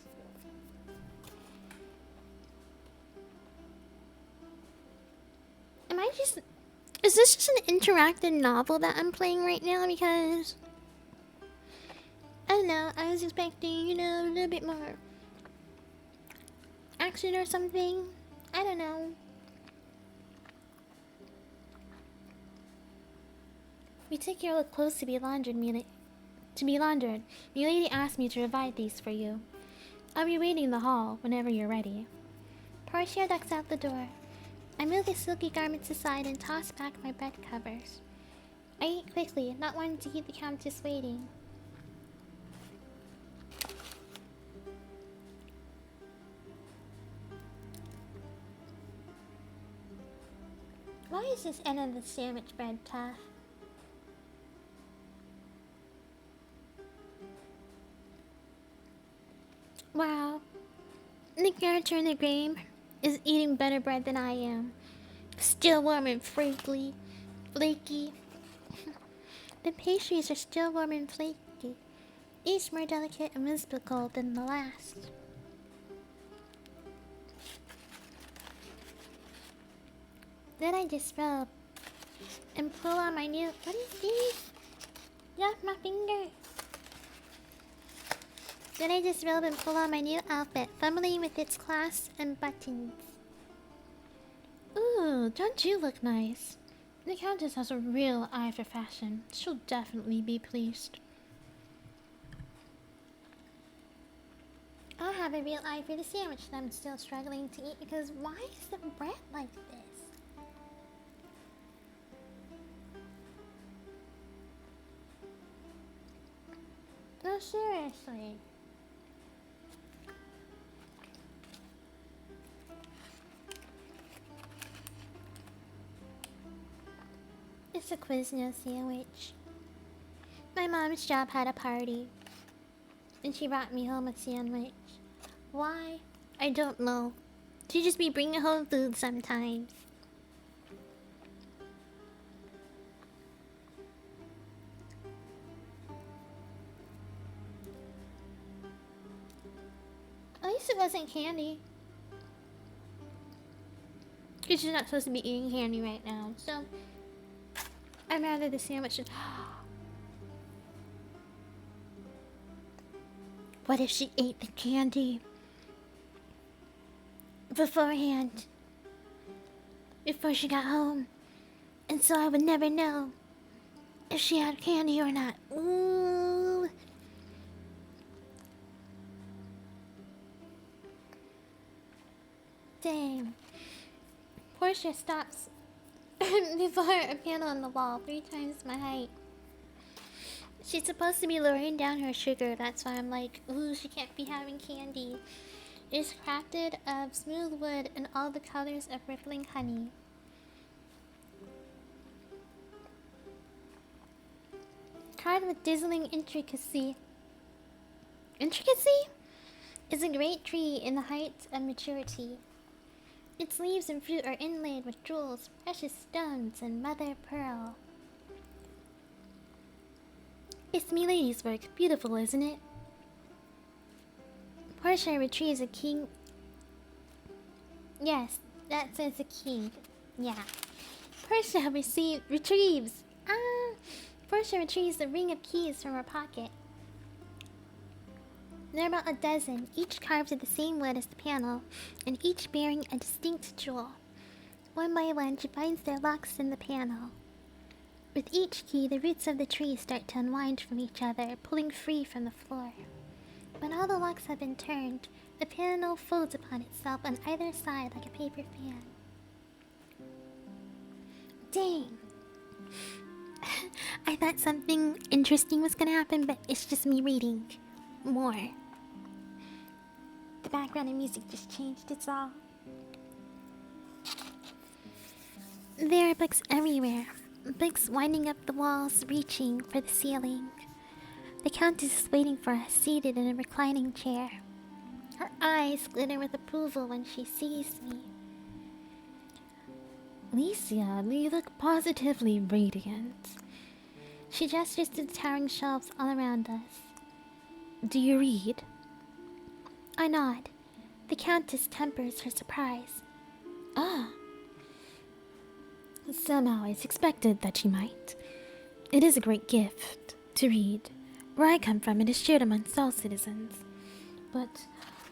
Is this just an interactive novel that I'm playing right now? Because I don't know, I was expecting, a little bit more action or something. I don't know. We took your old clothes to be laundered, Milady asked me to provide these for you. I'll be waiting in the hall whenever you're ready. Portia ducks out the door. I move the silky garments aside and toss back my bed covers. I eat quickly, not wanting to keep the Countess waiting. Why is this end of the sandwich bread tough? Wow. The character in the game is eating better bread than I am. Still warm and flaky. The pastries are still warm and flaky, each more delicate and whimsical than the last. Then I disrobe and pull on my new. What is this? Yeah, my finger. Then I disrobe and pull on my new outfit, fumbling with its clasps and buttons. Ooh, don't you look nice? The Countess has a real eye for fashion. She'll definitely be pleased. I have a real eye for the sandwich that I'm still struggling to eat because why is the bread like this? No, seriously. It's a Quizno sandwich. My mom's job had a party, and she brought me home a sandwich. Why? I don't know. She just be bringing home food sometimes. At least it wasn't candy. Because she's not supposed to be eating candy right now, so I'd rather the sandwich. What if she ate the candy beforehand? Before she got home. And so I would never know if she had candy or not. Ooh. Dang. Portia stops before a panel on the wall 3 times my height. She's supposed to be lowering down her sugar, that's why I'm like, ooh, she can't be having candy. It's crafted of smooth wood and all the colors of rippling honey. Carved with dazzling intricacy. Intricacy? Is a great tree in the height of maturity. Its leaves and fruit are inlaid with jewels, precious stones, and mother pearl. It's me lady's work. Beautiful, isn't it? Portia retrieves a king. Yes, that says a king. Yeah. Portia retrieves. Portia retrieves the ring of keys from her pocket. There are about a dozen, each carved of the same wood as the panel, and each bearing a distinct jewel. One by one, she finds their locks in the panel. With each key, the roots of the tree start to unwind from each other, pulling free from the floor. When all the locks have been turned, the panel folds upon itself on either side like a paper fan. Dang! I thought something interesting was gonna happen, but it's just me reading more. The background and music just changed, it's all. There are books everywhere. Books winding up the walls, reaching for the ceiling. The Countess is waiting for us, seated in a reclining chair. Her eyes glitter with approval when she sees me. Alicia, you look positively radiant. She gestures to the towering shelves all around us. Do you read? I nod. The Countess tempers her surprise. Ah. Somehow I expected that you might. It is a great gift to read. Where I come from, it is shared amongst all citizens, but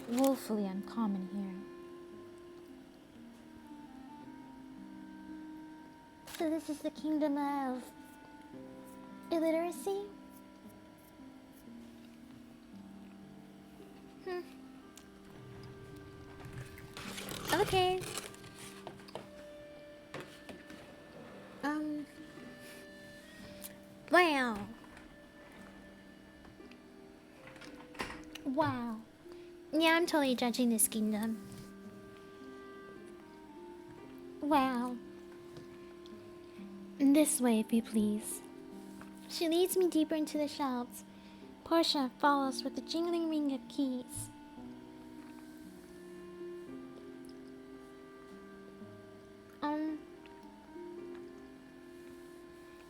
woefully uncommon here. So this is the kingdom of illiteracy? Okay. Wow. Wow. Yeah, I'm totally judging this kingdom. Wow. This way, if you please. She leads me deeper into the shelves. Portia follows with the jingling ring of keys.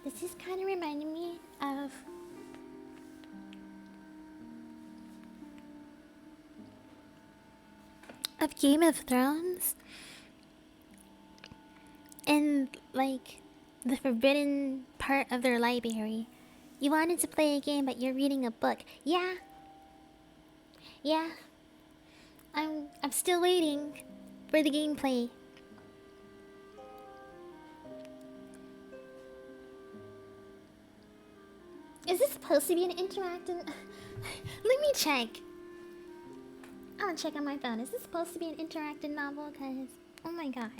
This is kind of reminding me of Game of Thrones and like the forbidden part of their library. You wanted to play a game, but you're reading a book. Yeah. Yeah. I'm still waiting for the gameplay. Is this supposed to be an interactive? Let me check. I'll check on my phone. Is this supposed to be an interactive novel? Cause oh my gosh.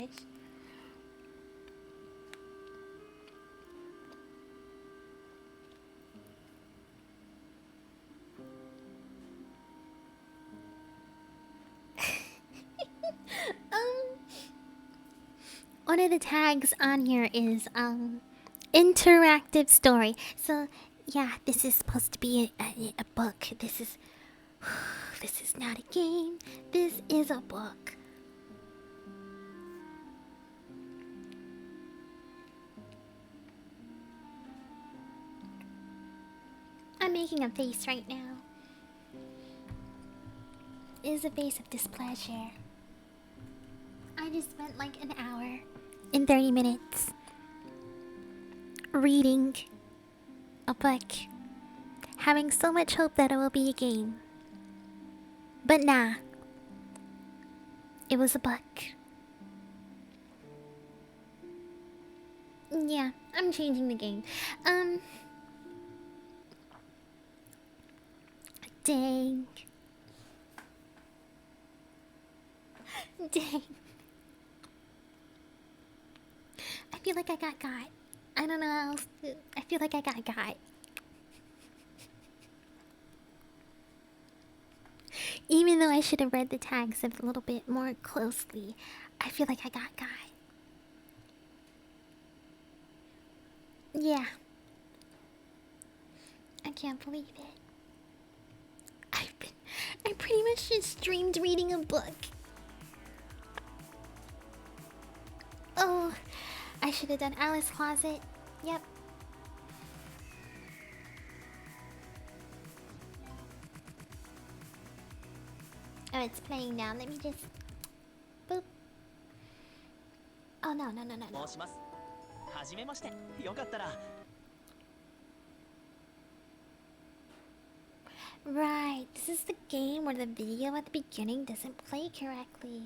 One of the tags on here is interactive story. So yeah, this is supposed to be a book. This is not a game. This is a book. I'm making a face right now. It is a face of displeasure. I just spent like an hour and 30 minutes reading a book, having so much hope that it will be a game. But nah, it was a book. Yeah, I'm changing the game. Dang. Dang. I feel like I got. I don't know how else. I feel like I got. Even though I should have read the tags a little bit more closely, I feel like I got. Yeah. I can't believe it. I pretty much just streamed reading a book. Oh, I should have done Alice Closet. Yep. Oh, it's playing now. Let me just... Boop. Oh, no. Right, this is the game where the video at the beginning doesn't play correctly.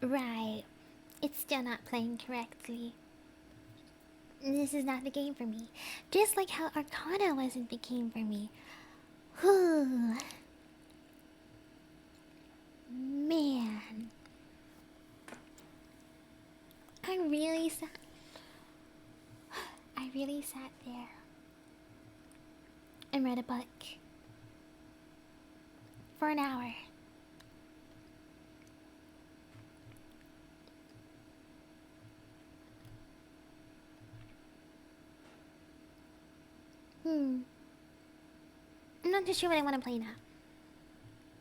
Right, it's still not playing correctly. This is not the game for me. Just like how Arcana wasn't the game for me. Whew. Man. I really sat there and read a book for an hour. I'm not too sure what I want to play now.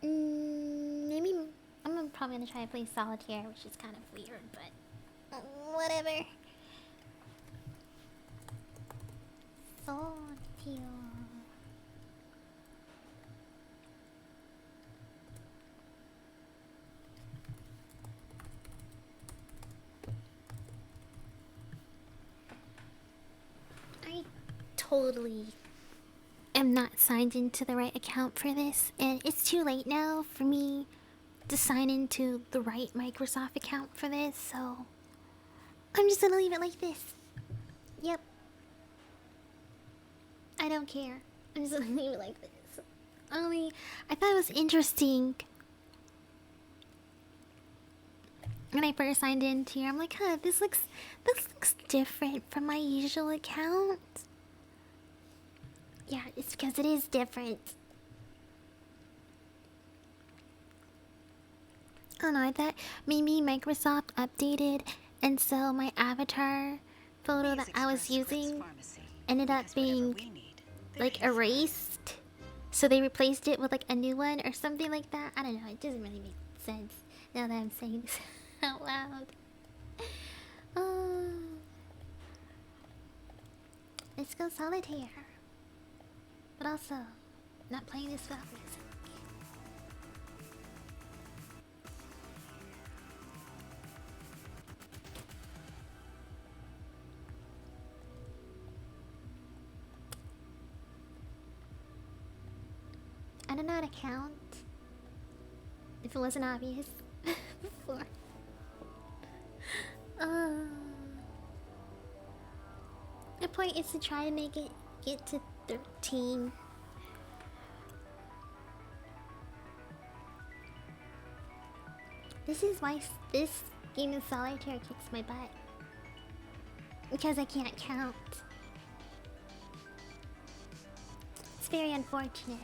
Maybe I'm probably gonna try to play Solitaire, which is kind of weird, but whatever. Solitaire. I totally am not signed into the right account for this, and it's too late now for me to sign into the right Microsoft account for this, so I'm just gonna leave it like this. Yep. I don't care. I'm just gonna leave it like this. I thought it was interesting when I first signed into here. I'm like, huh, this looks different from my usual account. Yeah, it's because it is different. I don't know, I thought maybe Microsoft updated, and so my avatar photo that I was using ended up being like erased. So they replaced it with like a new one or something like that. I don't know, it doesn't really make sense now that I'm saying this out loud. Let's go Solitaire. But also, not playing this without music. I don't know how to count. If it wasn't obvious before. The point is to try to make it get to 13. This is why this game of Solitaire kicks my butt. Because I can't count. It's very unfortunate.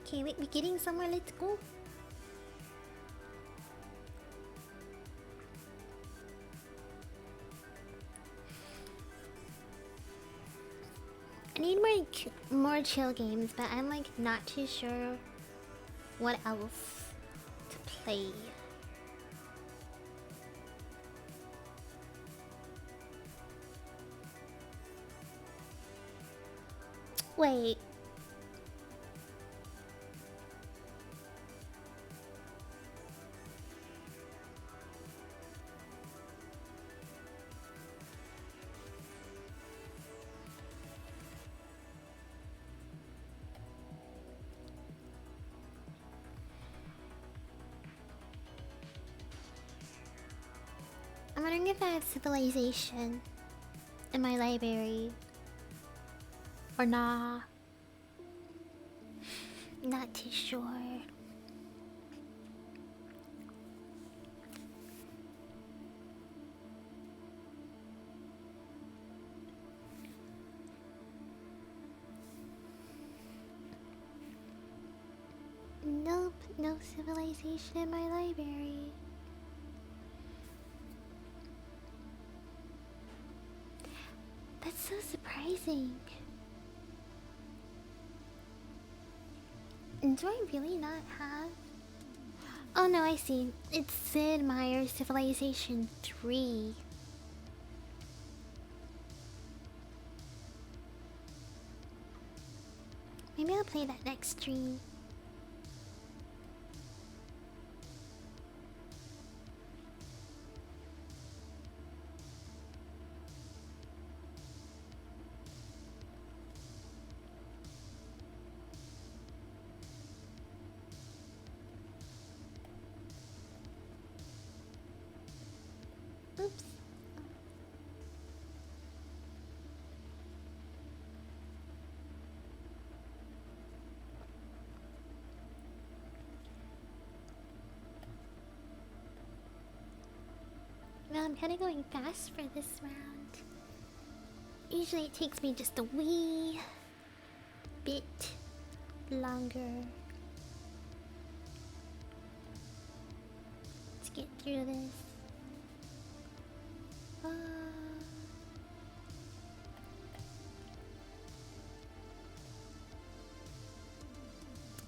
Okay, wait, we're getting somewhere, let's go. I need more chill games, but I'm like not too sure what else to play. Wait. I'm wondering if I have Civilization in my library. Or nah. Not too sure. Nope, no Civilization in my library. That's so surprising. Do I really not have? Oh no, I see. It's Sid Meier's Civilization 3. Maybe I'll play that next stream. Oops. Well, I'm kind of going fast for this round. Usually it takes me just a wee bit longer to get through this.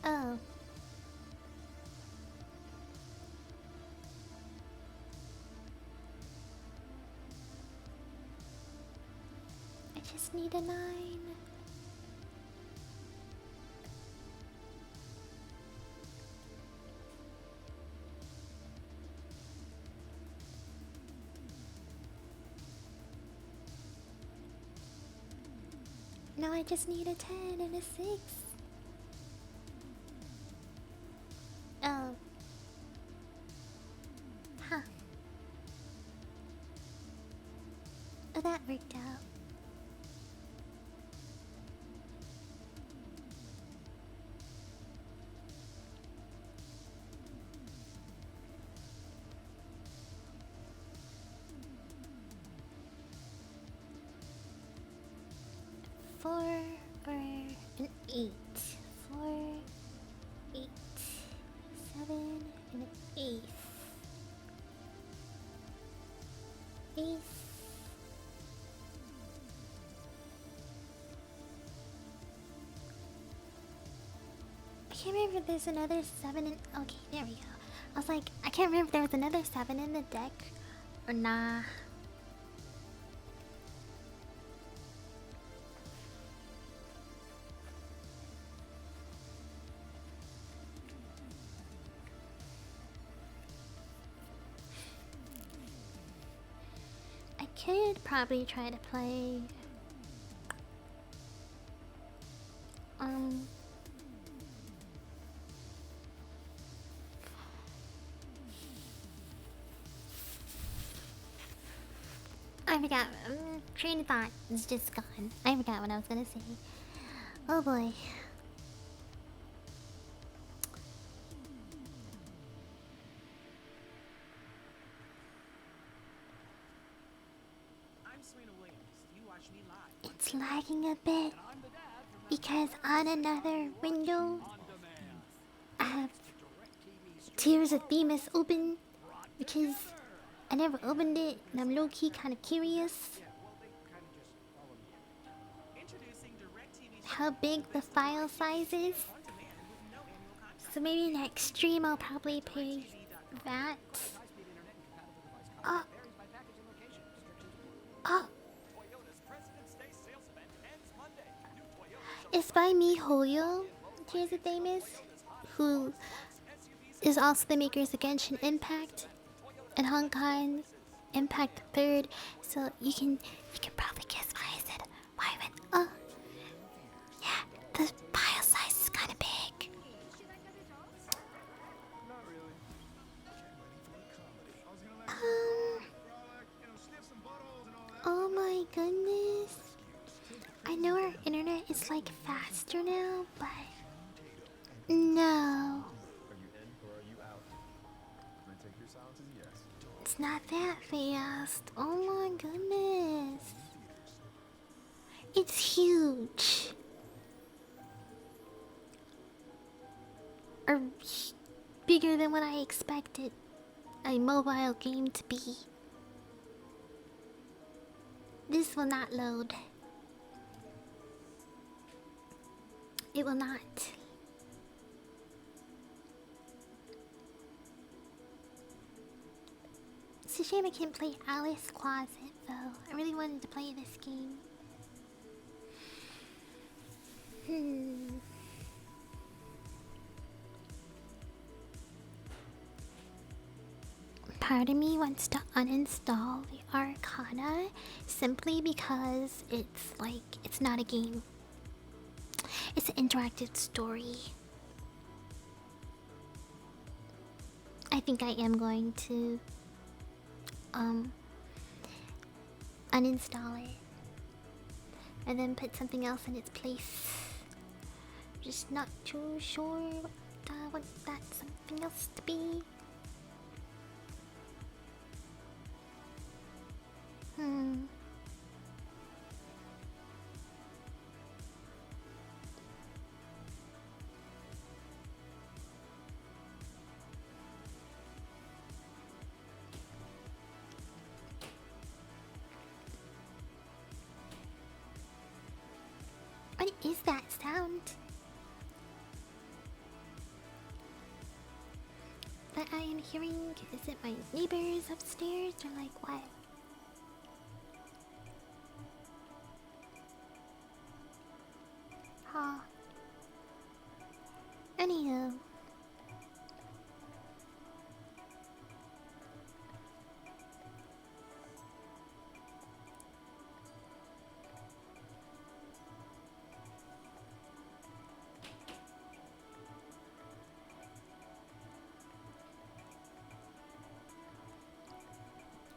Oh. I just need a 9. No, I just need a 10 and a 6. Oh. Huh. Oh, that worked out. Four or an 8. 4, 8, 7, and an ace. Ace. I can't remember if there's another 7 in. Okay, there we go. I was like, I can't remember if there was another 7 in the deck or nah. I could probably try to play I forgot. Train of thought is just gone. I forgot what I was gonna say. Oh boy. It's lagging a bit because on another window I have Tears of Themis open because I never opened it and I'm low-key kind of curious how big the file size is. So maybe next stream I'll probably play that. It's by MiHoYo, Tears of Themis, who is also the makers of Genshin Impact and Honkai Impact 3rd. So you can probably guess why I said why I went yeah, the file size is kinda big. Oh my goodness. I know our internet is like faster now, but no. It's not that fast. Oh my goodness. It's huge. Or bigger than what I expected a mobile game to be. This will not load. It will not. It's a shame I can't play Alice Closet though. I really wanted to play this game. Part of me wants to uninstall the Arcana simply because it's like, it's not a game. It's an interactive story. I think I am going to uninstall it and then put something else in its place. Just not too sure what I want that something else to be. What is that sound? That I am hearing? Is it my neighbors upstairs or like what? Huh. Anywho.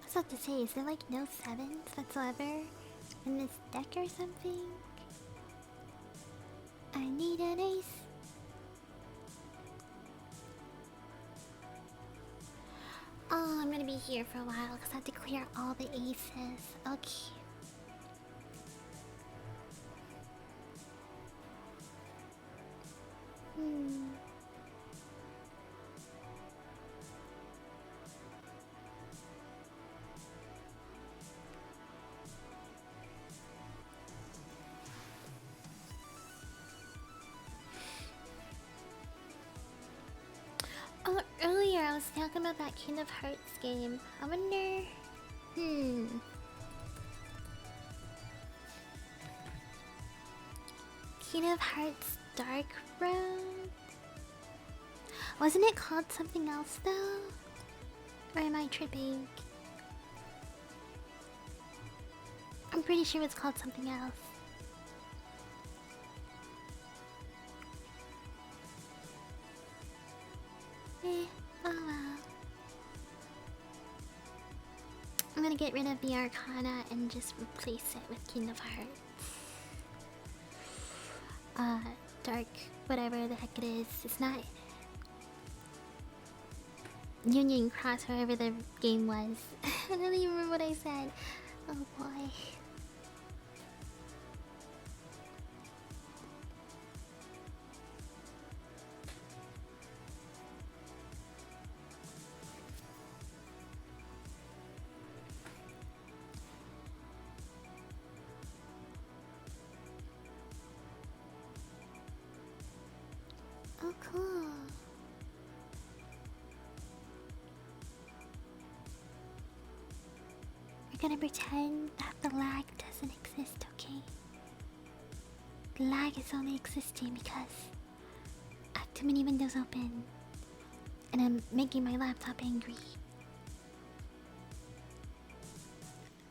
I was about to say, is there like no 7s whatsoever in this deck or something? I need an ace. Oh, I'm gonna be here for a while because I have to clear all the aces. Okay. Oh, earlier I was talking about that Kingdom Hearts game. I wonder... Kingdom Hearts Dark Road? Wasn't it called something else though? Or am I tripping? I'm pretty sure it's called something else. Oh well. I'm gonna get rid of the Arcana and just replace it with Kingdom Hearts. Dark, whatever the heck it is. It's not Union Cross, wherever the game was. I don't even remember what I said. Oh boy. Oh, cool. We're gonna pretend that the lag doesn't exist, okay? The lag is only existing because I have too many windows open and I'm making my laptop angry.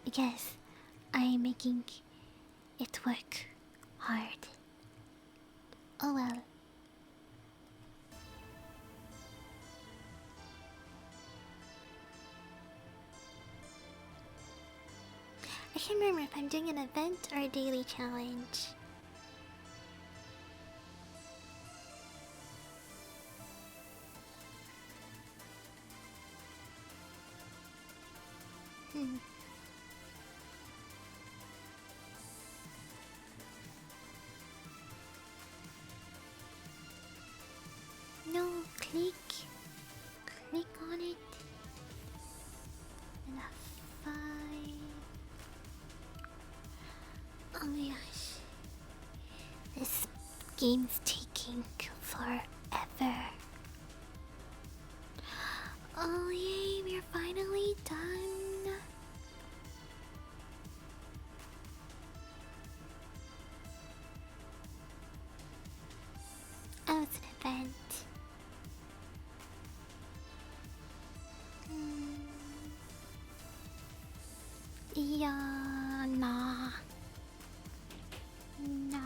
Because I am making it work hard. Oh well. I can't remember if I'm doing an event or a daily challenge. No, click on it. And a file. Oh my gosh. This game's taking forever. Oh yay, we're finally done. Oh, it's an event. Yeah, nah. Nah.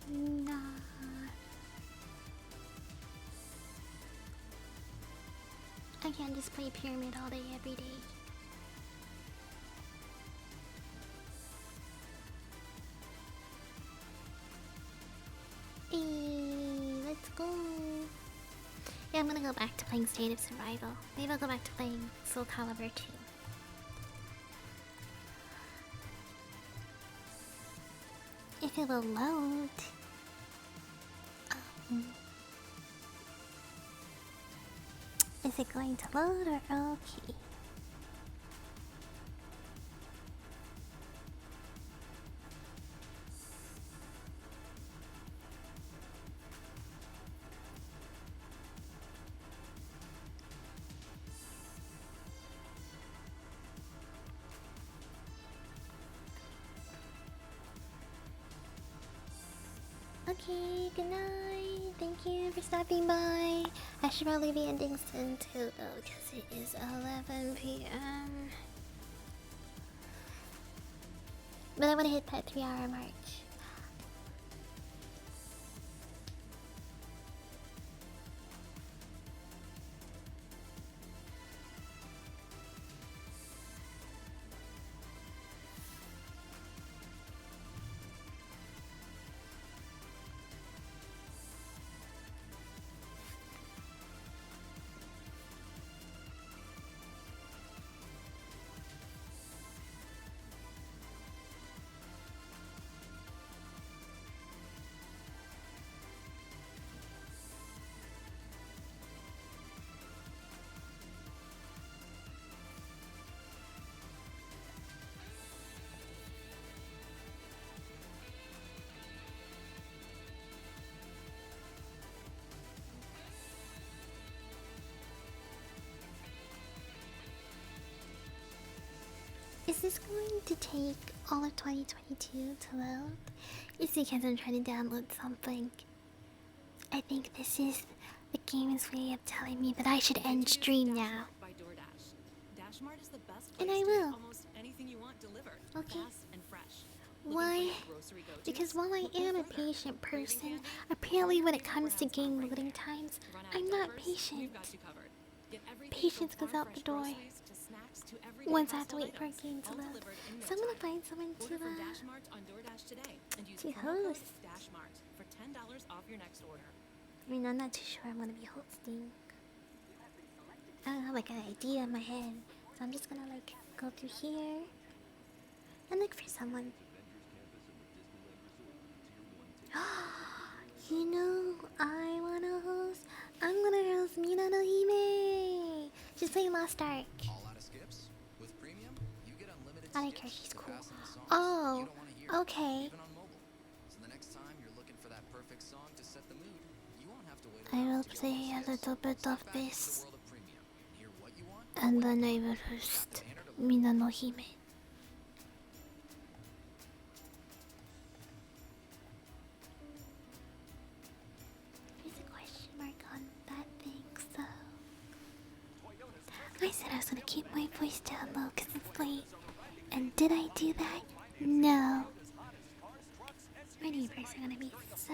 Nah. I can't just play Pyramid all day, every day. Hey, let's go. Yeah, I'm gonna go back to playing State of Survival. Maybe I'll go back to playing Soul Calibur 2. If it will load. Is it going to load or okay? Okay, good night. Thank you for stopping by. I should probably be ending soon too, though, because it is 11 p.m. But I want to hit that 3-hour mark. Is this going to take all of 2022 to load? It's because I'm trying to download something. I think this is the game's way of telling me that I should end stream now. By DoorDash. Dashmart is the best And place I to get will. almost anything you want delivered. Okay. Fast and fresh. Why? Because while I am a patient person, apparently when it comes to game loading times, I'm not patient. Patience goes out the door once I have to wait for a game to load. So I'm gonna find someone to host. For $10 off your next order. I mean, I'm not too sure I'm gonna be hosting. I don't have like an idea in my head, so I'm just gonna like go through here and look for someone. You know, I wanna host. I'm gonna host Mina no Hime. She's playing Lost Ark. All out of skips? With premium, you get unlimited I like her. skips She's to cool. fasten the songs Oh, you don't want to hear, okay. even on mobile. So the next time you're looking for that perfect song to set the mood, you won't have to wait I will around to get play all a the little skips. bit Step of back into this, the world of premium. Hear what you want, and then I will host Mina no Hime. There's a question mark on that thing, so I said I was gonna keep my voice down low because it's late. And did I do that? No. My neighbors are gonna be so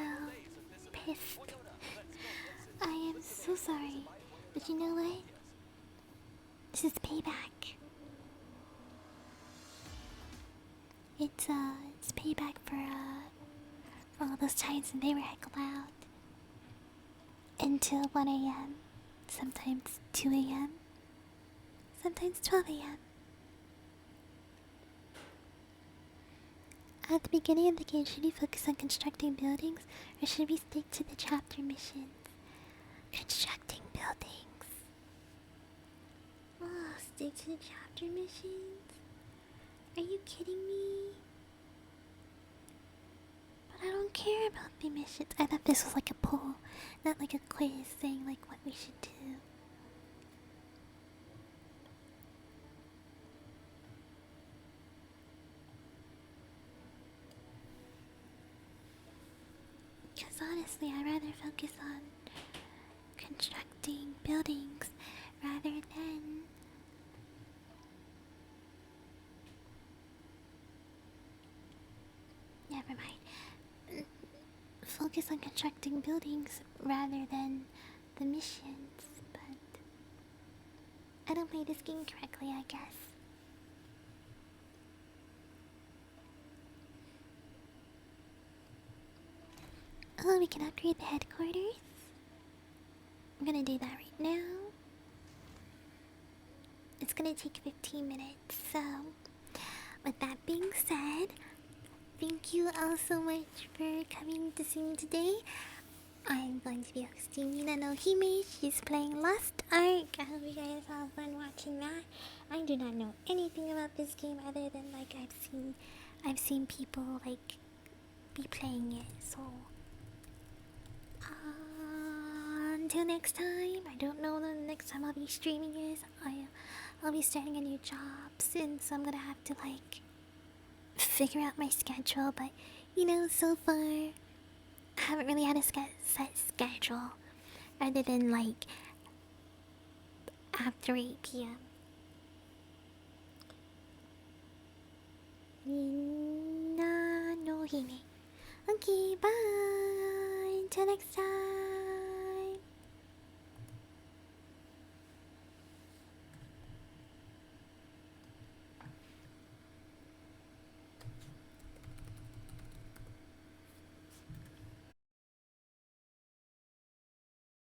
pissed. I am so sorry. But you know what? This is payback. It's payback for all those times when they were heck loud. Until 1 a.m. Sometimes 2 a.m. Sometimes 12 a.m. At the beginning of the game, should we focus on constructing buildings, or should we stick to the chapter missions? Constructing buildings. Oh, stick to the chapter missions? Are you kidding me? But I don't care about the missions. I thought this was like a poll, not like a quiz saying like what we should do. Because honestly, I'd rather focus on constructing buildings rather than never mind. Focus on constructing buildings rather than the missions, but I don't play this game correctly, I guess. Oh, we can upgrade the headquarters. I'm gonna do that right now. It's gonna take 15 minutes, so with that being said, thank you all so much for coming to see me today. I'm going to be hosting Mina no Hime. She's playing Lost Ark. I hope you guys have fun watching that. I do not know anything about this game other than like I've seen people like be playing it, so until next time, I don't know when the next time I'll be streaming is. I'll be starting a new job soon, so I'm gonna have to like figure out my schedule. But you know, so far I haven't really had a set schedule other than like after 8 p.m. Mina no Hime. Okay, bye. Until next time.